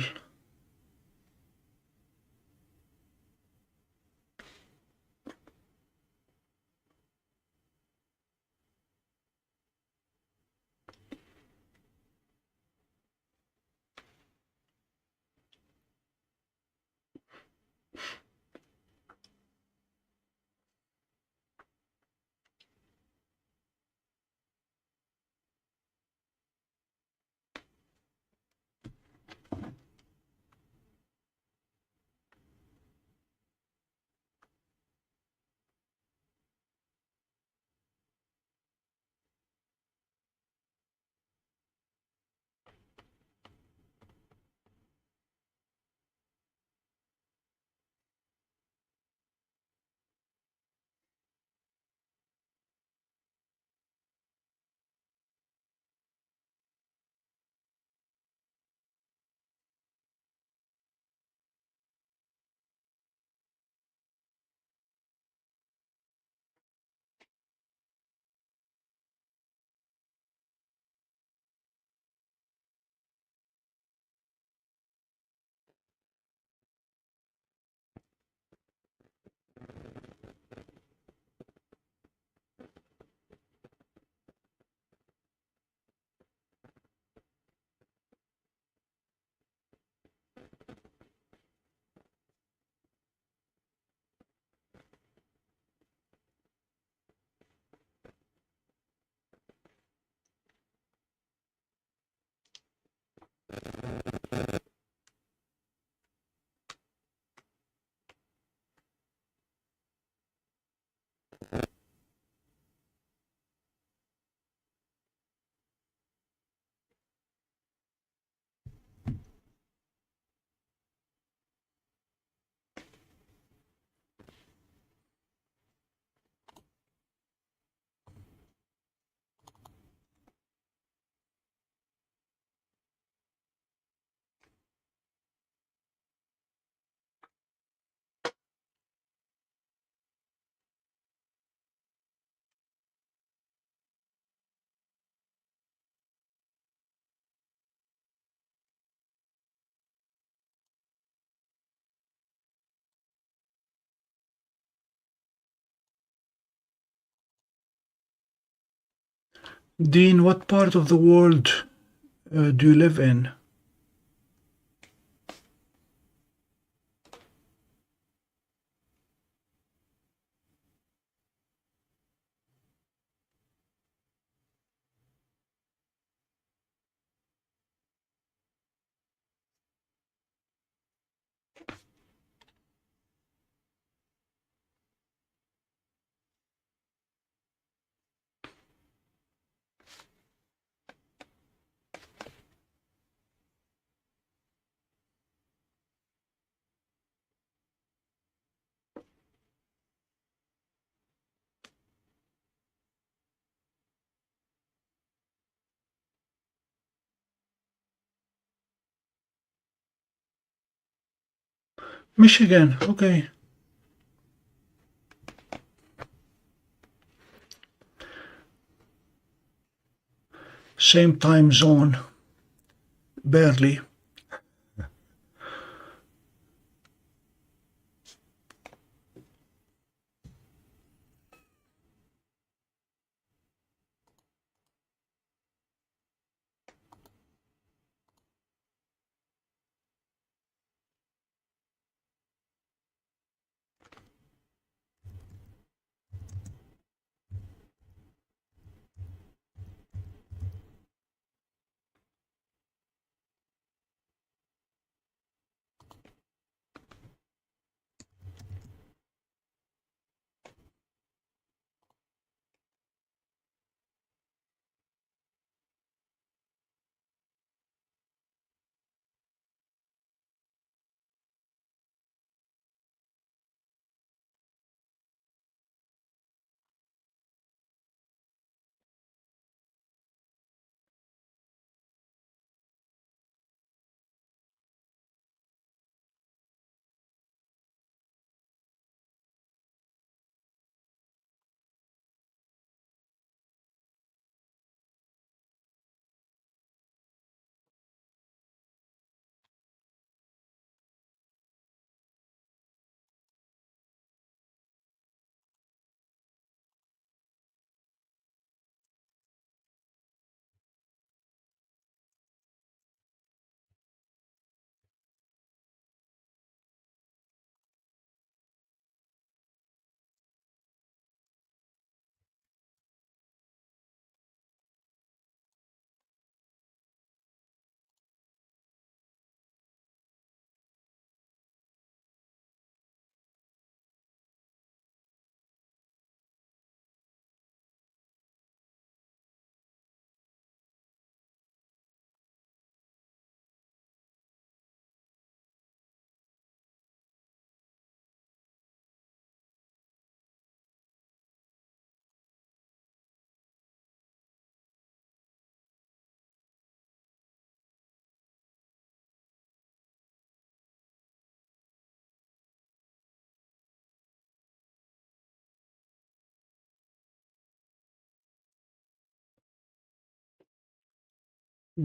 Dean, what part of the world do you live in? Michigan, okay. Same time zone, barely.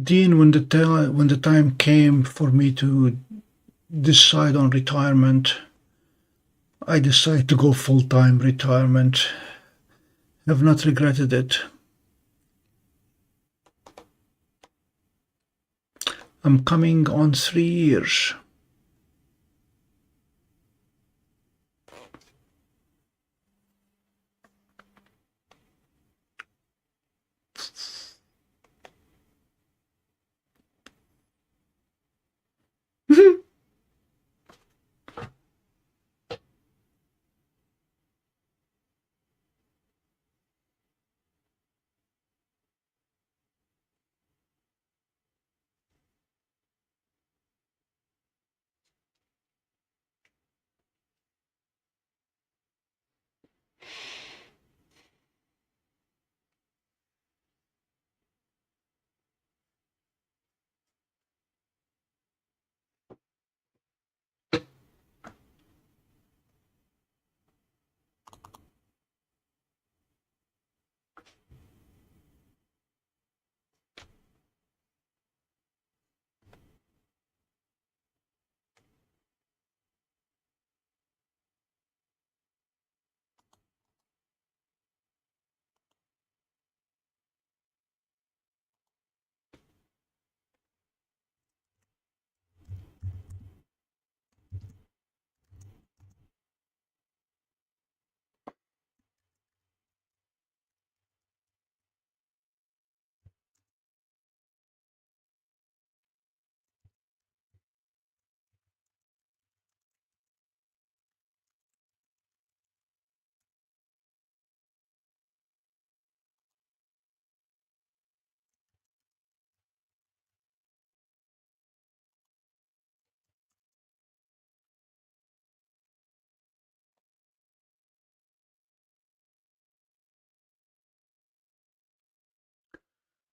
Dean, when the time came for me to decide on retirement, I decided to go full-time retirement. Have not regretted it. I'm coming on 3 years.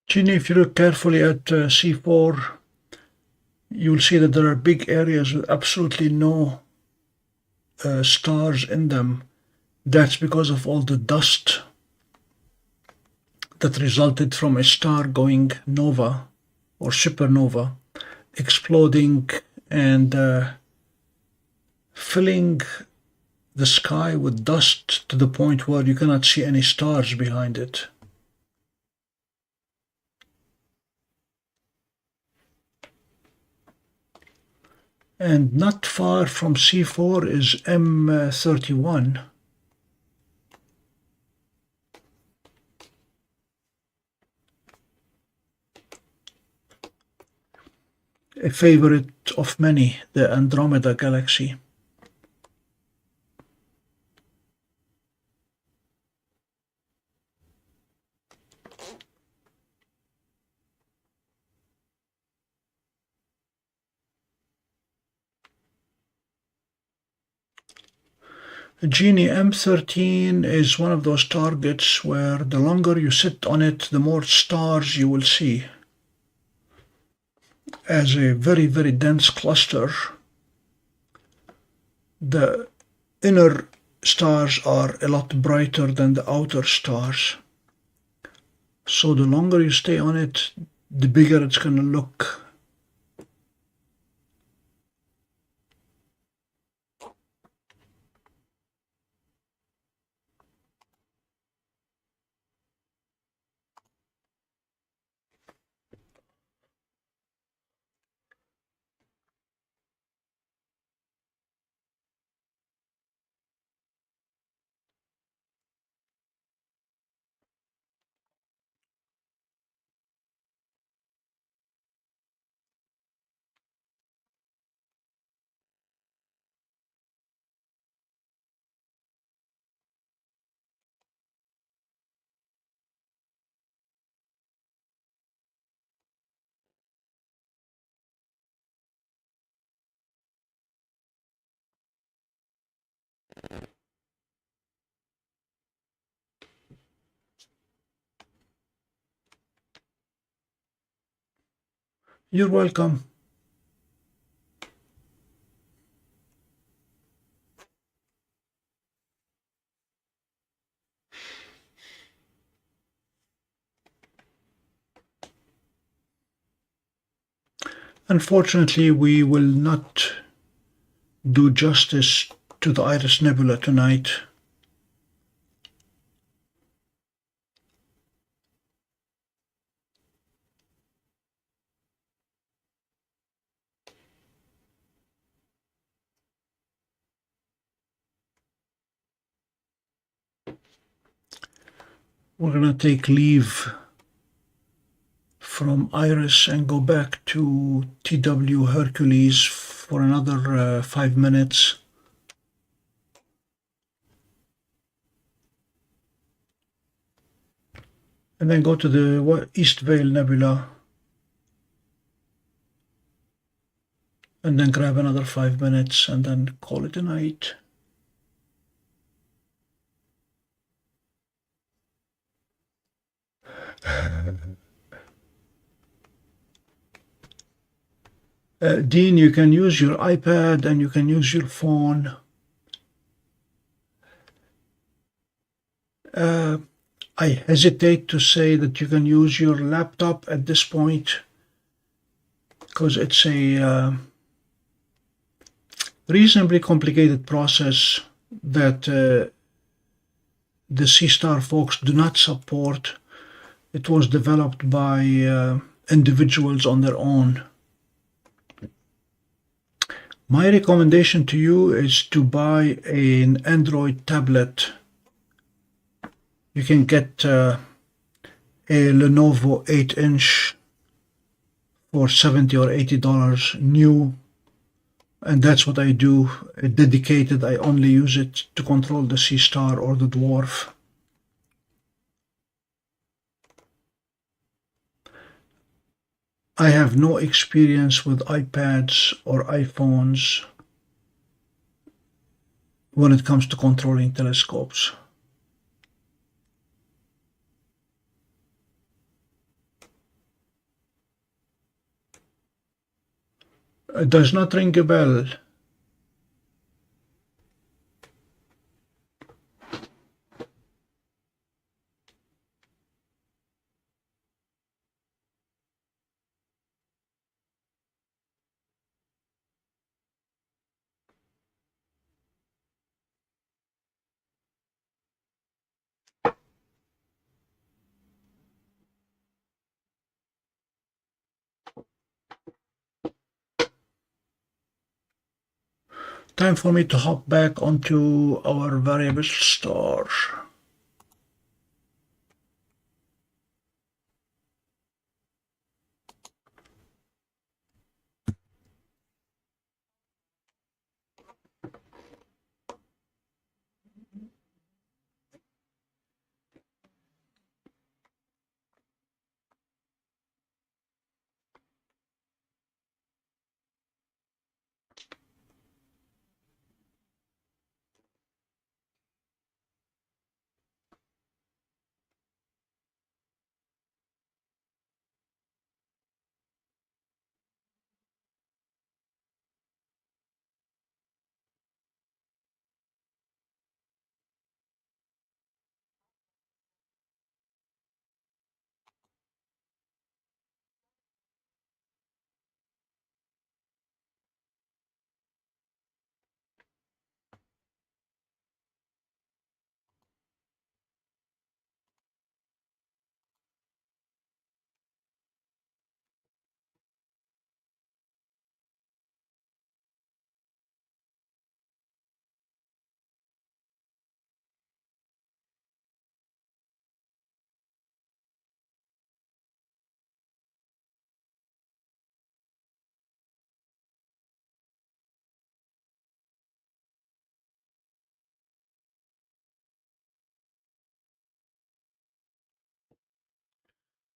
Ginny, if you look carefully at C4, you'll see that there are big areas with absolutely no stars in them. That's because of all the dust that resulted from a star going nova or supernova, exploding and filling the sky with dust to the point where you cannot see any stars behind it. And not far from C4 is M31. A favorite of many, the Andromeda galaxy. Genie M13 is one of those targets where the longer you sit on it, the more stars you will see. As a very, very dense cluster, the inner stars are a lot brighter than the outer stars. So the longer you stay on it, the bigger it's going to look. You're welcome. Unfortunately, we will not do justice to the Iris Nebula tonight. We're going to take leave from Iris and go back to TW Hercules for another 5 minutes. And then go to the East Vale Nebula. And then grab another 5 minutes and then call it a night. Dean, you can use your iPad and you can use your phone. I hesitate to say that you can use your laptop at this point because it's a reasonably complicated process that the Seestar folks do not support. It was developed by individuals on their own. My recommendation to you is to buy an Android tablet. You can get a Lenovo 8-inch for $70 or $80 new, and that's what I do. Dedicated, I only use it to control the Seestar or the DWARF. I have no experience with iPads or iPhones when it comes to controlling telescopes. It does not ring a bell. Time for me to hop back onto our variable star.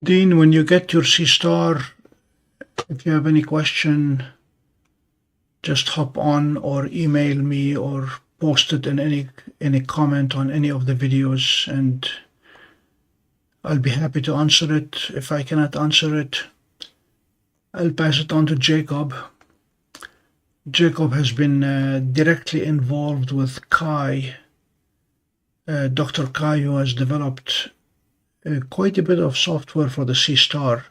Dean, when you get your Seestar, if you have any question, just hop on or email me or post it in any comment on any of the videos, and I'll be happy to answer it. If I cannot answer it, I'll pass it on to Jacob. Jacob has been directly involved with Kai, Dr. Kai, who has developed quite a bit of software for the Seestar.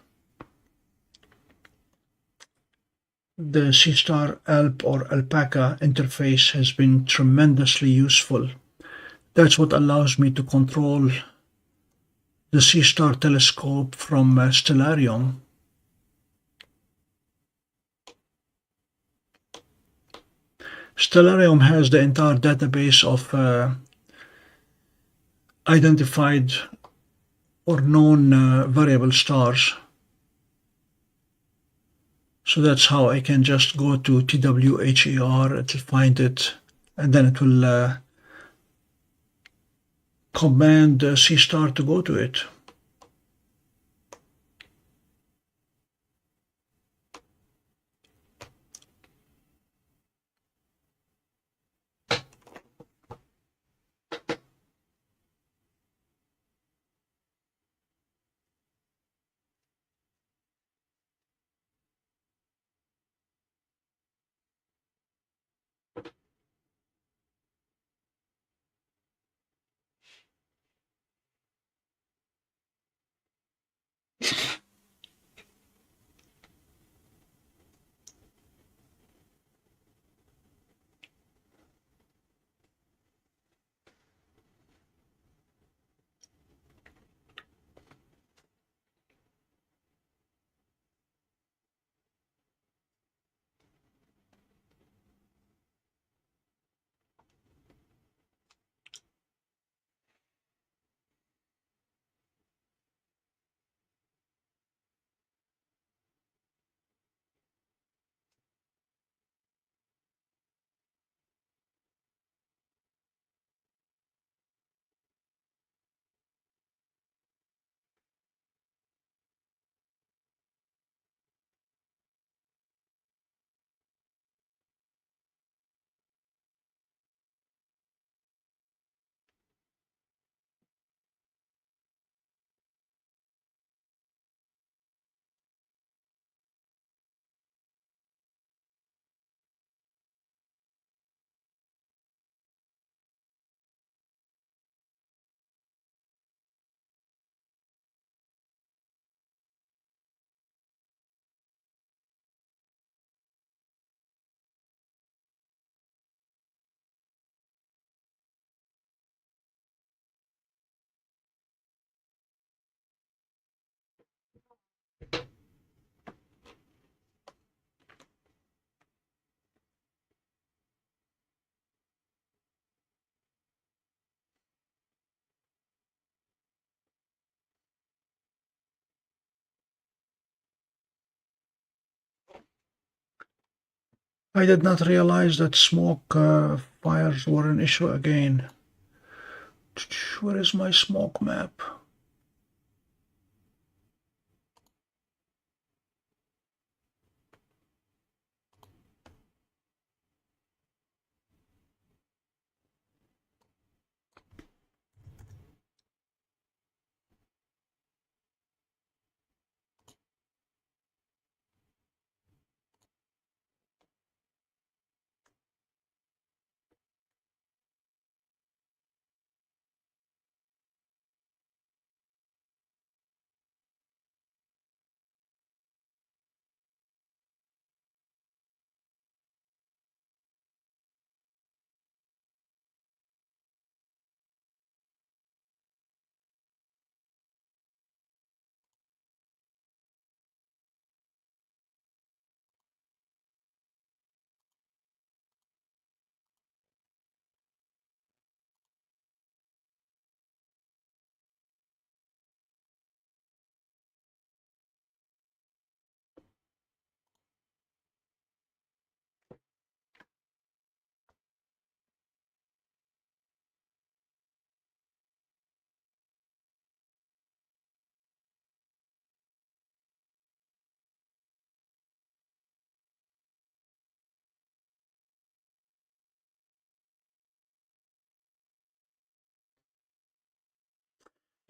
The Seestar ALP or alpaca interface has been tremendously useful. That's what allows me to control the Seestar telescope from Stellarium. Stellarium has the entire database of identified or known variable stars. So that's how I can just go to TWHER, it will find it, and then it will command Seestar to go to it. I did not realize that smoke fires were an issue again. Where is my smoke map?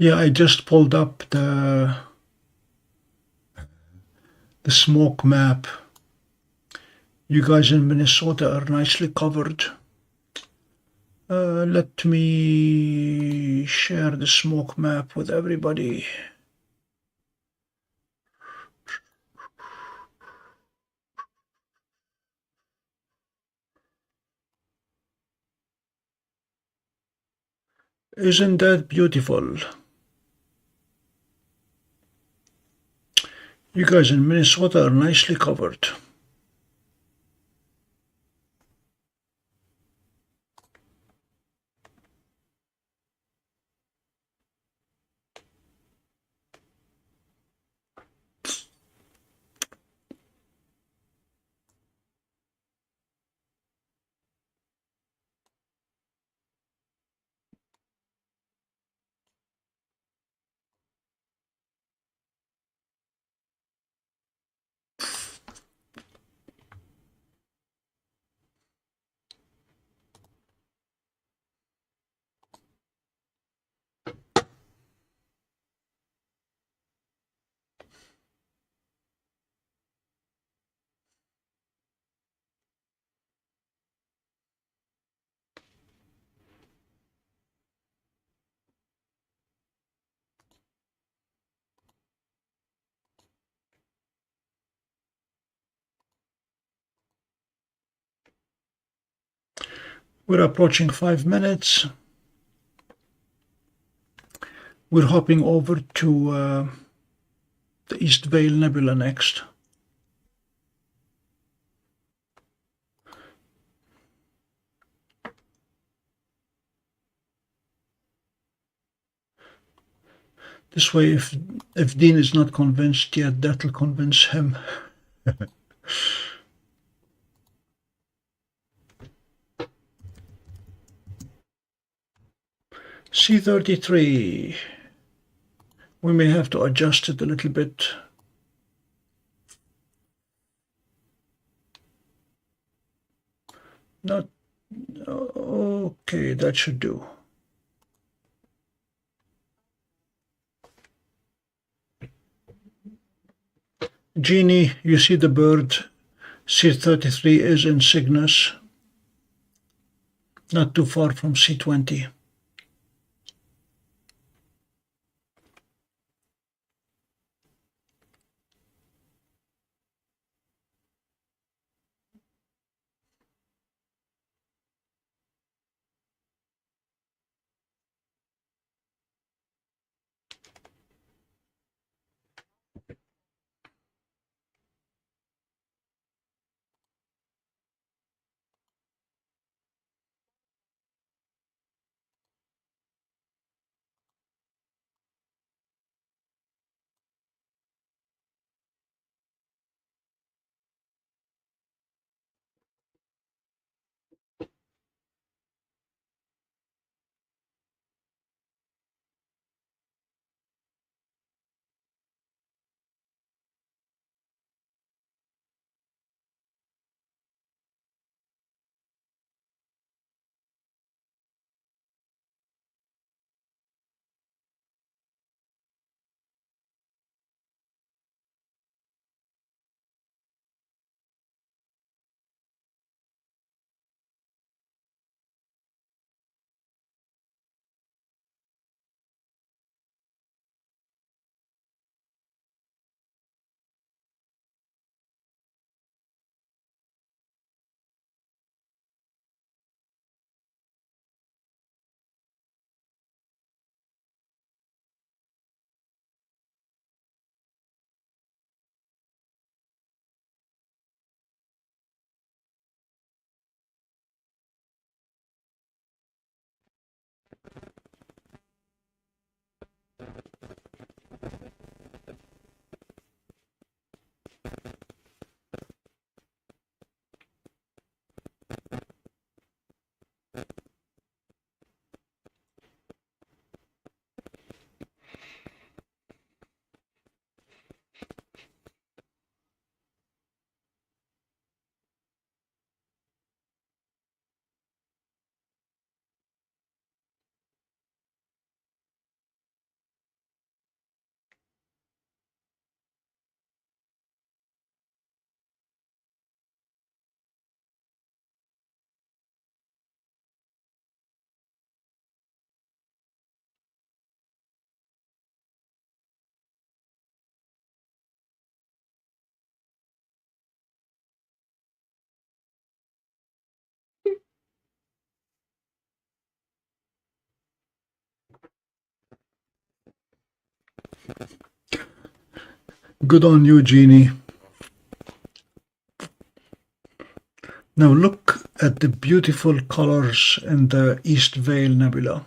Yeah, I just pulled up the smoke map. You guys in Minnesota are nicely covered. Let me share the smoke map with everybody. Isn't that beautiful? You guys in Minnesota are nicely covered. We're approaching 5 minutes. We're hopping over to the East Vale Nebula next. This way, if Dean is not convinced yet, that'll convince him. C33. We may have to adjust it a little bit. Not okay, that should do. Jeannie, you see the bird. C33 is in Cygnus, not too far from C20. Good on you, Jeannie. Now look at the beautiful colors in the East Vale Nebula.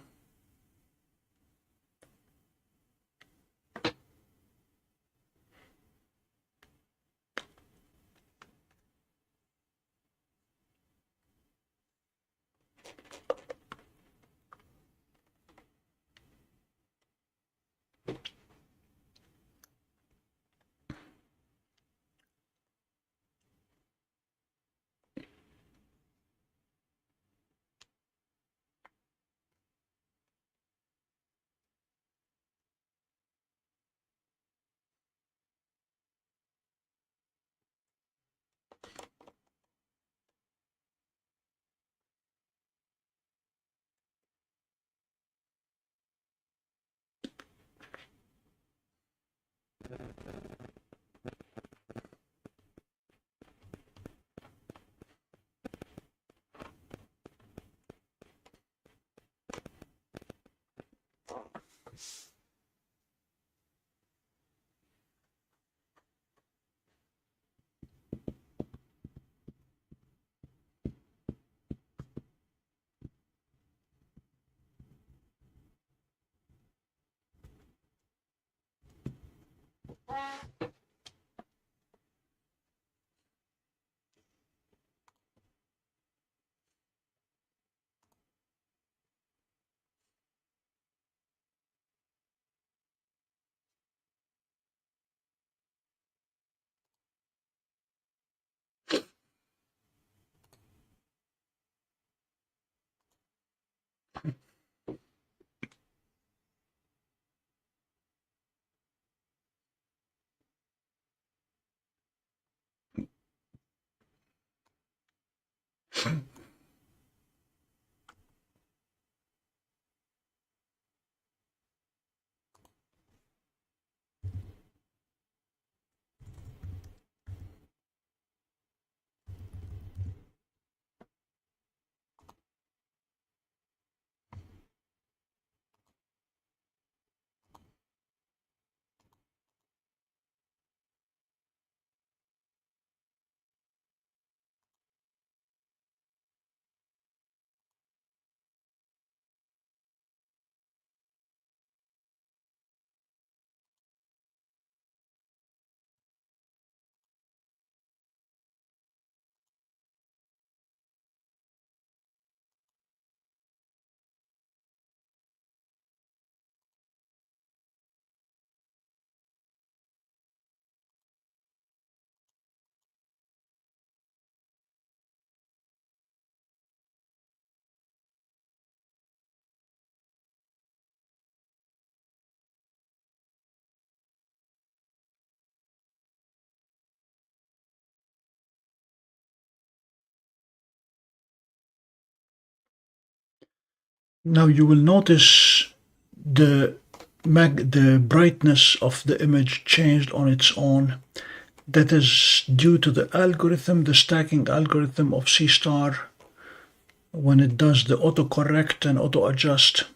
Now you will notice the brightness of the image changed on its own. That is due to the algorithm, the stacking algorithm of Seestar, when it does the autocorrect and auto adjust.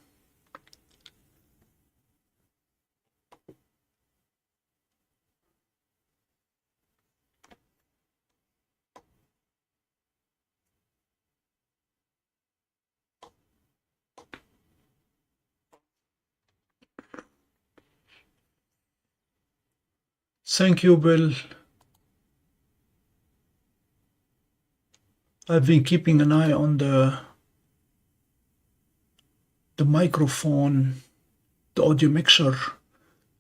Thank you, Bill. I've been keeping an eye on the microphone, the audio mixer,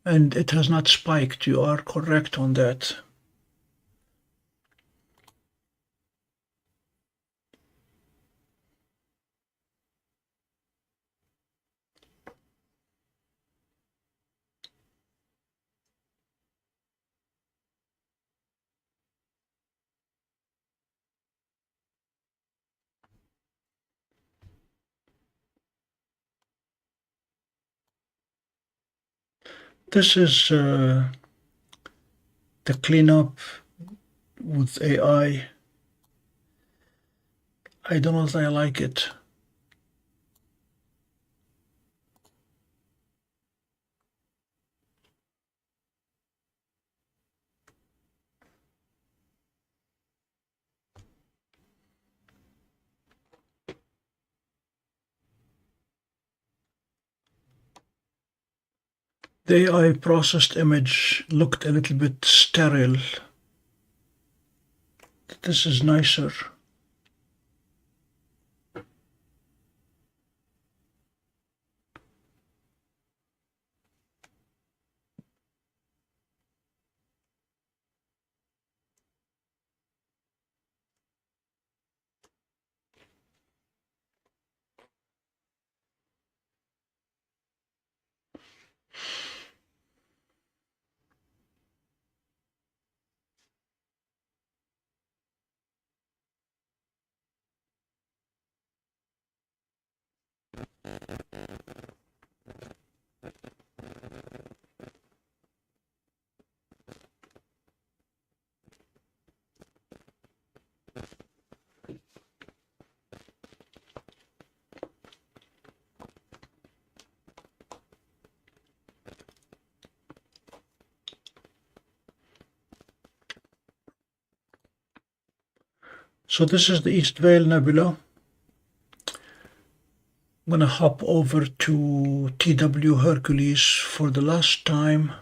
and it has not spiked. You are correct on that. This is the cleanup with AI. I don't know if I like it. The AI processed image looked a little bit sterile. This is nicer. So this is the East Vale Nebula. I'm going to hop over to TW Hercules for the last time.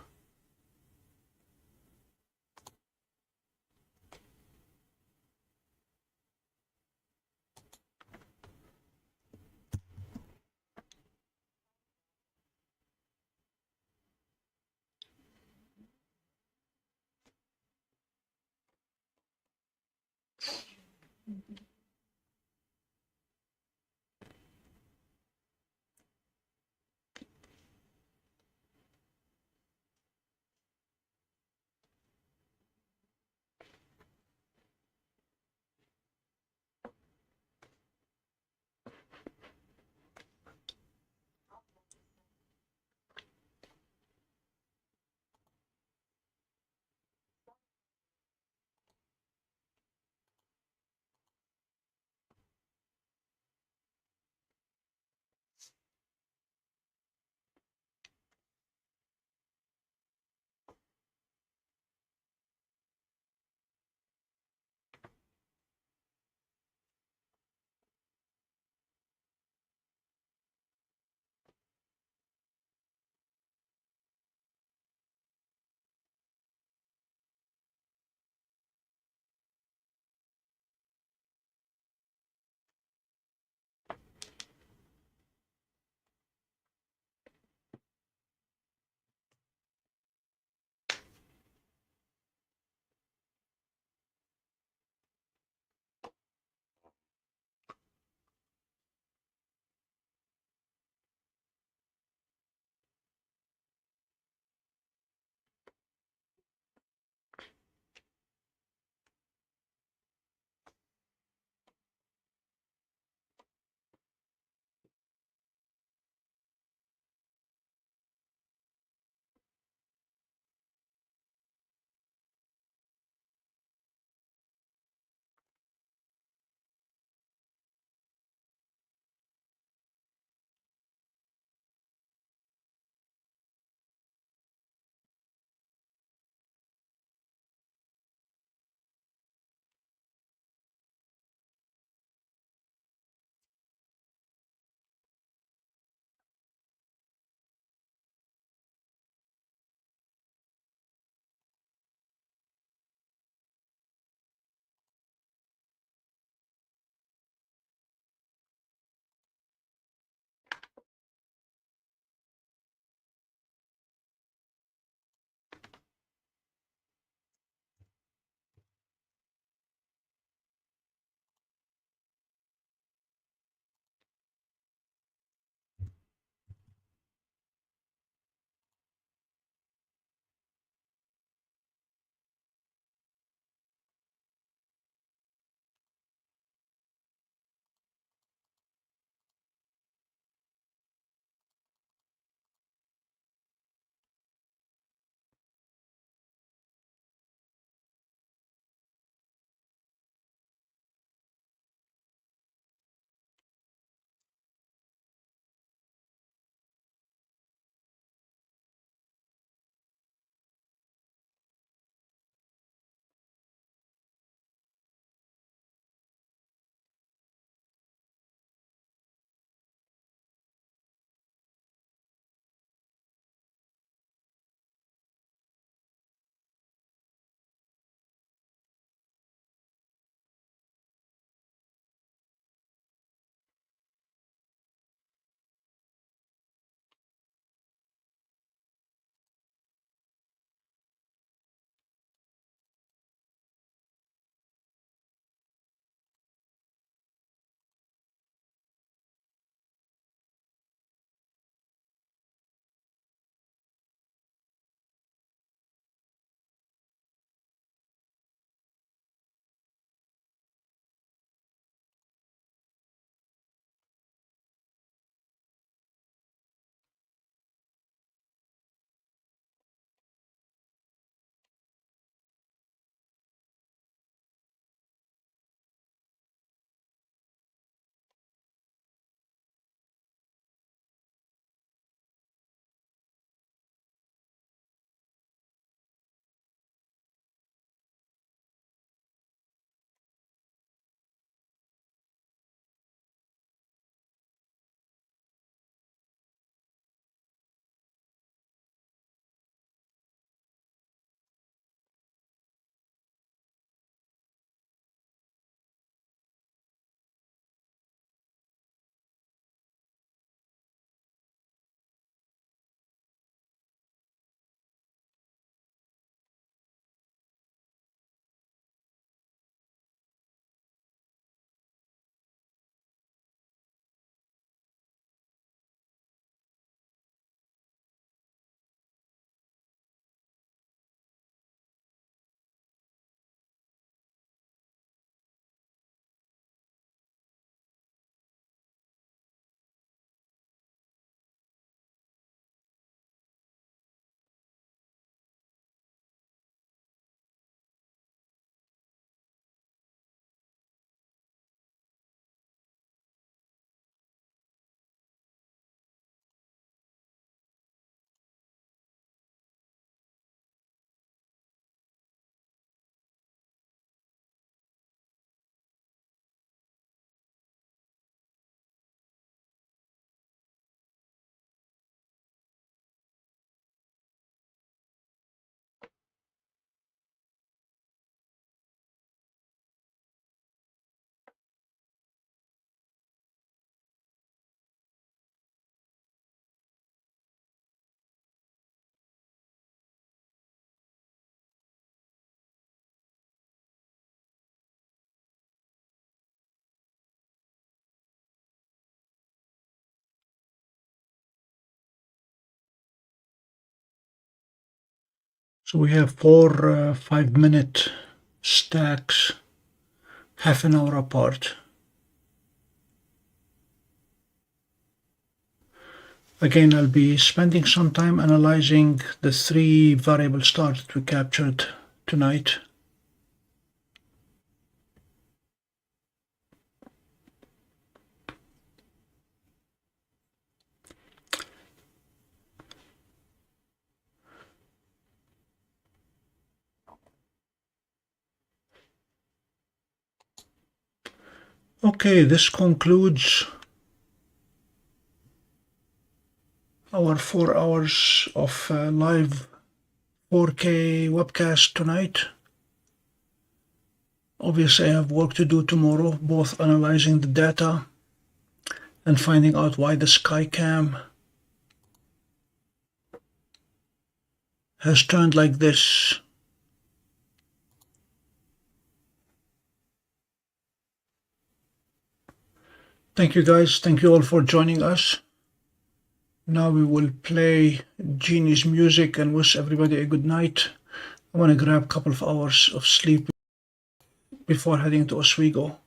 So we have four 5-minute stacks, half an hour apart. Again, I'll be spending some time analyzing the 3 variable stars that we captured tonight. Okay, this concludes our 4 hours of live 4K webcast tonight. Obviously, I have work to do tomorrow, both analyzing the data and finding out why the SkyCam has turned like this. Thank you guys, thank you all for joining us. Now we will play Genie's music and wish everybody a good night. I want to grab a couple of hours of sleep before heading to Oswego.